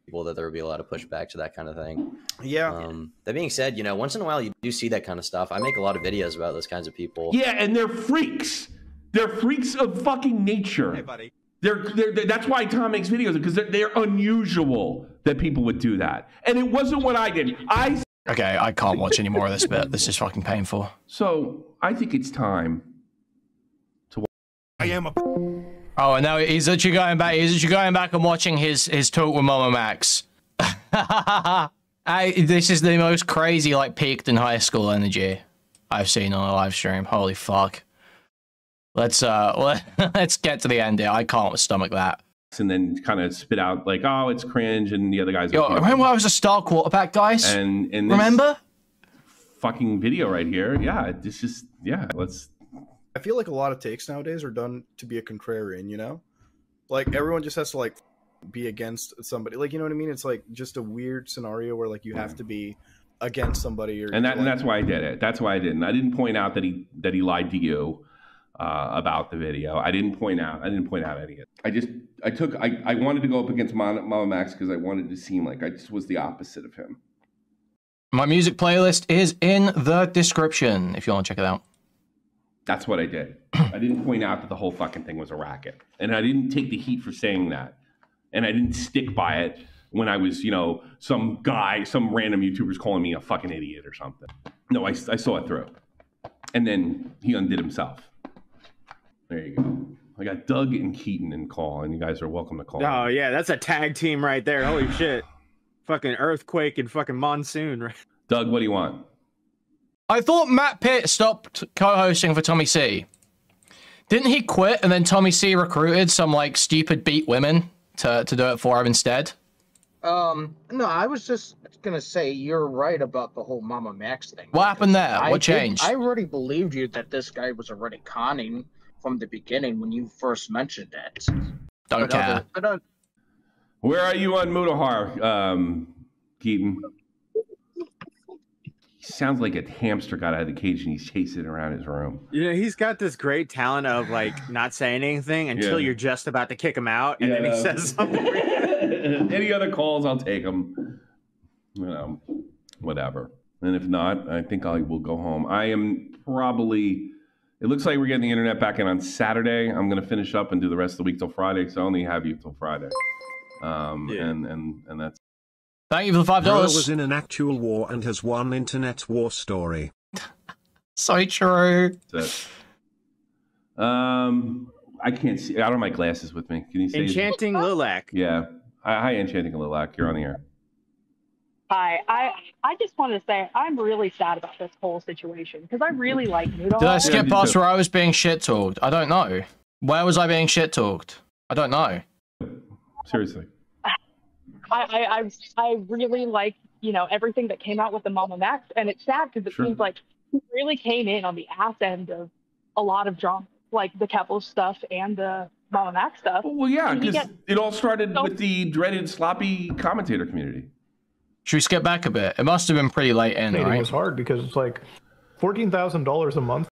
People that there would be a lot of pushback to that kind of thing. Yeah. That being said, you know, once in a while you do see that kind of stuff. I make a lot of videos about those kinds of people. Yeah, and they're freaks. They're freaks of fucking nature. Hey, buddy. That's why Tom makes videos, because they're unusual that people would do that. And it wasn't what I did. Okay, I can't watch any more of this bit. This is fucking painful. So I think it's time to watch. I am a. Oh, and now he's actually going back. He's actually going back and watching his talk with Mama Max. This is the most crazy, like, peaked in high school energy I've seen on a live stream. Holy fuck. Let's get to the end here. I can't stomach that. And then kind of spit out like, oh, it's cringe, and the other guys. Yo, remember I was a star quarterback, guys? And remember? Fucking video right here. Yeah, it's just let's. I feel like a lot of takes nowadays are done to be a contrarian. You know, like everyone just has to like be against somebody. Like, you know what I mean? It's like just a weird scenario where like you have to be against somebody. And that's why I did it. That's why I didn't. I didn't point out that he lied to you about the video. I didn't point out any of it. I wanted to go up against Mama Max because I wanted to seem like I just was the opposite of him. My music playlist is in the description if you want to check it out. That's what I did. I didn't point out that the whole fucking thing was a racket. And I didn't take the heat for saying that. And I didn't stick by it when I was, you know, some random YouTuber's calling me a fucking idiot or something. No, I saw it through. And then he undid himself. There you go. I got Doug and Keaton in call, and you guys are welcome to call. Oh, yeah, that's a tag team right there. Holy shit. Fucking Earthquake and fucking Monsoon, right? Doug, what do you want? I thought Matt Pitt stopped co-hosting for TommyC. Didn't he quit and then TommyC recruited some, like, stupid beat women to do it for him instead? No, I was just gonna say you're right about the whole Mama Max thing. What happened there? What changed? I already believed you that this guy was already conning from the beginning when you first mentioned it. Don't care. Where are you on Mutahar, Keaton? He sounds like a hamster got out of the cage and he's chasing around his room. You know, he's got this great talent of like not saying anything until you're just about to kick him out, and then he says something. Any other calls, I'll take them. You know, whatever. And if not, I think I will go home. I am probably. It looks like we're getting the internet back in on Saturday. I'm going to finish up and do the rest of the week till Friday, so I only have you till Friday. and that's. Thank you for the $5. Bro was in an actual war and has one internet war story. So true. I can't see. I don't have my glasses with me. Can you see? Enchanting Lilac. Yeah. Hi, Enchanting Lilac. You're on the air. Hi. I just wanted to say I'm really sad about this whole situation because I really like Mutahar. Did I skip past where I was being shit-talked? I don't know. Where was I being shit-talked? I don't know. Seriously. I really like, everything that came out with the Mama Max, and it's sad because it seems like he really came in on the ass end of a lot of drama, like the Keppel stuff and the Mama Max stuff. Well, yeah, because it all started with the dreaded sloppy commentator community. Should we skip back a bit? It must have been pretty late in, right? It was hard because it's like $14,000 a month.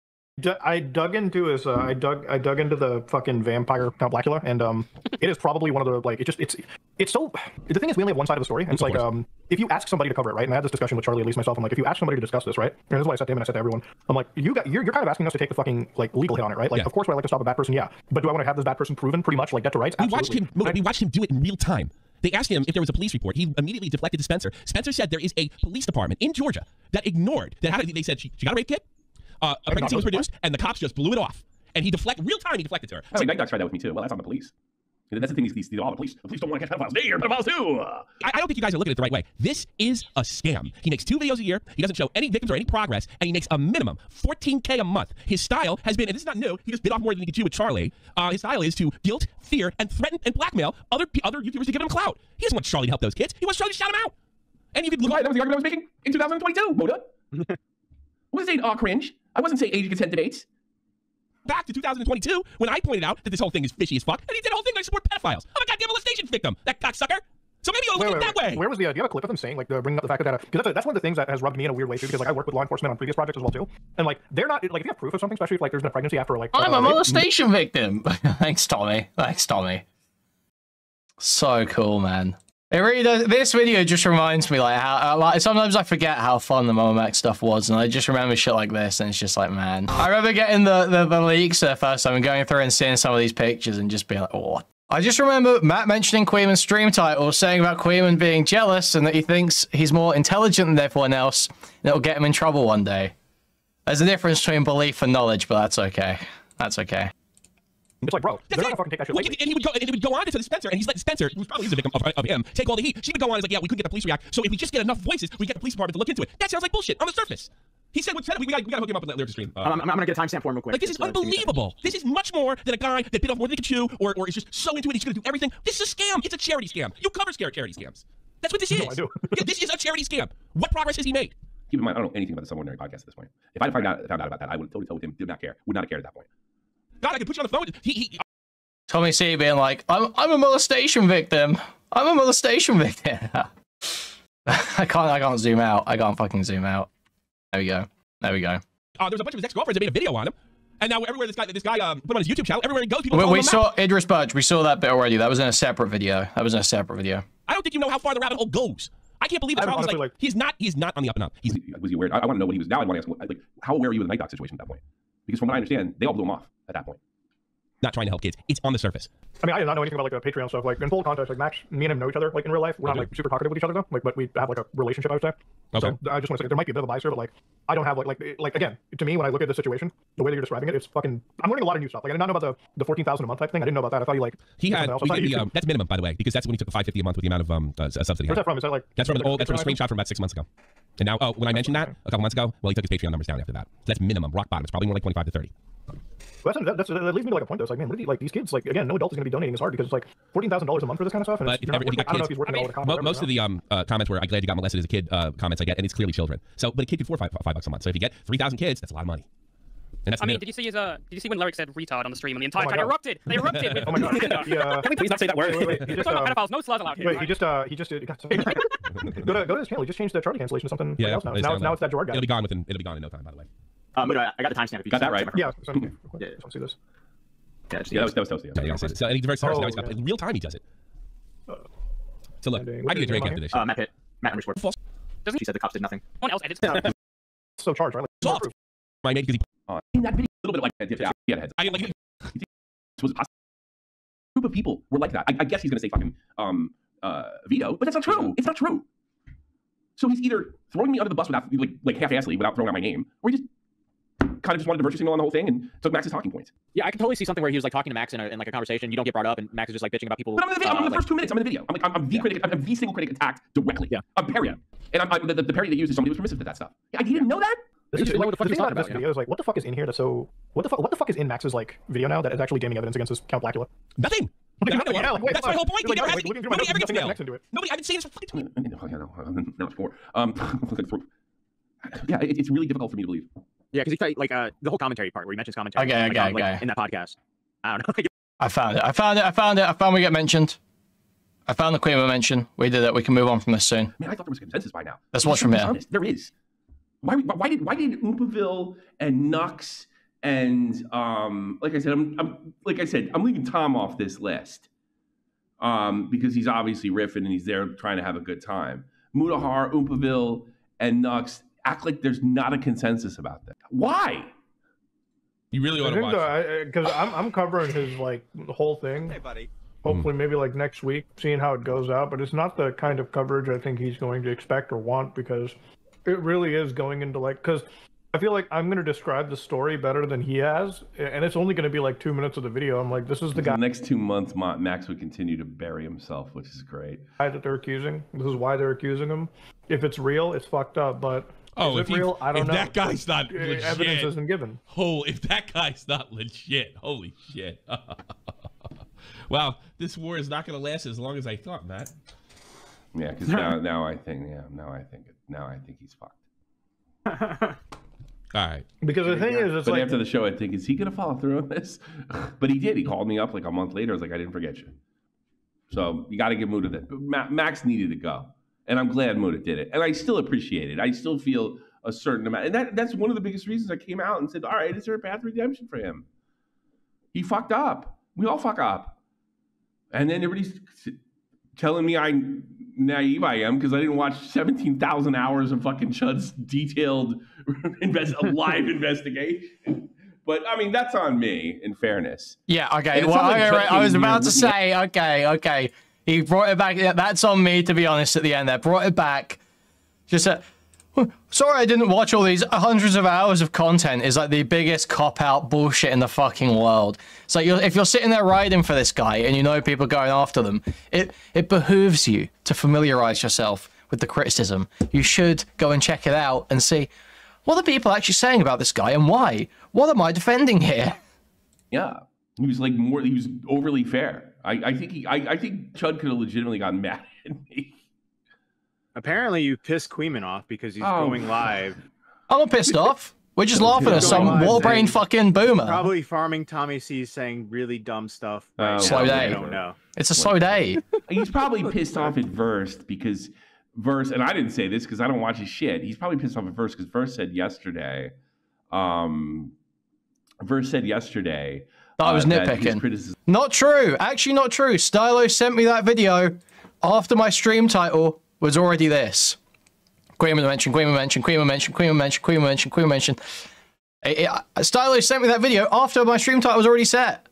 I dug into his. I dug into the fucking vampire Count Blackula, and it is probably one of the it's so. The thing is, we only have one side of the story, and it's like if you ask somebody to cover it, right? And I had this discussion with Charlie, at least myself. I'm like, if you ask somebody to discuss this, right? And this is why I said to him and I said to everyone, I'm like, you're kind of asking us to take the fucking legal hit on it, right? Like, of course, would I like to stop a bad person? Yeah, but do I want to have this bad person proven pretty much like debt to rights? Absolutely. We watched him do it in real time. They asked him if there was a police report. He immediately deflected to Spencer. Spencer said there is a police department in Georgia that ignored that. They said she got a rape kit. A pregnancy was produced, and the cops just blew it off. And he real time, he deflected to her. Night Dog's tried that with me too. Well, that's on the police. That's the thing. The police don't want to catch pedophiles. They're pedophiles too. I don't think you guys are looking at it the right way. This is a scam. He makes 2 videos a year. He doesn't show any victims or any progress, and he makes a minimum $14K a month. His style has been, and this is not new. He just bit off more than he could chew with Charlie. His style is to guilt, fear, and threaten and blackmail other YouTubers to give him clout. He doesn't want Charlie to help those kids. He wants Charlie to shout him out. And you could look. That was the argument I was making in 2022. Moda. I wasn't saying cringe. I wasn't saying age of consent debates. Back to 2022, when I pointed out that this whole thing is fishy as fuck, and he did a whole thing like support pedophiles. I'm a goddamn molestation victim, that cocksucker. So maybe you'll look at it that way. Where was do you have a clip of him saying, like, bringing up the fact that, because that's one of the things that has rubbed me in a weird way too, because like I worked with law enforcement on previous projects as well too, and like they're not like if you have proof of something, especially if like there's been a pregnancy after like I'm a molestation victim. Thanks, Tommy. Thanks, Tommy. So cool, man. It really does. This video just reminds me like how like sometimes I forget how fun the Mama Max stuff was, and I just remember shit like this, and it's just like, man. I remember getting the leaks the first time and going through and seeing some of these pictures and just being like, oh. I just remember Matt mentioning Kuihman's stream title, saying about Kuihman being jealous and that he thinks he's more intelligent than everyone else, and it'll get him in trouble one day. There's a difference between belief and knowledge, but that's okay. That's okay. It's like, bro, they're not gonna fucking take that shit lightly. And he would go on to Spencer, and he's letting Spencer, who's probably a victim of him, take all the heat. She would go on and is like, yeah, we couldn't get the police to react, so if we just get enough voices, we get the police department to look into it. That sounds like bullshit on the surface. He said, we gotta hook him up with that lyrics stream. I'm gonna get a timestamp for him real quick. Like, this is unbelievable. This is much more than a guy that bit off more than he could chew, or is just so into it he's gonna do everything. This is a scam. It's a charity scam. You cover charity scams. That's what this is. No, I do. Yeah, this is a charity scam. What progress has he made? Keep in mind, I don't know anything about the Some Ordinary podcast at this point. If I found out about that, I would have totally told him, did not care. Would not have cared at that point. God, I could put you on the phone. TommyC being like, I'm a molestation victim. I'm a molestation victim. I can't zoom out. I can't fucking zoom out. There we go. There we go. There's a bunch of his ex-girlfriends that made a video on him. And now everywhere this guy put on his YouTube channel, everywhere he goes, people we saw Idris Budge. We saw that bit already. That was in a separate video. I don't think you know how far the rabbit hole goes. I can't believe the problem is like, he's not on the up and up. Was he aware? I want to know what he was. Now I want to ask, like, how aware are you of the Night Dog situation at that point? Because from what I understand, they all blew him off at that point. Not trying to help kids. It's on the surface. I mean, I did not know anything about like the Patreon stuff. Like in full context, like Max, me and him know each other like in real life. We're not like super talkative with each other though. Like, but we have like a relationship, I would say. Okay. So I just want to say there might be a bit of a bias here, but like I don't have like again, to me when I look at this situation, the way that you're describing it, it's fucking. I'm learning a lot of new stuff. Like I did not know about the 14,000 a month type thing. I didn't know about that. I thought you like he had that's minimum by the way, because that's when he took the $550 a month with the amount of subsidy. Where's that from? Is that like that's from a screenshot from about 6 months ago. And now, when I mentioned that a couple months ago, well, he took his Patreon numbers down after that. So that's minimum, rock bottom. It's probably more like 25 to 30. Well, that leads me to like a point though. It's like, man, what do you, like these kids? Like again, no adult is going to be donating this hard because it's like $14,000 a month for this kind of stuff. And but I don't know if he's working all the comments. Most of the comments were, "I'm glad you got molested as a kid." Comments I get, and it's clearly children. So, but a kid could afford $5 a month. So if you get 3,000 kids, that's a lot of money. And that's did you see when Lyric said retard on the stream and the entire chat erupted? They erupted with. Oh my god! Can we please not say that word? He just pedophiles, no slurs allowed here. Wait, he just go to his channel. He just changed the Charlie cancellation to something else now. Now it's that Gerard guy. It'll be gone in no time, by the way. I got the timestamp. Got that right? Yeah. Let's see this. Yeah, that was toasty. Yeah, so and he diverts now he's got in real time he does it. So look, I need a drink after this. Matt underscore. Doesn't he said the cops did nothing? One else edits. So charged, right? Soft. My mate, because in that video, a little bit like he had heads. I didn't like it. Was group of people were like that. I guess he's going to say fucking veto, but that's not true. It's not true. So he's either throwing me under the bus without like half-assedly without throwing out my name, or he just kind of just wanted to virtue signal on the whole thing and took Max's talking points. Yeah, I can totally see something where he was like talking to Max in like a conversation. You don't get brought up, and Max is just like bitching about people. But I'm in the video. I'm in the first 2 minutes. I'm in the video. I'm the critic. I'm the single critic attacked directly. Yeah. I'm parrying. And the parry they used is somebody who was permissive to that stuff. He didn't know that. This is what the fuck is talking about. This video is like, what the fuck is in here that's so? What the fuck is in Max's like video now that is actually damning evidence against his Count Blackula? Nothing. That's my whole point. Nobody ever gets nailed. Nobody. I've been saying this for fucking 2 minutes. Now it's 4. Yeah, it's really difficult for me to believe. Yeah, because he like the whole commentary part where he mentions commentary. Okay. In that podcast. I don't know. I found it. I found we get mentioned. I found the Kuihman mention. We did it. We can move on from this soon. Man, I thought there was a consensus by now. Let's watch from here. There is. Why did Oompoville and Nux and like I said, I'm leaving Tom off this list because he's obviously riffing and he's there trying to have a good time. Mutahar, Oompoville, and Nux act like there's not a consensus about that. Why? You really want to watch? Because I'm covering his like the whole thing. Hey, buddy. Hopefully, maybe like next week, seeing how it goes out. But it's not the kind of coverage I think he's going to expect or want, because it really is going into like, because I feel like I'm going to describe the story better than he has, and it's only going to be like 2 minutes of the video. I'm like, this is the guy. The next 2 months, Max would continue to bury himself, which is great. That they're accusing. This is why they're accusing him. If it's real, it's fucked up. But is it real? I don't know. If that guy's not legit, evidence isn't given. Oh, if that guy's not legit, holy shit! Wow, this war is not going to last as long as I thought, Matt. Yeah, because now I think he's fucked. All right. Because the thing is, it's but like after the show, I think, is he going to follow through on this? But he did. He called me up like a month later. I was like, I didn't forget you. So you got to give Muta that. Max needed to go, and I'm glad Muta did it. And I still appreciate it. I still feel a certain amount, and that's one of the biggest reasons I came out and said, all right, is there a path to redemption for him? He fucked up. We all fuck up. And then everybody's telling me how naive I am because I didn't watch 17,000 hours of fucking Chud's detailed live investigation. But I mean, that's on me, in fairness. Yeah, okay. Well, I was about to say, okay. He brought it back. Yeah, that's on me, to be honest, at the end there. Brought it back. Just sorry I didn't watch all these hundreds of hours of content is like the biggest cop-out bullshit in the fucking world. It's like if you're sitting there riding for this guy and you know people are going after them, it behooves you to familiarize yourself with the criticism. You should go and check it out and see, what are people actually saying about this guy and why? What am I defending here? Yeah, he was like he was overly fair. I think Chud could have legitimately gotten mad at me. Apparently, you pissed Kuihman off because he's going live. I'm not pissed off. We're just laughing at some wall-brain fucking boomer. Probably farming TommyC saying really dumb stuff. Slow day. I don't know. It's a slow day. He's probably pissed off at Verse because Verse, and I didn't say this because I don't watch his shit. He's probably pissed off at Verse because Verse said yesterday. Verse said yesterday. That I was nitpicking. Not true. Actually, not true. Stylo sent me that video after my stream title was already this. Kuihman mention. Stylo sent me that video after my stream title was already set.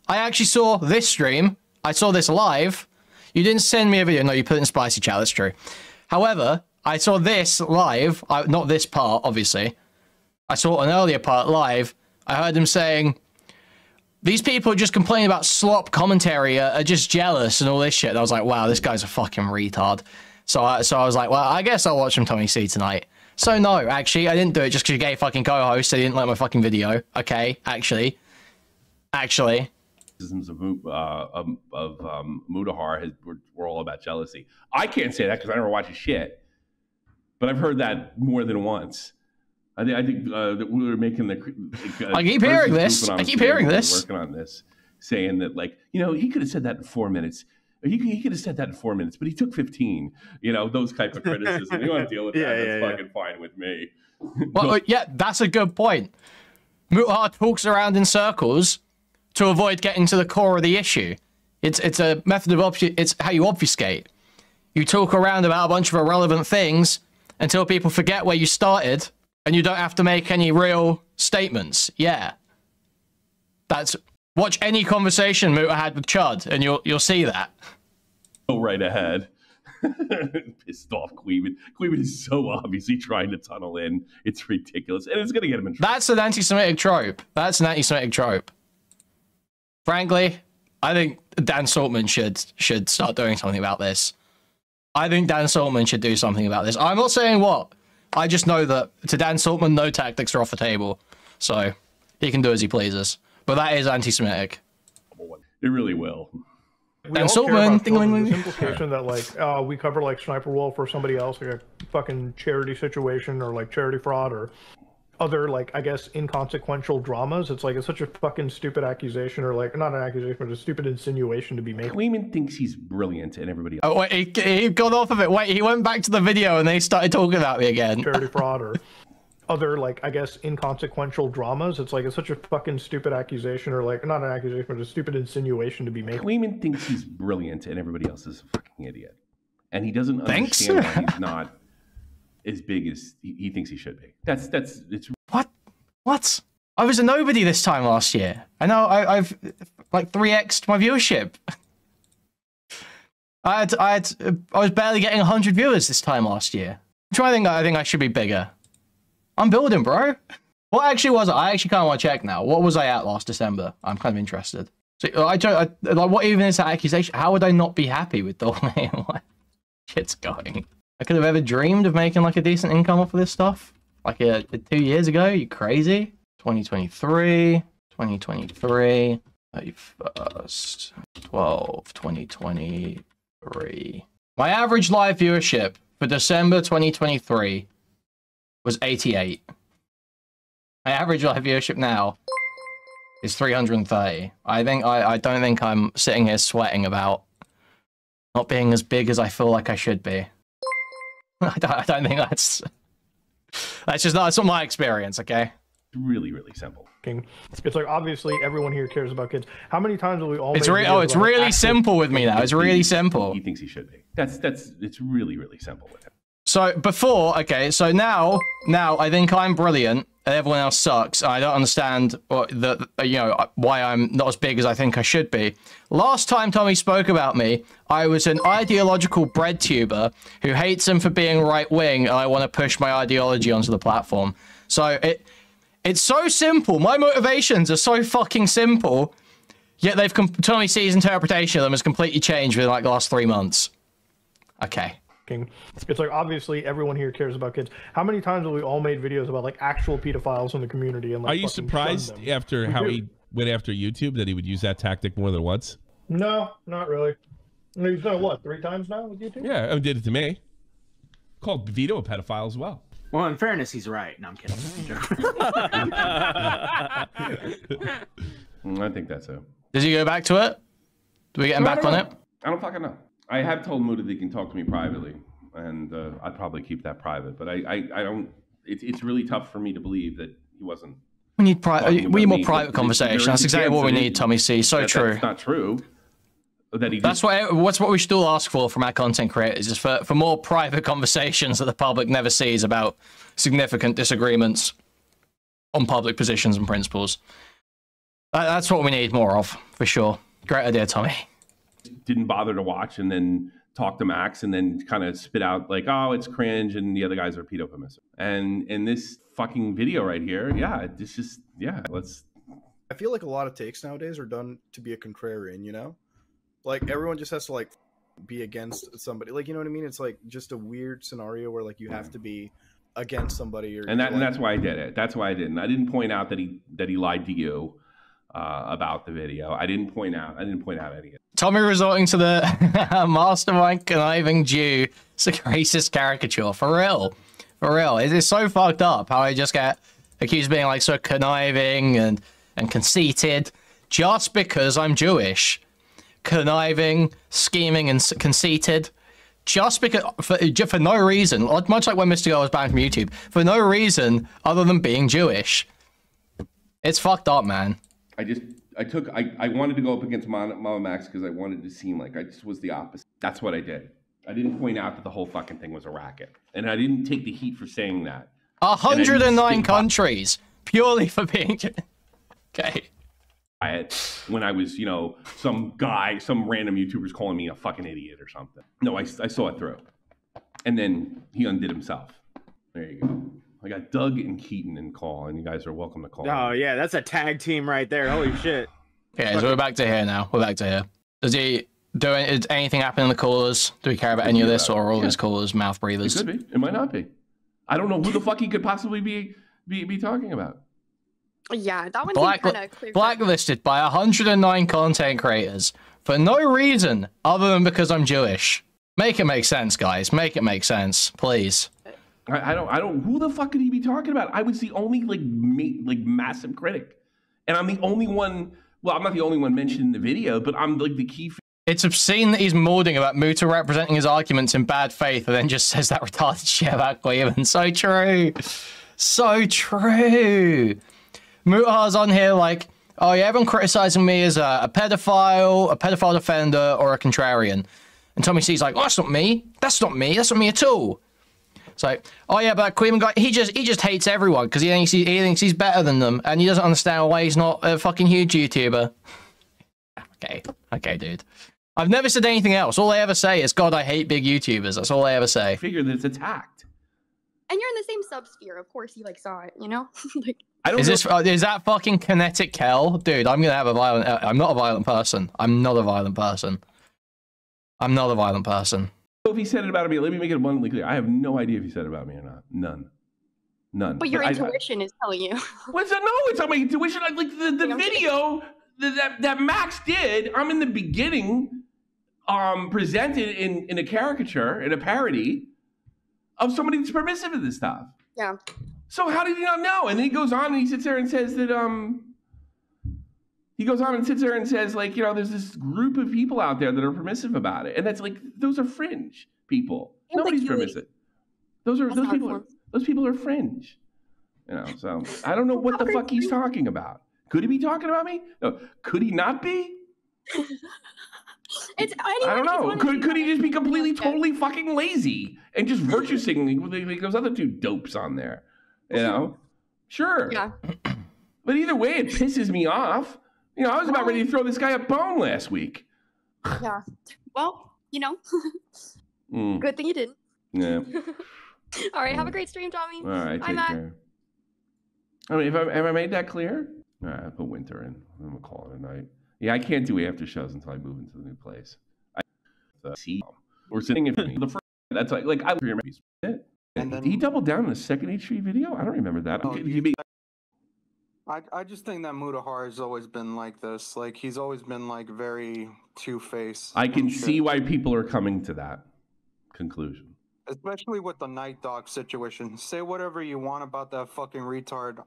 I actually saw this stream. I saw this live. You didn't send me a video. No, you put it in spicy chat. That's true. However, I saw this live. Not this part, obviously. I saw an earlier part live. I heard them saying, these people just complaining about slop commentary are just jealous and all this shit. And I was like, wow, this guy's a fucking retard. So I was like, well, I guess I'll watch some TommyC tonight. So no, actually, I didn't do it just because you gave fucking co-host. They didn't like my fucking video. Okay, actually. Criticisms of Mutahar were all about jealousy. I can't say that because I never watch his shit, but I've heard that more than once. I think that we were making the. I keep hearing this. Working on this, saying that he could have said that in 4 minutes. He could have said that in 4 minutes, but he took 15. Those type of criticism. You want to deal with that? That's fucking fine with me. Well, yeah, that's a good point. Mutahar talks around in circles to avoid getting to the core of the issue. It's a method of it's how you obfuscate. You talk around about a bunch of irrelevant things until people forget where you started, and you don't have to make any real statements. Yeah, that's Watch any conversation Muta had with Chud, and you'll see that. Go right ahead. Pissed off Kuihman. Kuihman is so obviously trying to tunnel in. It's ridiculous, and it's gonna get him in trouble. That's an anti-Semitic trope. That's an anti-Semitic trope. Frankly, I think Dan Saltman should start doing something about this. I think Dan Saltman should do something about this. I'm not saying what. I just know that to Dan Saltman, no tactics are off the table, so he can do as he pleases. But that is anti-Semitic. It really will. We all care about children. This implication that like we cover like Sniper Wolf or somebody else, like a fucking charity situation or like charity fraud or other like I guess inconsequential dramas. It's like it's such a fucking stupid accusation or like not an accusation but a stupid insinuation to be made. Kuihman thinks he's brilliant and everybody else. Oh wait, he got off of it. Wait, he went back to the video and they started talking about me again. Charity fraud or other like I guess inconsequential dramas. It's like it's such a fucking stupid accusation or like not an accusation but a stupid insinuation to be made. Kuihman thinks he's brilliant and everybody else is a fucking idiot, and he doesn't understand why he's not as big as he thinks he should be. It's what? I was a nobody this time last year. I know I've like 3x'd my viewership. I was barely getting 100 viewers this time last year. I think I should be bigger. I'm building, bro. What actually was it? I actually kind of want to check now. What was I at last December? I'm kind of interested. So like, what even is that accusation? How would I not be happy with the way like, shit's going? I could have ever dreamed of making like a decent income off of this stuff. Like 2 years ago, you crazy? 2023, 31st, 12, 2023. My average live viewership for December 2023 was 88. My average live viewership now is 330. I don't think I'm sitting here sweating about not being as big as I feel like I should be. I don't think that's not my experience, okay? Really, really simple. It's like obviously everyone here cares about kids. How many times have we all? It's really simple with me now. It's really simple. He thinks he should be. It's really, really simple with him. So before, okay, so now I think I'm brilliant and everyone else sucks. I don't understand why I'm not as big as I think I should be. Last time Tommy spoke about me, I was an ideological bread tuber who hates him for being right-wing, and I want to push my ideology onto the platform. So it's so simple. My motivations are so fucking simple, yet Tommy C's interpretation of them has completely changed within like the last 3 months. Okay. It's like obviously everyone here cares about kids. How many times have we all made videos about like actual pedophiles in the community? And like, are you surprised after how he went after YouTube that he would use that tactic more than once? No, not really. He's done what, 3 times now with YouTube? Yeah, he did it to me. Called Vito a pedophile as well. Well, in fairness, he's right. No, I'm kidding. I think that's it. Does he go back to it? Do we get him back on it? I don't fucking know. I have told Muta that he can talk to me privately, and I'd probably keep that private. But I don't. It's really tough for me to believe that he wasn't. We need more private conversation. That's exactly what we need, Tommy C. So true. That's not true. That's what we should all ask for from our content creators, is for more private conversations that the public never sees about significant disagreements on public positions and principles. That's what we need more of, for sure. Great idea, Tommy. Didn't bother to watch and then talk to Max and then kind of spit out like, oh, it's cringe and the other guys are pedo permissive. And in this fucking video right here, yeah, it's just, yeah, let's. I feel like a lot of takes nowadays are done to be a contrarian, you know? Like everyone just has to like be against somebody. Like, you know what I mean? It's like just a weird scenario where like you have to be against somebody. Or and that's why I did it. That's why I didn't. I didn't point out that he lied to you about the video. I didn't point out any of it. Tommy resorting to the mastermind conniving Jew. It's a racist caricature. For real. For real. It is so fucked up how I just get accused of being like so conniving and conceited just because I'm Jewish. Conniving, scheming, and conceited. Just because, for no reason, much like when Mr. Girl was banned from YouTube, for no reason other than being Jewish. It's fucked up, man. I wanted to go up against Mama Max because I wanted to seem like I just was the opposite. That's what I did. I didn't point out that the whole fucking thing was a racket. And I didn't take the heat for saying that. 109 countries, purely for being... Okay. when I was, you know, some random YouTuber's calling me a fucking idiot or something. No, I saw it through. And then he undid himself. There you go. I got Doug and Keaton in call, and you guys are welcome to call. Oh, yeah, that's a tag team right there. Holy shit. Okay, so we're back to here now. We're back to here. Does anything happen in the callers? Do we care about any of this, or are all these callers mouth breathers? It could be. It might not be. I don't know who the fuck he could possibly be talking about. Yeah, that one seemed kind of clear. Blacklisted by 109 content creators for no reason other than because I'm Jewish. Make it make sense, guys. Make it make sense, please. I don't. Who the fuck could he be talking about? I was the only like massive critic, and I'm the only one. Well, I'm not the only one mentioned in the video, but I'm like the key. It's obscene that he's molding about Muta representing his arguments in bad faith, and then just says that retarded shit about Kuihman. So true, so true. Mutahar's on here like, oh yeah, everyone criticizing me as a pedophile defender, or a contrarian. And TommyC's like, oh, that's not me. That's not me. That's not me at all. It's like, oh yeah, but Kuihman guy, he just hates everyone because he thinks he's better than them, and he doesn't understand why he's not a fucking huge YouTuber. Okay, dude. I've never said anything else. All I ever say is, God, I hate big YouTubers. That's all I ever say. I figure that it's attacked. And you're in the same subsphere, of course. You like saw it, you know. Like, is that fucking kinetic Kel? Dude, I'm gonna have a violent. I'm not a violent person. I'm not a violent person. I'm not a violent person. If he said it about me, let me make it abundantly clear. I have no idea if he said it about me or not. None. But your intuition is telling you. What's that? No, it's not my intuition. Like the video that Max did. I'm in the beginning, presented in a caricature, in a parody of somebody that's permissive of this stuff. Yeah. So how did he not know? And then he goes on and he sits there and says that like, you know, there's this group of people out there that are permissive about it, and that's like, those are fringe people. Nobody's permissive. Those people are fringe. You know, so I don't know what the fuck he's talking about. Could he be talking about me? No. Could he not be? I don't know. Could he just be completely, totally fucking lazy and just virtue signaling like those other two dopes on there? You know? Sure. Yeah. But either way, it pisses me off. You know, I was about ready to throw this guy a bone last week. Yeah. Well, you know. Good thing you didn't. Yeah. All right. Have a great stream, Tommy. All right. Bye, Take Matt. care. I mean, have I made that clear? All right. I put winter in. I'm going to call it a night. Yeah, I can't do after shows until I move into the new place. We're sitting in the first. That's like I remember it. And then he doubled down in a second H3 video. I don't remember that. I just think that Mutahar has always been like this. Like, he's always been like very two-faced. I can see why people are coming to that conclusion. Especially with the Night Dog situation. Say whatever you want about that fucking retard,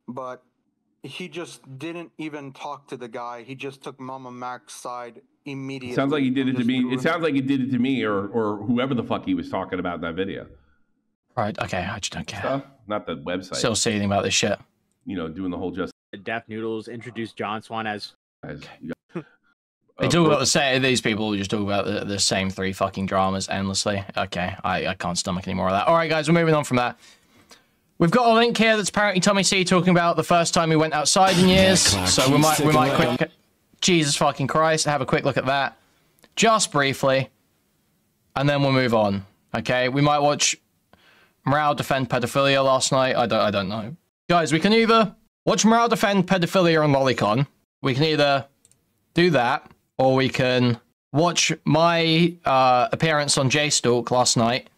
but he just didn't even talk to the guy. He just took Mama Mac's side immediately. Sounds like he did it to me. It sounds like he did it to me or whoever the fuck he was talking about in that video. Right, okay, I just don't care. Stuff? Not the website. Still seething about this shit. You know, doing the whole just... Deaf Noodles introduced John Swan as... They talk about the same. These people just talk about the same three fucking dramas endlessly. Okay, I can't stomach any more of that. All right, guys, we're moving on from that. We've got a link here that's apparently TommyC talking about the first time he went outside in years. So we might quick... Jesus fucking Christ, have a quick look at that. Just briefly. And then we'll move on. Okay, we might watch Morale defend pedophilia last night. I don't know. Guys, we can either watch Morale defend pedophilia on Lolicon. We can either do that, or we can watch my appearance on J-Stalk last night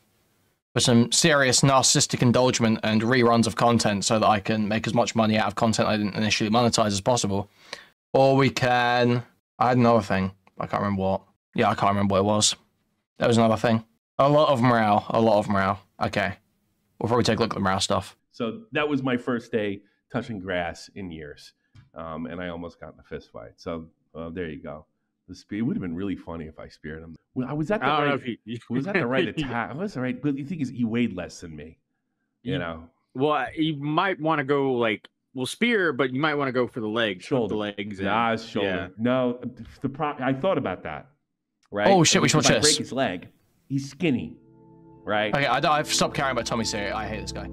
for some serious narcissistic indulgence and reruns of content so that I can make as much money out of content I didn't initially monetize as possible. Or we can... I had another thing. I can't remember what. Yeah, I can't remember what it was. There was another thing. A lot of morale. A lot of morale. Okay. We'll probably take a look at the morale stuff. So that was my first day touching grass in years. And I almost got in a fist fight. So there you go. It would have been really funny if I speared him. Was that the right attack? Was the right? But the thing is, he weighed less than me. You know. Well, you might want to go like spear, but you might want to go for the legs. Shoulder. The legs. Nah, shoulder. Yeah. No, I thought about that. Right. Oh shit! We should watch this. Break his leg. He's skinny. Right. Okay, I've stopped caring about TommyC. I hate this guy.